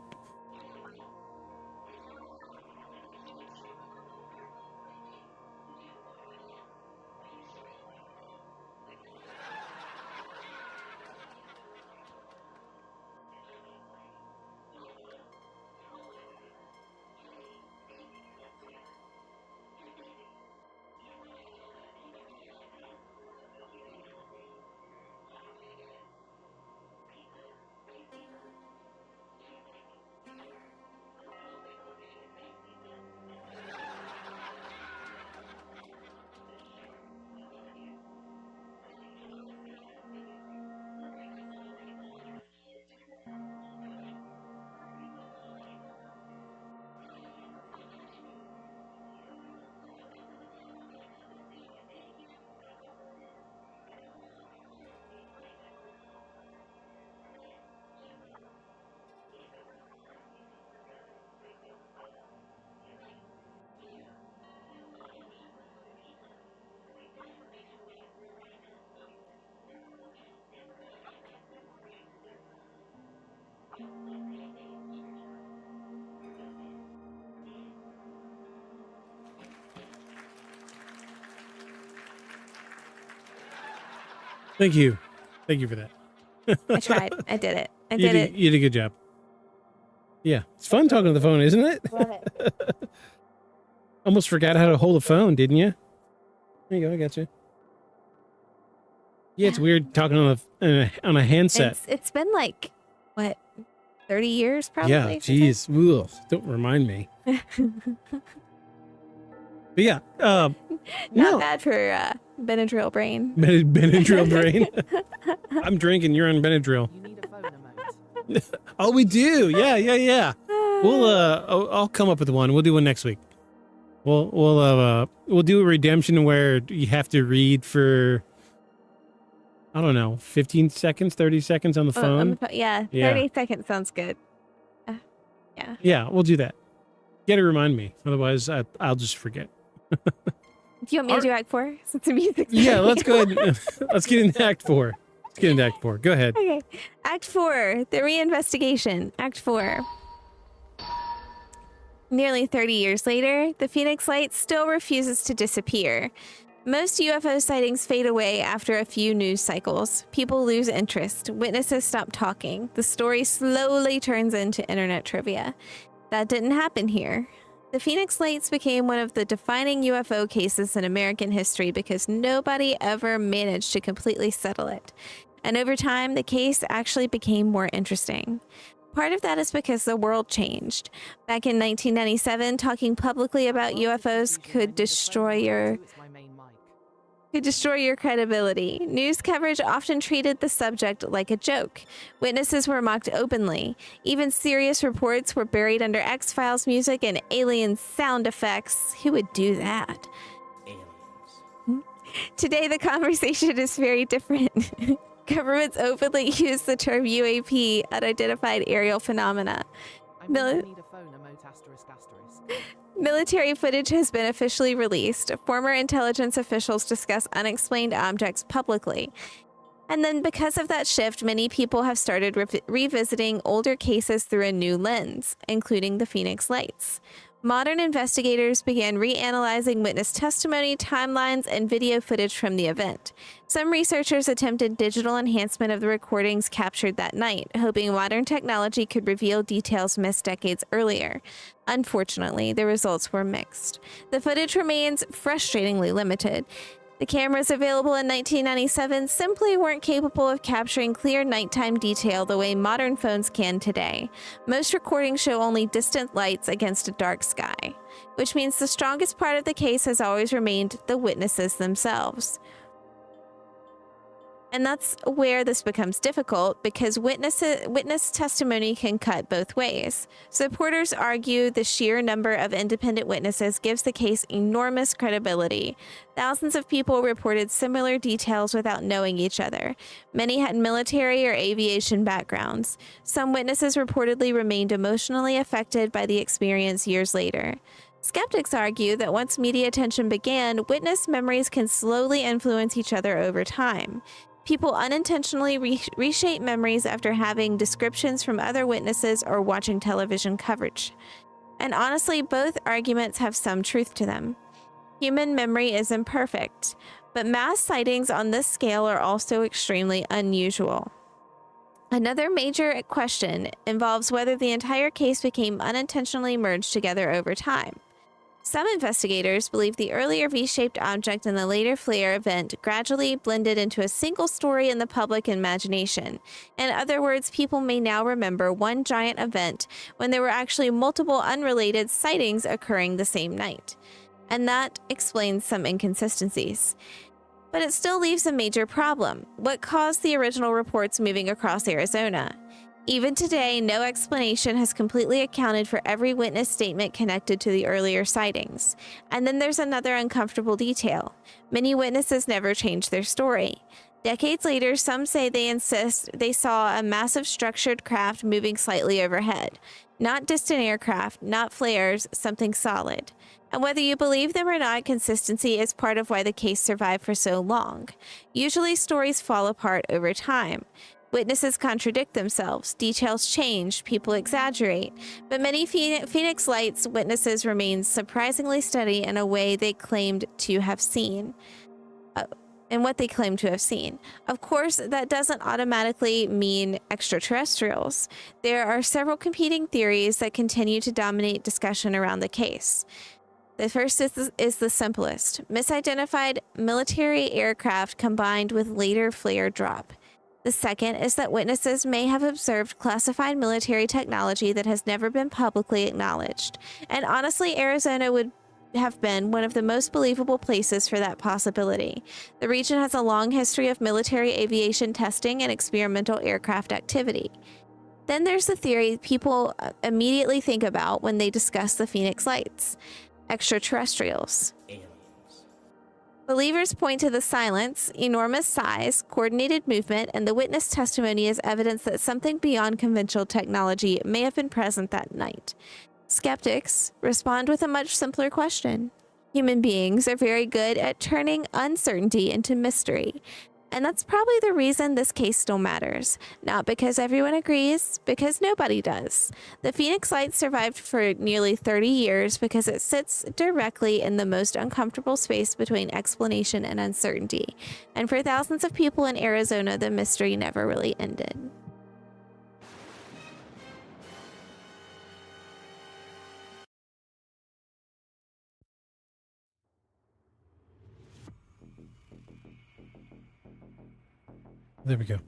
S5: Thank you for that.
S6: I tried. I did it.
S5: You did a good job. Yeah, it's fun talking to the phone, isn't it?
S6: Love it.
S5: Almost forgot how to hold a phone, didn't you? There you go. I got you. Yeah, it's weird talking on a handset.
S6: It's been like, what, 30 years probably?
S5: Yeah, geez. Ugh, don't remind me. But yeah.
S6: Not bad for Benadryl brain.
S5: Benadryl brain? I'm drinking. You're on Benadryl.
S4: You need a phone emote.
S5: Oh, we do. Yeah. We'll I'll come up with one. We'll do one next week. We'll do a redemption where you have to read for, I don't know, 15 seconds, 30 seconds on the phone.
S6: Yeah, 30 seconds sounds good. Yeah.
S5: Yeah, we'll do that. You gotta remind me. Otherwise, I'll just forget.
S6: Do you want me to do Act 4? Since the music's
S5: Yeah, let's go ahead. Let's get into Act 4. Go ahead.
S6: Okay. Act 4, the reinvestigation. Act 4. Nearly 30 years later, the Phoenix Light still refuses to disappear. Most UFO sightings fade away after a few news cycles. People lose interest. Witnesses stop talking. The story slowly turns into internet trivia. That didn't happen here. The Phoenix Lights became one of the defining UFO cases in American history because nobody ever managed to completely settle it. And over time, the case actually became more interesting. Part of that is because the world changed. Back in 1997, talking publicly about UFOs could destroy your credibility. News coverage often treated the subject like a joke. Witnesses were mocked openly. Even serious reports were buried under X-Files music and alien sound effects. Who would do that? Aliens. Today, the conversation is very different. Governments openly use the term UAP, unidentified aerial phenomena. Mil-
S4: need a phone emote asterisk asterisk.
S6: Military footage has been officially released. Former intelligence officials discuss unexplained objects publicly. And then because of that shift, many people have started revisiting older cases through a new lens, including the Phoenix Lights. Modern investigators began reanalyzing witness testimony, timelines, and video footage from the event. Some researchers attempted digital enhancement of the recordings captured that night, hoping modern technology could reveal details missed decades earlier. Unfortunately, the results were mixed. The footage remains frustratingly limited. The cameras available in 1997 simply weren't capable of capturing clear nighttime detail the way modern phones can today. Most recordings show only distant lights against a dark sky, which means the strongest part of the case has always remained the witnesses themselves. And that's where this becomes difficult, because witness testimony can cut both ways. Supporters argue the sheer number of independent witnesses gives the case enormous credibility. Thousands of people reported similar details without knowing each other. Many had military or aviation backgrounds. Some witnesses reportedly remained emotionally affected by the experience years later. Skeptics argue that once media attention began, witness memories can slowly influence each other over time. People unintentionally reshape memories after having descriptions from other witnesses or watching television coverage. And honestly, both arguments have some truth to them. Human memory is imperfect, but mass sightings on this scale are also extremely unusual. Another major question involves whether the entire case became unintentionally merged together over time. Some investigators believe the earlier V-shaped object and the later flare event gradually blended into a single story in the public imagination. In other words, people may now remember one giant event when there were actually multiple unrelated sightings occurring the same night. And that explains some inconsistencies. But it still leaves a major problem. What caused the original reports moving across Arizona? Even today, no explanation has completely accounted for every witness statement connected to the earlier sightings. And then there's another uncomfortable detail. Many witnesses never changed their story. Decades later, some say they insist they saw a massive structured craft moving slightly overhead. Not distant aircraft, not flares, something solid. And whether you believe them or not, consistency is part of why the case survived for so long. Usually stories fall apart over time. Witnesses contradict themselves, details change, people exaggerate, but many Phoenix Lights witnesses remain surprisingly steady in a way they claimed to have seen. What they claim to have seen. Of course, that doesn't automatically mean extraterrestrials. There are several competing theories that continue to dominate discussion around the case. The first is the simplest: misidentified military aircraft combined with later flare drop. The second is that witnesses may have observed classified military technology that has never been publicly acknowledged. And honestly, Arizona would have been one of the most believable places for that possibility. The region has a long history of military aviation testing and experimental aircraft activity. Then there's the theory people immediately think about when they discuss the Phoenix Lights: extraterrestrials. Believers point to the silence, enormous size, coordinated movement, and the witness testimony as evidence that something beyond conventional technology may have been present that night. Skeptics respond with a much simpler question. Human beings are very good at turning uncertainty into mystery. And that's probably the reason this case still matters. Not because everyone agrees, because nobody does. The Phoenix Lights survived for nearly 30 years because it sits directly in the most uncomfortable space between explanation and uncertainty. And for thousands of people in Arizona, the mystery never really ended.
S5: There we go.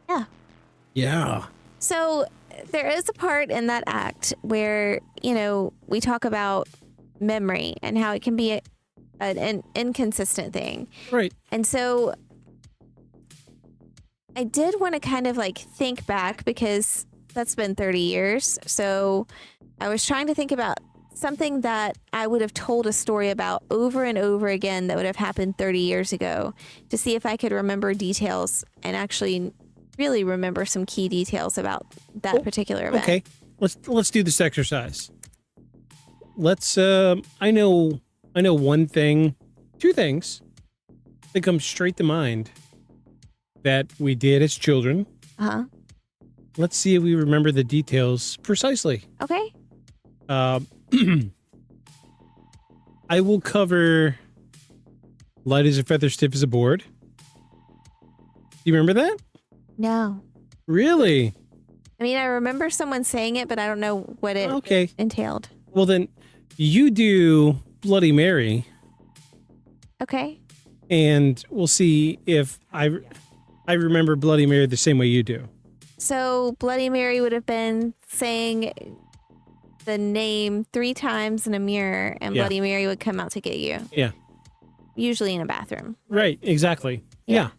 S6: Yeah.
S5: Yeah.
S6: So there is a part in that act where, we talk about memory and how it can be an inconsistent thing.
S5: Right.
S6: And so I did want to kind of think back, because that's been 30 years. So I was trying to think about something that I would have told a story about over and over again that would have happened 30 years ago, to see if I could remember details and actually really remember some key details about that particular event.
S5: Okay, let's do this exercise. Let's. I know one thing, two things that come straight to mind that we did as children. Let's see if we remember the details precisely.
S6: Okay.
S5: I will cover light as a feather, stiff as a board. Do you remember that?
S6: No.
S5: Really?
S6: I mean, I remember someone saying it, but I don't know what it entailed.
S5: Well, then you do Bloody Mary.
S6: Okay.
S5: And we'll see if I remember Bloody Mary the same way you do.
S6: So Bloody Mary would have been saying the name 3 times in a mirror, and Bloody Mary would come out to get you.
S5: Yeah.
S6: Usually in a bathroom.
S5: Right. Exactly. Yeah.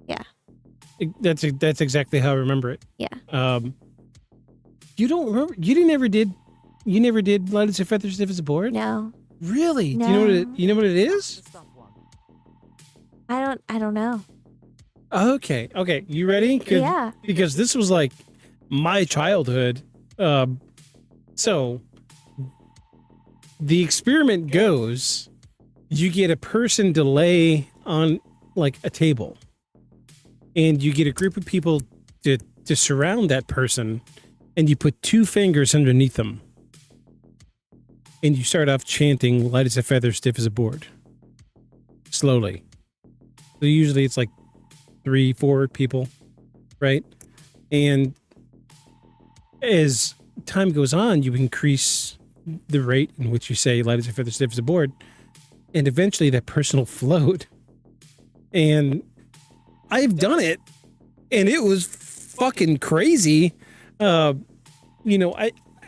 S6: Yeah.
S5: That's exactly how I remember it.
S6: Yeah.
S5: You don't remember? You never did light as a feather, stiff as a board?
S6: No.
S5: Really?
S6: No.
S5: Do you know what it is?
S6: I don't know.
S5: Okay. You ready?
S6: Yeah.
S5: Because this was like my childhood. So the experiment goes, you get a person to lay on like a table, and you get a group of people to surround that person, and you put 2 fingers underneath them, and you start off chanting light as a feather, stiff as a board, slowly. So usually it's like 3-4 people, right? And as time goes on, you increase the rate in which you say light as a feather, stiff as a board, and eventually that person will float. And I've done it, and it was fucking crazy. I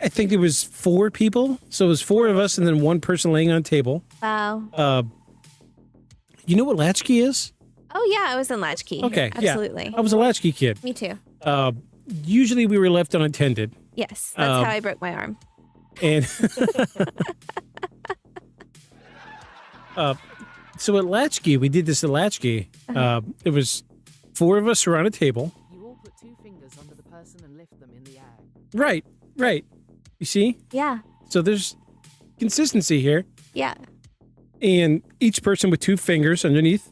S5: think there was 4 people, so it was 4 of us and then 1 person laying on a table.
S6: Wow.
S5: You know what latchkey is?
S6: Oh yeah, I was in latchkey.
S5: Okay,
S6: absolutely.
S5: Yeah. I was a latchkey kid.
S6: Me too.
S5: Usually we were left unattended.
S6: Yes, that's how I broke my arm.
S5: And so at latchkey, we did this at latchkey. It was 4 of us around a table.
S4: You all put 2 fingers under the person and lift them in the air.
S5: Right. You see?
S6: Yeah.
S5: So there's consistency here.
S6: Yeah.
S5: And each person with 2 fingers underneath.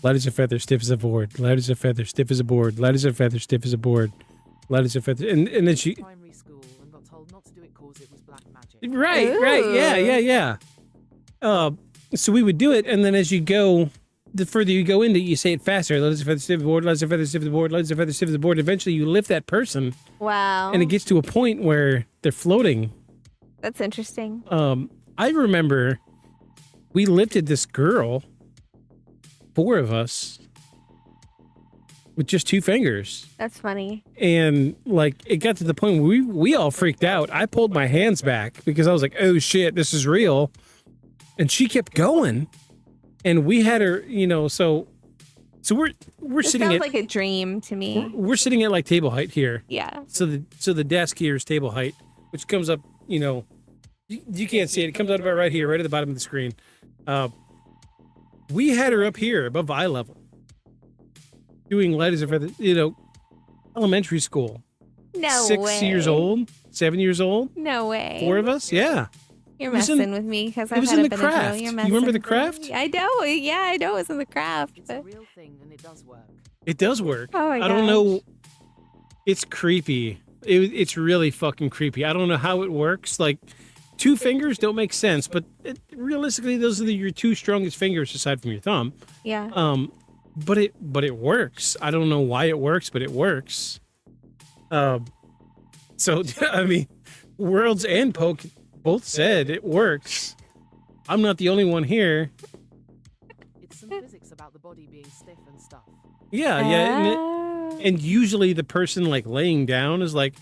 S5: Light as a feather, stiff as a board. Light as a feather, stiff as a board. Light as a feather, stiff as a board. Light as a feather. And then she...
S4: Primary school and got told not to do it because it was black magic.
S5: Right. Yeah. So we would do it, and then as you go, the further you go into it, you say it faster. Light as a feather, stiff as a board. Light as a feather, stiff as a board. Light as a feather, stiff as a board. Eventually you lift that person.
S6: Wow.
S5: And it gets to a point where they're floating.
S6: That's interesting.
S5: I remember we lifted this girl, 4 of us, with just 2 fingers.
S6: That's funny.
S5: And like it got to the point where we all freaked out. I pulled my hands back because I was like, oh shit, this is real. And she kept going. And we had her, so we're sitting
S6: sounds
S5: at
S6: like a dream to me.
S5: We're sitting at like table height here.
S6: Yeah.
S5: So the desk here is table height, which comes up, you can't see it. It comes out about right here, right at the bottom of the screen. We had her up here above eye level, doing light as a feather, elementary school.
S6: No
S5: 6
S6: way.
S5: years old, 7 years old.
S6: No way.
S5: 4 of us, yeah.
S6: You're messing with me because I've
S5: was
S6: had
S5: in
S6: a
S5: the
S6: Benadryl.
S5: craft.
S6: You're
S5: You
S6: messing
S5: remember the
S6: with
S5: craft?
S6: me. I know. Yeah, I know it was in the craft.
S4: It's a real thing and it does work.
S5: It does work.
S6: Oh my
S5: I don't
S6: gosh.
S5: know. It's creepy. It's really fucking creepy. I don't know how it works. Like, 2 fingers don't make sense, but realistically, those are your 2 strongest fingers aside from your thumb.
S6: Yeah.
S5: But it works. I don't know why it works, but it works. So I mean, Worlds and Poke both said it works. I'm not the only one here.
S4: It's some physics about the body being stiff and stuff.
S5: Yeah. And usually the person like laying down is like,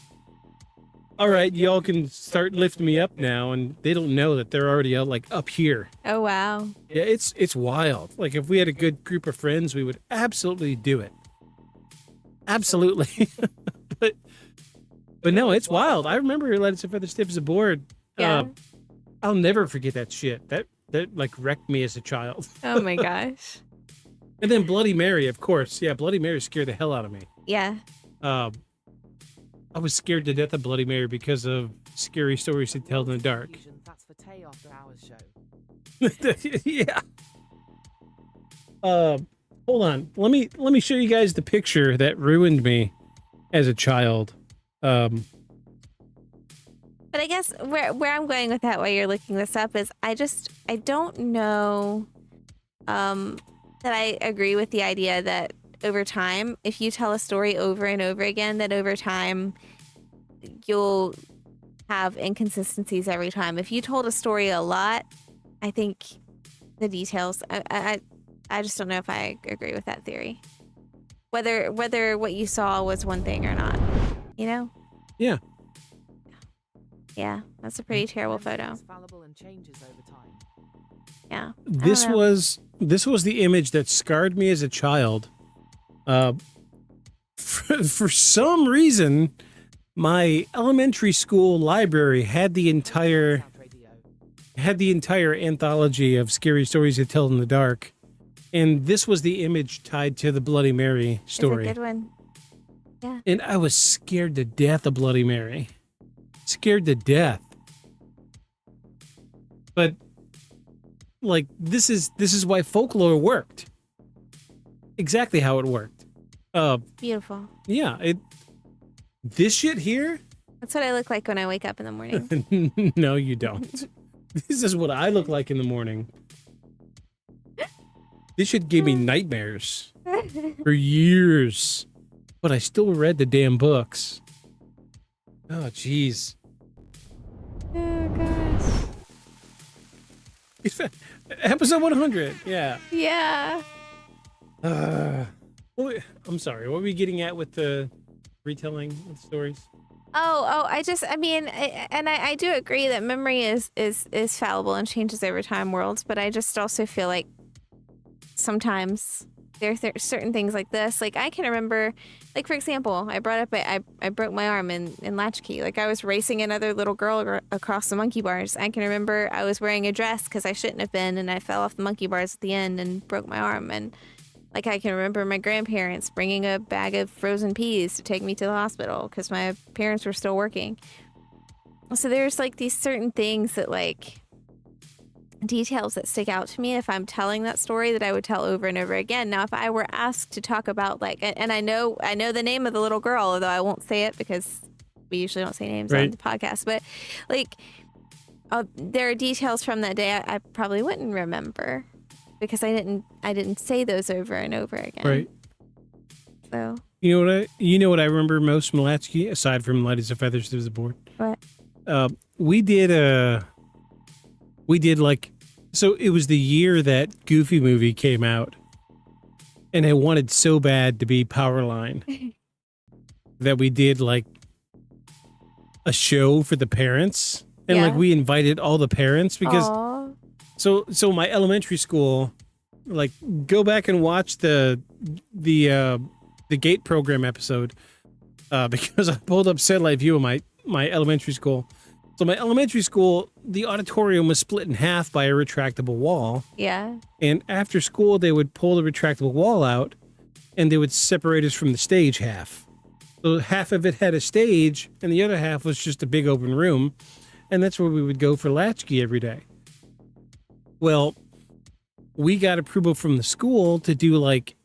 S5: all right, y'all can start lifting me up now, and they don't know that they're already like up here.
S6: Oh wow.
S5: Yeah, it's wild. Like if we had a good group of friends, we would absolutely do it. Absolutely. but no, it's wild. I remember Light as a Feather, Stiff as a Board.
S6: Yeah.
S5: I'll never forget that shit. That like wrecked me as a child.
S6: Oh my gosh.
S5: And then Bloody Mary, of course. Yeah, Bloody Mary scared the hell out of me.
S6: Yeah.
S5: I was scared to death of Bloody Mary because of scary stories to tell in the dark.
S4: That's for Tay after hours show.
S5: Yeah. Hold on. Let me show you guys the picture that ruined me as a child.
S6: But I guess where I'm going with that while you're looking this up is I don't know that I agree with the idea that over time, if you tell a story over and over again, that over time you'll have inconsistencies every time. If you told a story a lot, I think the details, I just don't know if I agree with that theory. Whether what you saw was one thing or not, you know?
S5: Yeah.
S6: Yeah, that's a pretty terrible photo. Yeah.
S5: This was the image that scarred me as a child. For some reason, my elementary school library had the entire anthology of scary stories to tell in the dark, and this was the image tied to the Bloody Mary story.
S6: It's a good one. Yeah.
S5: And I was scared to death of Bloody Mary. Scared to death. But like this is why folklore worked. Exactly how it worked.
S6: Beautiful.
S5: Yeah, this shit here?
S6: That's what I look like when I wake up in the morning.
S5: No, you don't. This is what I look like in the morning. This shit gave me nightmares for years. But I still read the damn books. Oh, jeez.
S6: Oh, gosh.
S5: Episode 100. Yeah.
S6: Yeah.
S5: I'm sorry. What were we getting at with the retelling of the stories?
S6: I do agree that memory is fallible and changes over time worlds, but I just also feel like sometimes there are certain things like this. Like I can remember, like for example, I brought up I broke my arm in latchkey. Like I was racing another little girl across the monkey bars. I can remember I was wearing a dress because I shouldn't have been, and I fell off the monkey bars at the end and broke my arm. And like I can remember my grandparents bringing a bag of frozen peas to take me to the hospital because my parents were still working. So there's like these certain things that like details that stick out to me if I'm telling that story that I would tell over and over again. Now, if I were asked to talk about like, and I know the name of the little girl, although I won't say it because we usually don't say names on the podcast, but like there are details from that day I probably wouldn't remember because I didn't say those over and over again. Right. So
S5: you know what I remember most from Latchkey, aside from Light as a Feather Through the Board?
S6: What?
S5: We did like, so it was the year that Goofy movie came out, and I wanted so bad to be Powerline that we did like a show for the parents, and like we invited all the parents because so my elementary school, like go back and watch the gate program episode because I pulled up satellite view of my elementary school. So my elementary school, the auditorium was split in half by a retractable wall.
S6: Yeah.
S5: And after school, they would pull the retractable wall out, and they would separate us from the stage half. So half of it had a stage, and the other half was just a big open room, and that's where we would go for latchkey every day. Well, we got approval from the school to do like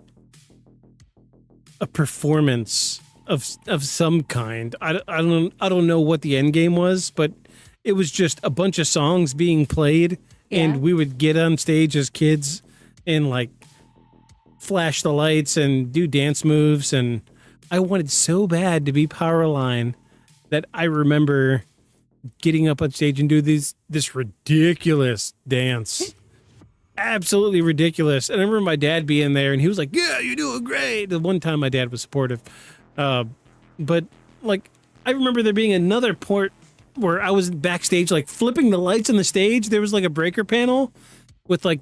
S5: a performance of some kind. I don't know what the end game was, but it was just a bunch of songs being played, and we would get on stage as kids and like flash the lights and do dance moves. And I wanted so bad to be Powerline that I remember getting up on stage and do this ridiculous dance. Absolutely ridiculous. And I remember my dad being there, and he was like, "Yeah, you're doing great." The one time my dad was supportive. But like, I remember there being another part where I was backstage, like flipping the lights on the stage. There was like a breaker panel with like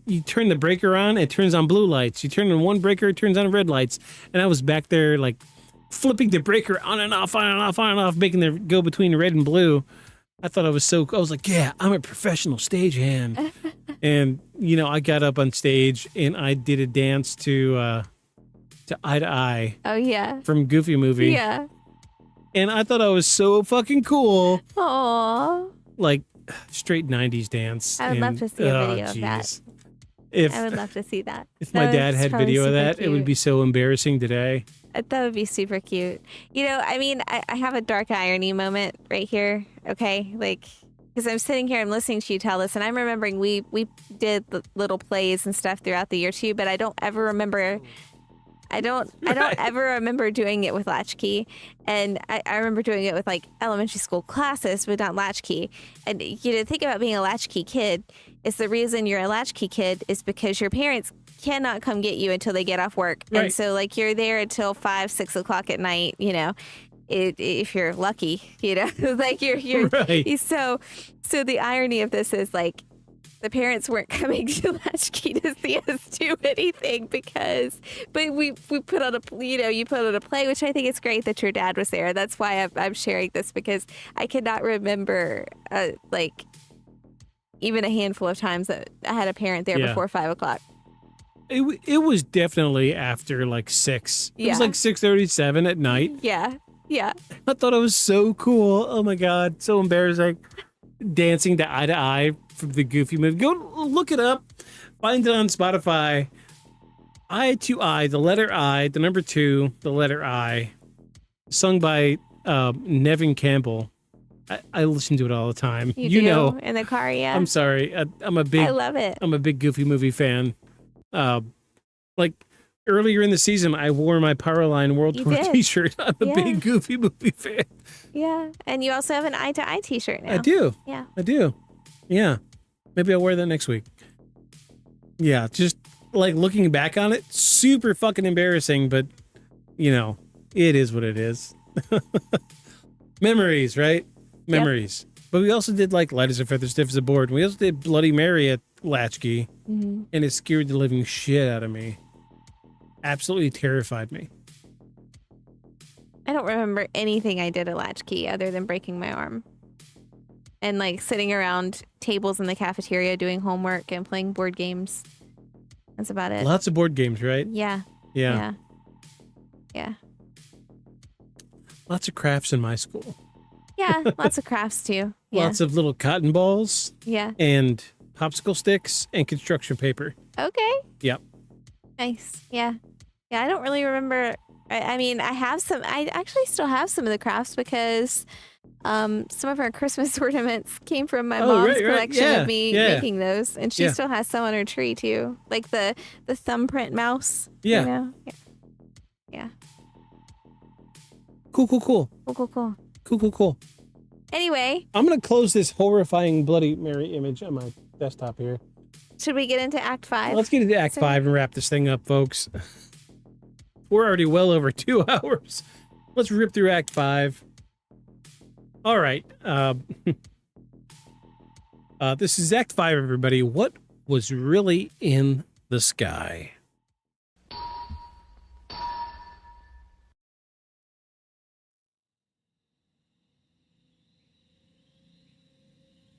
S5: you turn the breaker on, it turns on blue lights. You turn on one breaker, it turns on red lights. And I was back there like flipping the breaker on and off, on and off, on and off, making it go between red and blue. I thought I was like, yeah, I'm a professional stagehand. And, you know, I got up on stage and I did a dance to to Eye
S6: Oh yeah.
S5: from Goofy Movie.
S6: Yeah.
S5: And I thought I was so fucking cool.
S6: Aww.
S5: Like, straight 90s dance.
S6: I would love to see a video of that. I would love to see that.
S5: If my dad had video of that, it would be so embarrassing today.
S6: That would be super cute. You know, I mean, I have a dark irony moment right here. Okay, like, because I'm sitting here, I'm listening to you tell this, and I'm remembering we did little plays and stuff throughout the year too, but I don't ever remember. I don't ever remember doing it with Latchkey, and I remember doing it with like elementary school classes, but not Latchkey. And you know, think about being a Latchkey kid. Is the reason you're a Latchkey kid is because your parents cannot come get you until they get off work,
S5: Right.
S6: and so like you're there until 5, 6 o'clock at night. You know, if you're lucky, you know, like you're
S5: Right.
S6: So the irony of this is like, the parents weren't coming to Latchkey to see us do anything but we put on you put on a play, which I think it's great that your dad was there. That's why I'm sharing this, because I cannot remember like even a handful of times that I had a parent there before 5 o'clock.
S5: It was definitely after like 6. It was like 6:37 at night.
S6: Yeah.
S5: I thought it was so cool. Oh my God, so embarrassing. Dancing to Eye from the Goofy Movie. Go look it up. Find it on Spotify. Eye to Eye, the letter I, the number 2, the letter I. Sung by Nevin Campbell. I listen to it all the time.
S6: You do?
S5: Know.
S6: In the car, yeah.
S5: I'm sorry. I
S6: love it.
S5: I'm a big Goofy Movie fan. Like earlier in the season, I wore my Powerline World Tour t-shirt. I'm a big Goofy Movie fan.
S6: Yeah, and you also have an Eye to Eye t-shirt now.
S5: I do.
S6: Yeah.
S5: I do. Yeah. Maybe I'll wear that next week. Yeah, just like looking back on it, super fucking embarrassing, but you know, it is what it is. Memories, right? Memories. Yep. But we also did like Light as a Feather, Stiff as a Board. We also did Bloody Mary at Latchkey, and it scared the living shit out of me. Absolutely terrified me.
S6: I don't remember anything I did at Latchkey other than breaking my arm. And like sitting around tables in the cafeteria doing homework and playing board games. That's about it.
S5: Lots of board games, right?
S6: Yeah.
S5: Lots of crafts in my school.
S6: Yeah, lots of crafts too. Yeah.
S5: Lots of little cotton balls.
S6: Yeah.
S5: And popsicle sticks and construction paper.
S6: Okay.
S5: Yep.
S6: Nice. Yeah. Yeah, I don't really remember. I mean, I actually still have some of the crafts because some of our Christmas ornaments came from my mom's collection of me making those. And she still has some on her tree too. Like the thumbprint mouse.
S5: Yeah.
S6: You know? Yeah.
S5: Cool.
S6: Anyway.
S5: I'm going to close this horrifying Bloody Mary image on my desktop here.
S6: Should we get into Act 5?
S5: Let's get into Act 5 and wrap this thing up, folks. We're already well over 2 hours. Let's rip through Act 5. All right. This is Act 5, everybody. What was really in the sky?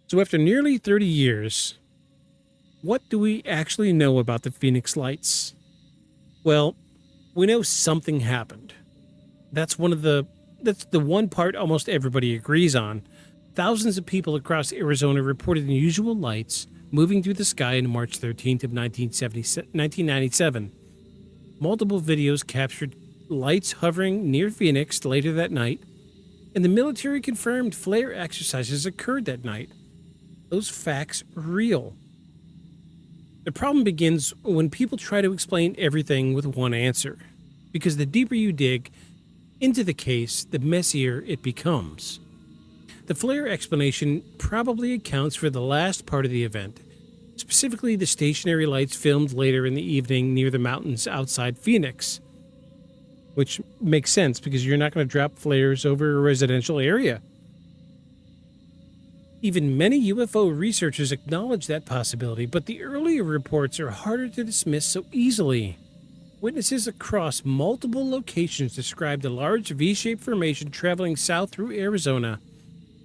S5: So after nearly 30 years, what do we actually know about the Phoenix Lights? Well, we know something happened. That's the one part almost everybody agrees on. Thousands of people across Arizona reported unusual lights moving through the sky on March 13th of 1997. Multiple videos captured lights hovering near Phoenix later that night, and the military confirmed flare exercises occurred that night. Those facts are real. The problem begins when people try to explain everything with one answer, because the deeper you dig into the case, the messier it becomes. The flare explanation probably accounts for the last part of the event, specifically the stationary lights filmed later in the evening near the mountains outside Phoenix, which makes sense because you're not going to drop flares over a residential area. Even many UFO researchers acknowledge that possibility, but the earlier reports are harder to dismiss so easily. Witnesses across multiple locations described a large V-shaped formation traveling south through Arizona.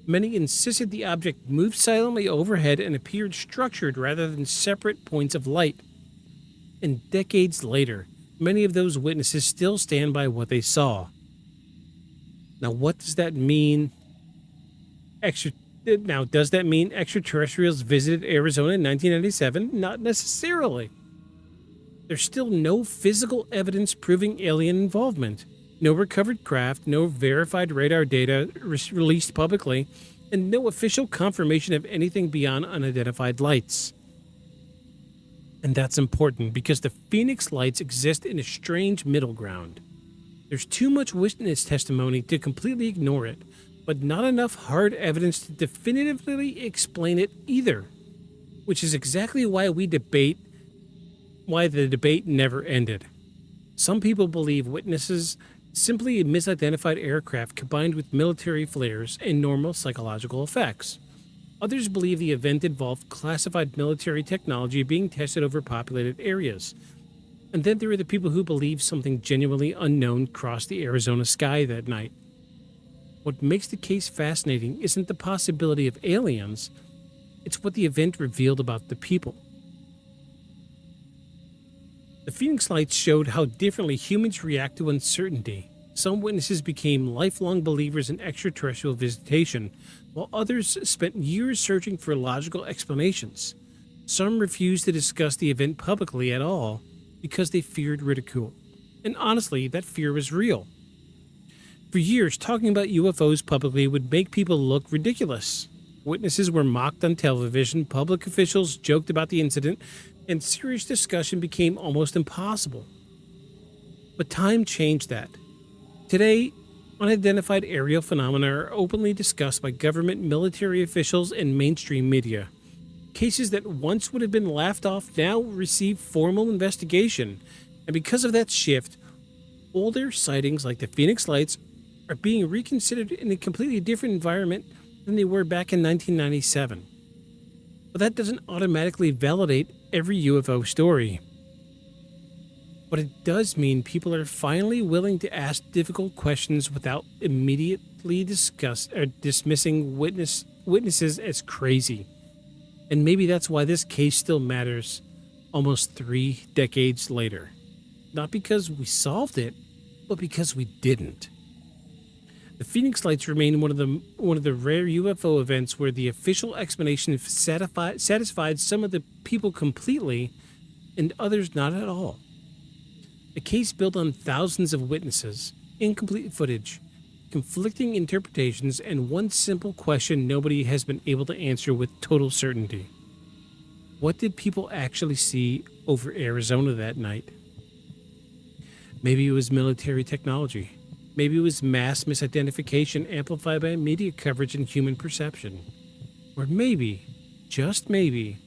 S5: Many insisted the object moved silently overhead and appeared structured rather than separate points of light. And decades later, many of those witnesses still stand by what they saw. Now, what does that mean? Does that mean extraterrestrials visited Arizona in 1997? Not necessarily. There's still no physical evidence proving alien involvement. No recovered craft, no verified radar data released publicly, and no official confirmation of anything beyond unidentified lights. And that's important because the Phoenix Lights exist in a strange middle ground. There's too much witness testimony to completely ignore it, but not enough hard evidence to definitively explain it either, which is exactly why the debate never ended. Some people believe witnesses simply misidentified aircraft combined with military flares and normal psychological effects. Others believe the event involved classified military technology being tested over populated areas. And then there are the people who believe something genuinely unknown crossed the Arizona sky that night. What makes the case fascinating isn't the possibility of aliens, it's what the event revealed about the people. The Phoenix Lights showed how differently humans react to uncertainty. Some witnesses became lifelong believers in extraterrestrial visitation, while others spent years searching for logical explanations. Some refused to discuss the event publicly at all because they feared ridicule. And honestly, that fear was real. For years, talking about UFOs publicly would make people look ridiculous. Witnesses were mocked on television, public officials joked about the incident, and serious discussion became almost impossible. But time changed that. Today, unidentified aerial phenomena are openly discussed by government, military officials, and mainstream media. Cases that once would have been laughed off now receive formal investigation, and because of that shift, older sightings like the Phoenix Lights are being reconsidered in a completely different environment than they were back in 1997. But that doesn't automatically validate every UFO story. But it does mean people are finally willing to ask difficult questions without immediately dismissing witnesses as crazy. And maybe that's why this case still matters almost 3 decades later. Not because we solved it, but because we didn't. The Phoenix Lights remain one of the rare UFO events where the official explanation satisfied some of the people completely and others not at all. A case built on thousands of witnesses, incomplete footage, conflicting interpretations, and one simple question nobody has been able to answer with total certainty. What did people actually see over Arizona that night? Maybe it was military technology. Maybe it was mass misidentification amplified by media coverage and human perception. Or maybe, just maybe,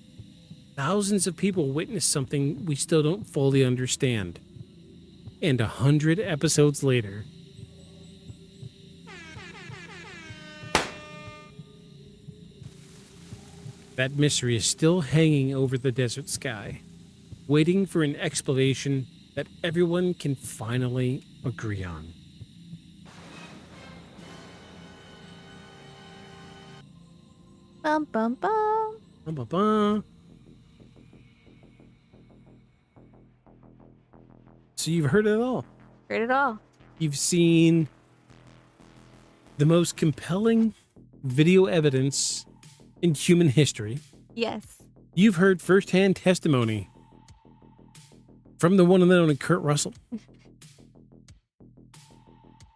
S5: thousands of people witnessed something we still don't fully understand. And 100 episodes later, that mystery is still hanging over the desert sky, waiting for an explanation that everyone can finally agree on.
S6: Bum, bum, bum.
S5: Bum, bum, bum. So you've heard it all.
S6: Heard it all.
S5: You've seen the most compelling video evidence in human history.
S6: Yes.
S5: You've heard firsthand testimony from the one and only Kurt Russell.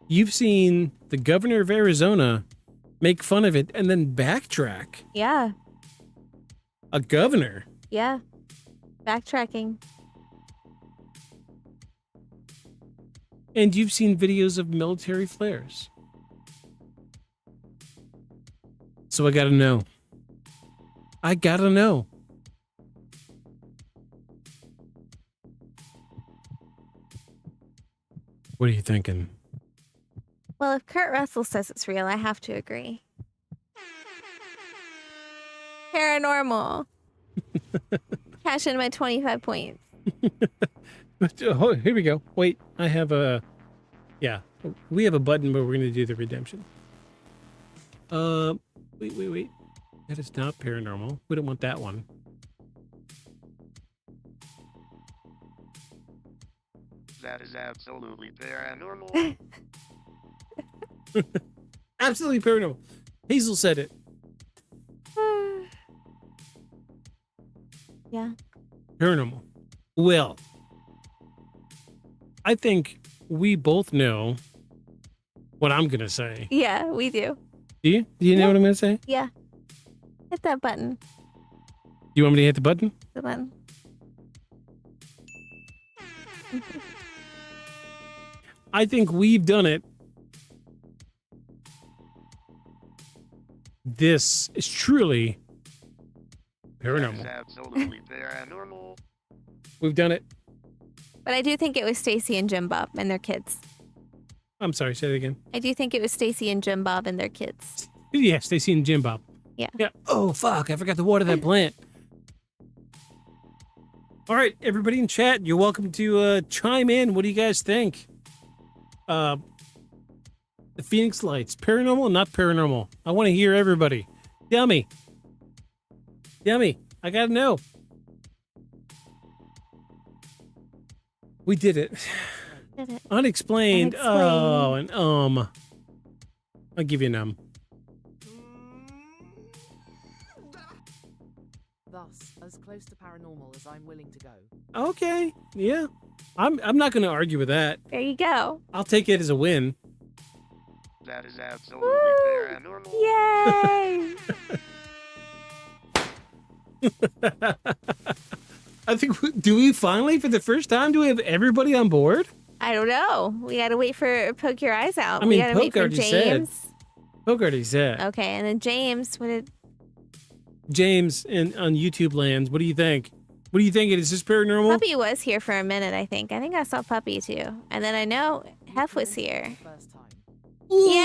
S5: You've seen the governor of Arizona make fun of it and then backtrack.
S6: Yeah.
S5: A governor.
S6: Yeah. Backtracking.
S5: And you've seen videos of military flares. So I gotta know. I gotta know. What are you thinking?
S6: Well, if Kurt Russell says it's real, I have to agree. Paranormal. Cash in my 25 points.
S5: Oh, here we go. Wait, I have a... Yeah, we have a button where we're going to do the redemption. Wait. That is not paranormal. We don't want that one.
S1: That is absolutely paranormal.
S5: Absolutely paranormal. Hazel said it.
S6: Yeah.
S5: Paranormal. Well, I think we both know what I'm going to say.
S6: Yeah, we do.
S5: Do you? Do you know what I'm going to say?
S6: Yeah. Hit that button.
S5: You want me to hit the button?
S6: The button.
S5: I think we've done it. This is truly paranormal.
S1: Absolutely paranormal.
S5: We've done it.
S6: But I do think it was Stacy and Jim Bob and their kids.
S5: I'm sorry, say it again.
S6: I do think it was Stacy and Jim Bob and their kids.
S5: Yeah, Stacy and Jim Bob.
S6: Yeah.
S5: Yeah. Oh, fuck. I forgot to water that plant. All right, everybody in chat, you're welcome to chime in. What do you guys think? The Phoenix Lights, paranormal, not paranormal? I want to hear everybody. Tell me. I gotta know. We did it.
S6: Did it.
S5: Unexplained. Oh, and I'll give you an
S4: Thus, as close to paranormal as I'm willing to go.
S5: Okay, yeah. I'm not going to argue with that.
S6: There you go.
S5: I'll take it as a win.
S1: That is absolutely paranormal.
S6: Yay!
S5: I think, do we finally, for the first time, do we have everybody on board?
S6: I don't know. We gotta wait for Poke Your Eyes Out.
S5: I mean,
S6: we gotta
S5: Poke
S6: wait for
S5: already
S6: James.
S5: said. Poke already said.
S6: Okay, and then James, what did...
S5: James on YouTube lands, what do you think? What do you think? Is this paranormal?
S6: Puppy was here for a minute, I think. I think I saw Puppy, too. And then I know Hef was here.
S4: First time.
S6: Yay!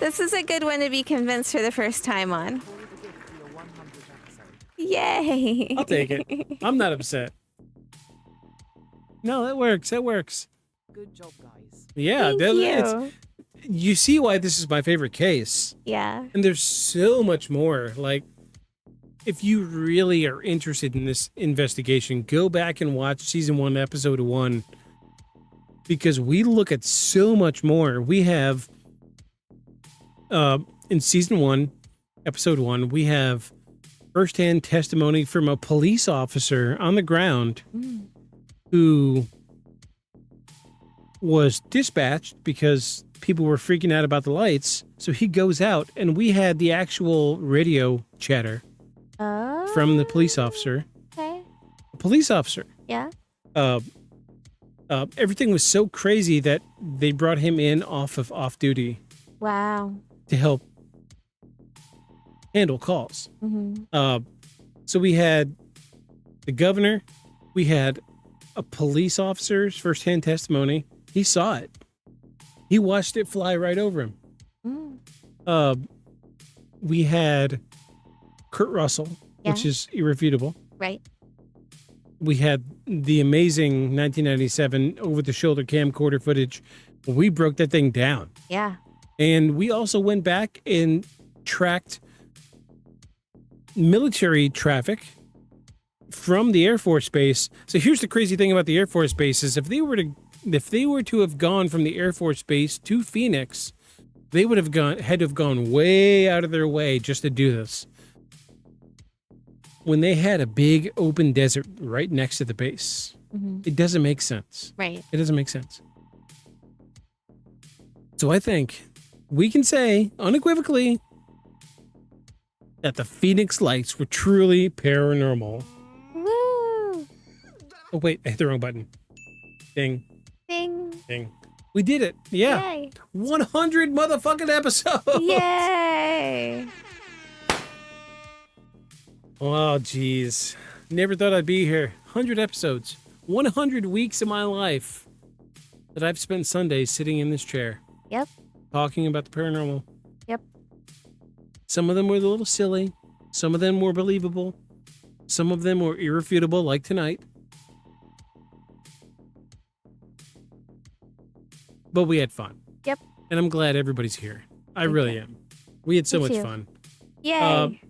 S6: This is a good one to be convinced for the first time on. Yay!
S5: I'll take it. I'm not upset. No, that works. That works.
S4: Good job, guys.
S5: Yeah,
S6: Thank
S5: you see why this is my favorite case.
S6: Yeah.
S5: And there's so much more. Like, if you really are interested in this investigation, go back and watch season 1, episode 1, because we look at so much more. We have, in season 1, episode 1, we have firsthand testimony from a police officer on the ground who was dispatched because people were freaking out about the lights. So he goes out, and we had the actual radio chatter from the police officer.
S6: Okay.
S5: A police officer.
S6: Yeah.
S5: Everything was so crazy that they brought him in off duty
S6: Wow.
S5: to help handle calls.
S6: Mm-hmm.
S5: So we had the governor, we had a police officer's firsthand testimony. He saw it. He watched it fly right over him. We had Kurt Russell, which is irrefutable.
S6: Right.
S5: We had the amazing 1997 over-the-shoulder camcorder footage. We broke that thing down.
S6: Yeah.
S5: And we also went back and tracked military traffic from the Air Force Base. So here's the crazy thing about the Air Force Base is if they were to have gone from the Air Force Base to Phoenix, they would have had to have gone way out of their way just to do this. When they had a big open desert right next to the base, it doesn't make sense.
S6: Right.
S5: It doesn't make sense. So I think we can say unequivocally that the Phoenix Lights were truly paranormal.
S6: Woo!
S5: Oh, wait, I hit the wrong button. Ding.
S6: Ding.
S5: Ding. We did it. Yeah.
S6: Yay.
S5: 100 motherfucking episodes.
S6: Yay.
S5: Oh, jeez. Never thought I'd be here. 100 episodes. 100 weeks of my life that I've spent Sundays sitting in this chair.
S6: Yep.
S5: Talking about the paranormal.
S6: Yep.
S5: Some of them were a little silly. Some of them were believable. Some of them were irrefutable, like tonight. But we had fun.
S6: Yep.
S5: And I'm glad everybody's here. I really am. We had so much fun.
S6: Yay.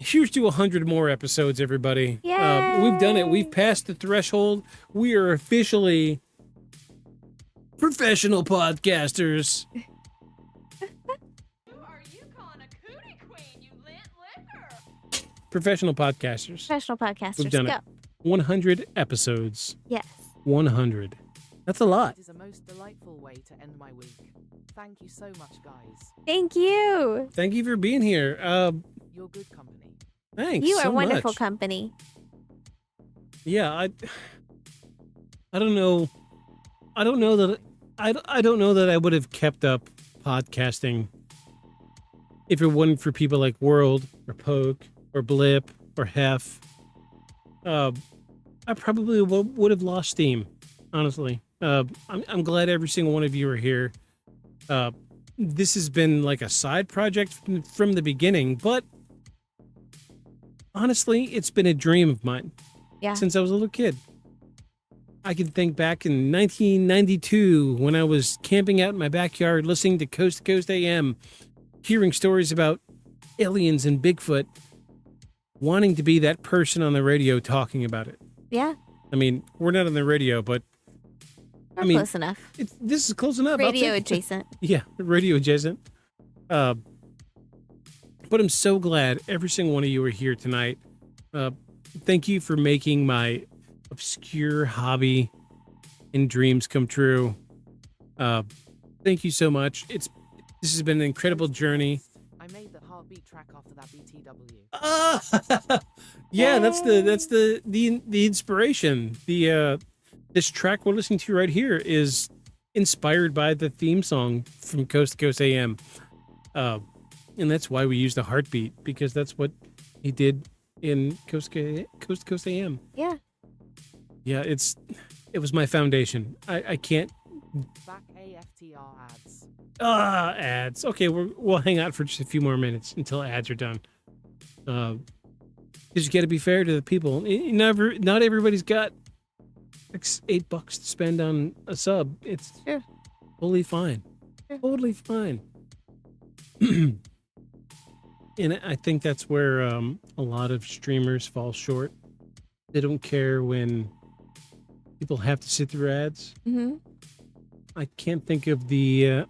S5: Here's to 100 more episodes, everybody.
S6: Yay!
S5: We've done it. We've passed the threshold. We are officially professional podcasters. Professional podcasters.
S6: Professional podcasters.
S5: We've done
S6: Go.
S5: it. 100 episodes.
S6: Yes.
S5: 100. That's a lot.
S4: It is a most delightful way to end my week. Thank you so much, guys.
S6: Thank you.
S5: Thank you for being here.
S4: You're good company.
S5: Thanks
S6: You are
S5: so
S6: wonderful
S5: much.
S6: company.
S5: Yeah, I don't know. I don't know that I don't know that I would have kept up podcasting if it wasn't for people like World or Poke or Blip or Hef. I probably would have lost steam, honestly. I'm glad every single one of you are here. This has been like a side project from the beginning, but honestly, it's been a dream of mine since I was a little kid. I can think back in 1992 when I was camping out in my backyard listening to Coast AM, hearing stories about aliens and Bigfoot, wanting to be that person on the radio talking about it.
S6: Yeah.
S5: I mean, we're not on the radio, but
S6: We're close enough.
S5: This is close enough.
S6: Radio adjacent.
S5: Yeah, radio adjacent. But I'm so glad every single one of you are here tonight. Thank you for making my obscure hobby and dreams come true. Thank you so much. This has been an incredible journey.
S4: I made the heartbeat track after that BTW.
S5: Yeah, that's the inspiration. This track we're listening to right here is inspired by the theme song from Coast AM. And that's why we use the heartbeat, because that's what he did in Coast AM.
S6: Yeah.
S5: Yeah, it was my foundation. I can't.
S4: Back AFTR ads.
S5: Ads. Okay, we'll hang out for just a few more minutes until ads are done. Because you got to be fair to the people. Not everybody's got $8 to spend on a sub. It's totally fine. Totally fine. And I think that's where a lot of streamers fall short. They don't care when people have to sit through ads.
S6: Mm-hmm.
S5: I can't think of the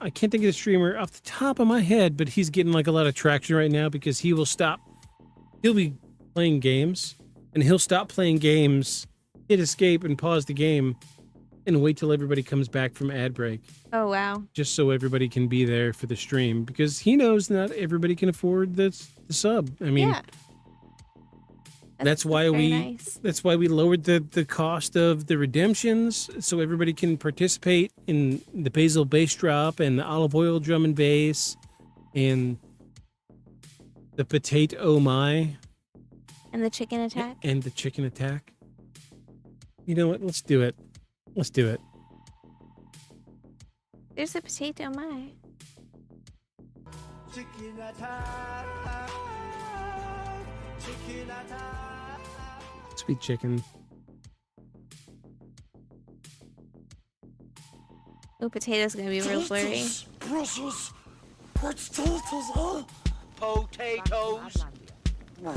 S5: streamer off the top of my head, but he's getting like a lot of traction right now because he'll be playing games and he'll stop playing games, hit escape and pause the game and wait till everybody comes back from ad break.
S6: Oh, wow.
S5: Just so everybody can be there for the stream, because he knows not everybody can afford the sub. I mean, that's why we lowered the cost of the redemptions so everybody can participate in the basil bass drop and the olive oil drum and bass and the potato oh my
S6: and the chicken attack.
S5: And the chicken attack. You know what? Let's do it. Let's do it.
S6: There's a potato my.
S13: Chicken attack. Chicken attack.
S5: Sweet chicken.
S6: Oh, potato's gonna be real blurry.
S13: Brussels. Potatoes, huh?
S1: Potatoes.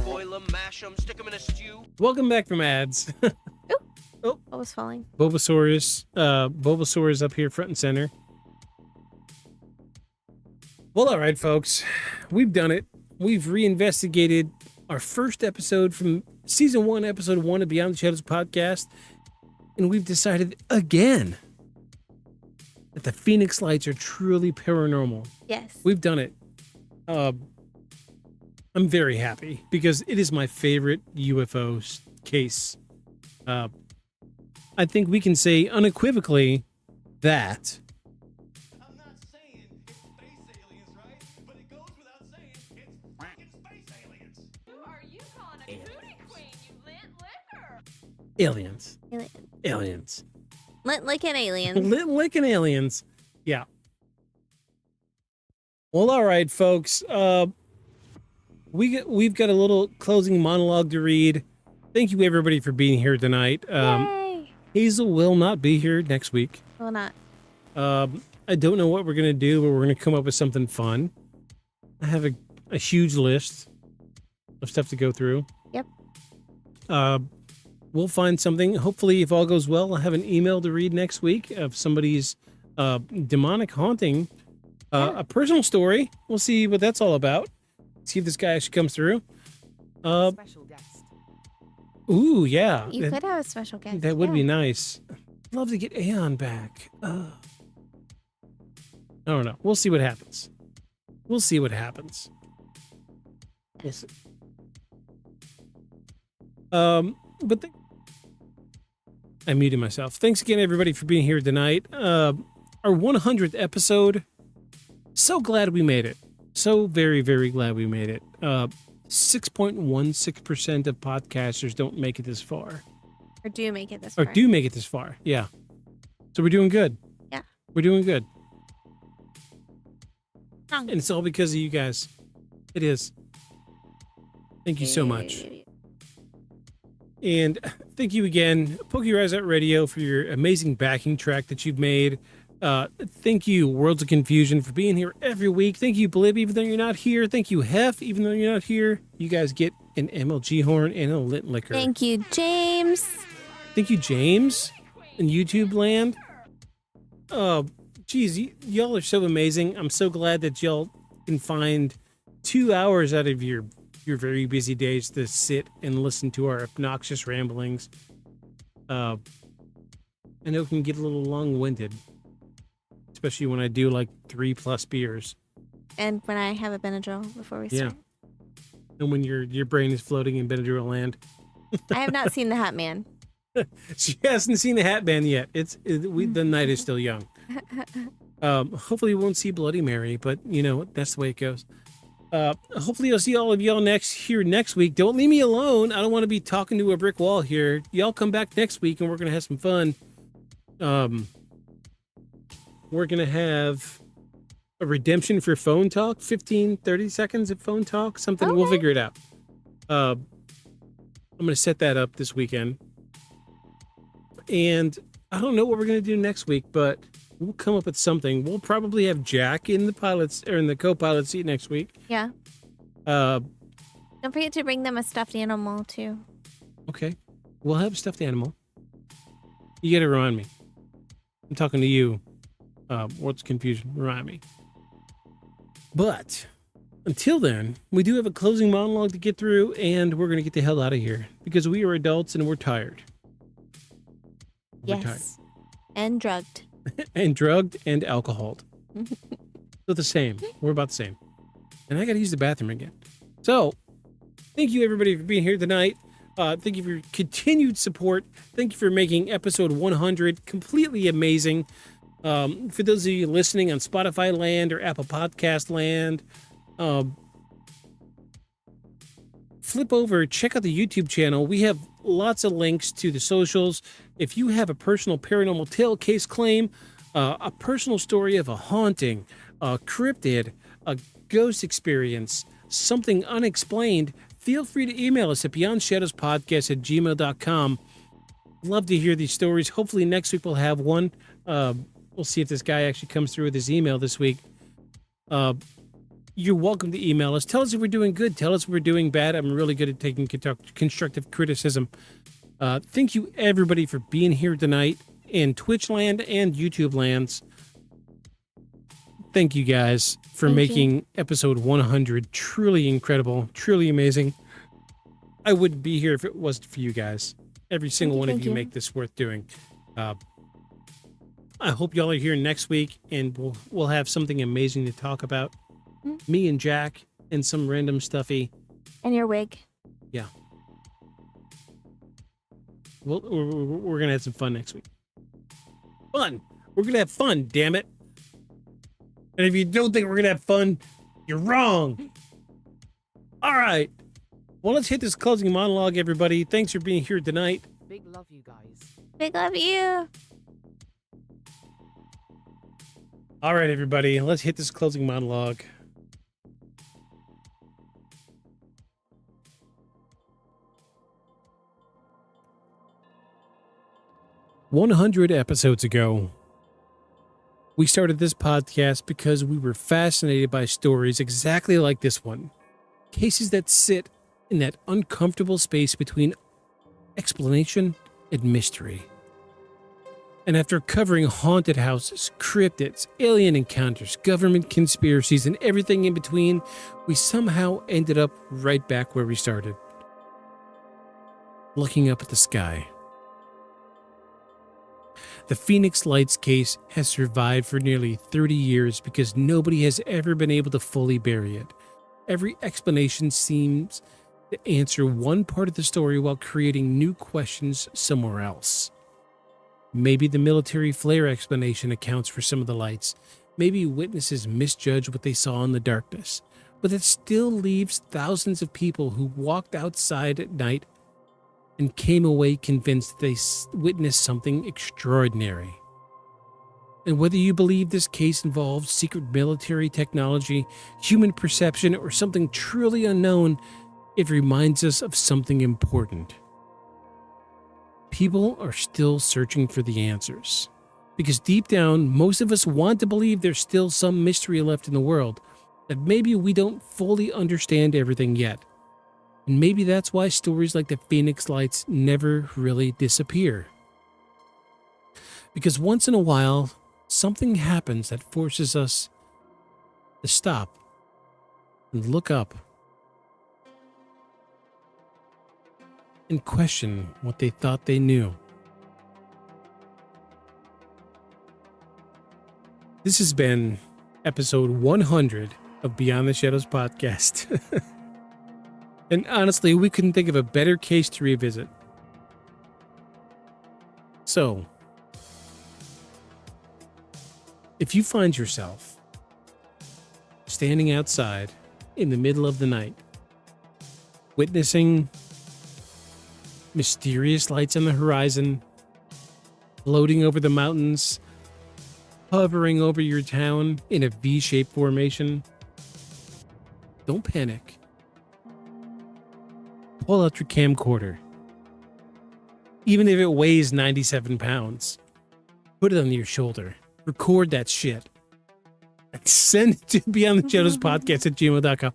S1: Boil them, mash them, stick them in a stew.
S5: Welcome back from ads.
S6: Oh, what was falling?
S5: Bulbasaurus up here front and center. Well, all right, folks. We've done it. We've reinvestigated our first episode from season 1, episode 1 of Beyond the Shadows podcast. And we've decided again that the Phoenix Lights are truly paranormal.
S6: Yes.
S5: We've done it. I'm very happy because it is my favorite UFO case. I think we can say unequivocally that
S13: I'm not saying it's space aliens, right? But it goes without saying it's fucking space aliens.
S2: Who are you calling a cootie queen, you lit liquor?
S5: aliens.
S6: Licking aliens.
S5: Licking aliens. Yeah. Well, all right, folks. We've got a little closing monologue to read. Thank you, everybody, for being here tonight.
S6: Yay.
S5: Hazel will not be here next week.
S6: Will not.
S5: I don't know what we're going to do, but we're going to come up with something fun. I have a huge list. of stuff to go through.
S6: Yep.
S5: We'll find something. Hopefully, if all goes well, I'll have an email to read next week of somebody's demonic haunting, a personal story. We'll see what that's all about. See if this guy actually comes through.
S4: Special guest.
S5: Ooh, yeah.
S6: You could have a special guest.
S5: That would be nice. I'd love to get Aeon back. I don't know. We'll see what happens. We'll see what happens. We'll see. But I muted myself. Thanks again, everybody, for being here tonight. Our 100th episode. So glad we made it. So very, very glad we made it. 6.16% of podcasters don't make it this far.
S6: Or do make it this
S5: Or
S6: far.
S5: do make it this far. Yeah. So we're doing good.
S6: Yeah.
S5: We're doing good.
S6: Strong.
S5: And it's all because of you guys. It is. Thank you so much. And thank you again, Pokerise Out Radio, for your amazing backing track that you've made. Thank you, Worlds of Confusion, for being here every week. Thank you, Blib, even though you're not here. Thank you, Hef, even though you're not here. You guys get an MLG horn and a lit liquor.
S6: Thank you, James.
S5: Thank you, James, in YouTube land. Geez, y'all are so amazing. I'm so glad that y'all can find 2 hours out of your very busy days to sit and listen to our obnoxious ramblings. I know it can get a little long-winded, especially when I do like 3+ beers.
S6: And when I have a Benadryl before we start.
S5: And when your brain is floating in Benadryl land.
S6: I have not seen the Hat Man.
S5: She hasn't seen the Hat Man yet. The night is still young. Hopefully we won't see Bloody Mary, but you know, that's the way it goes. Hopefully I'll see all of y'all next week. Don't leave me alone. I don't want to be talking to a brick wall here. Y'all come back next week and we're going to have some fun. We're going to have a redemption for phone talk, 30 seconds of phone talk, something. Okay. We'll figure it out. I'm going to set that up this weekend. And I don't know what we're going to do next week, but we'll come up with something. We'll probably have Jack in the co-pilot seat next week.
S6: Yeah.
S5: Don't
S6: forget to bring them a stuffed animal too.
S5: Okay. We'll have a stuffed animal. You got to remind me. I'm talking to you. What's confusion? Remind me. But until then, we do have a closing monologue to get through, and we're going to get the hell out of here because we are adults and we're tired.
S6: Yes.
S5: Tired.
S6: And drugged.
S5: And drugged and alcoholed. So the same. We're about the same. And I got to use the bathroom again. So, thank you everybody for being here tonight. Thank you for your continued support. Thank you for making episode 100 completely amazing. For those of you listening on Spotify land or Apple Podcast land, flip over, check out the YouTube channel. We have lots of links to the socials. If you have a personal paranormal tale case claim, a personal story of a haunting, a cryptid, a ghost experience, something unexplained, feel free to email us at beyondshadowspodcast@gmail.com. Love to hear these stories. Hopefully next week we'll have one. We'll see if this guy actually comes through with his email this week. You're welcome to email us. Tell us if we're doing good. Tell us if we're doing bad. I'm really good at taking constructive criticism. Thank you, everybody, for being here tonight in Twitch land and YouTube lands. Thank you, guys, for making episode 100 truly incredible, truly amazing. I wouldn't be here if it wasn't for you guys. Every single one of you make this worth doing. I hope y'all are here next week, and we'll have something amazing to talk about. Me and Jack and some random stuffy.
S6: And your wig.
S5: Yeah. We're going to have some fun next week. Fun. We're going to have fun, damn it. And if you don't think we're going to have fun, you're wrong. All right. Well, let's hit this closing monologue, everybody. Thanks for being here tonight.
S4: Big love you guys.
S6: Big love you.
S5: All right, everybody. Let's hit this closing monologue. "100 episodes ago, we started this podcast because we were fascinated by stories exactly like this one. Cases that sit in that uncomfortable space between explanation and mystery. And after covering haunted houses, cryptids, alien encounters, government conspiracies, and everything in between, we somehow ended up right back where we started. Looking up at the sky. The Phoenix Lights case has survived for nearly 30 years because nobody has ever been able to fully bury it. Every explanation seems to answer one part of the story while creating new questions somewhere else. Maybe the military flare explanation accounts for some of the lights. Maybe witnesses misjudge what they saw in the darkness. But it still leaves thousands of people who walked outside at night and came away convinced they witnessed something extraordinary. And whether you believe this case involves secret military technology, human perception, or something truly unknown, it reminds us of something important. People are still searching for the answers. Because deep down, most of us want to believe there's still some mystery left in the world, that maybe we don't fully understand everything yet. And maybe that's why stories like the Phoenix Lights never really disappear. Because once in a while, something happens that forces us to stop and look up and question what they thought they knew. This has been episode 100 of Beyond the Shadows podcast. And honestly, we couldn't think of a better case to revisit. So, if you find yourself standing outside in the middle of the night, witnessing mysterious lights on the horizon, floating over the mountains, hovering over your town in a V-shaped formation, don't panic. Pull out your camcorder. Even if it weighs 97 pounds, put it on your shoulder. Record that shit. And send it to Beyond the Shadows podcast at gmail.com.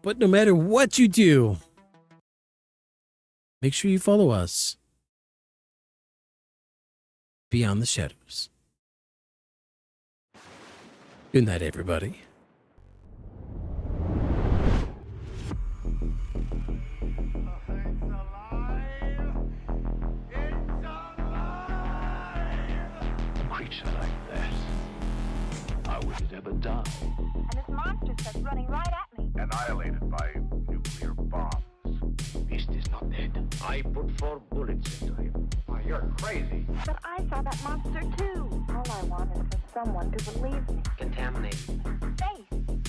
S5: But no matter what you do, make sure you follow us. Beyond the Shadows. Good night, everybody.
S3: Creature like that. How would it ever die?
S2: And this monster that's running right at me.
S3: Annihilated by nuclear bombs.
S14: Beast is not dead. I put 4 bullets into him.
S3: Why, you're crazy.
S2: But I saw that monster too. All I want is for someone to believe me.
S14: Contaminated.
S2: Space.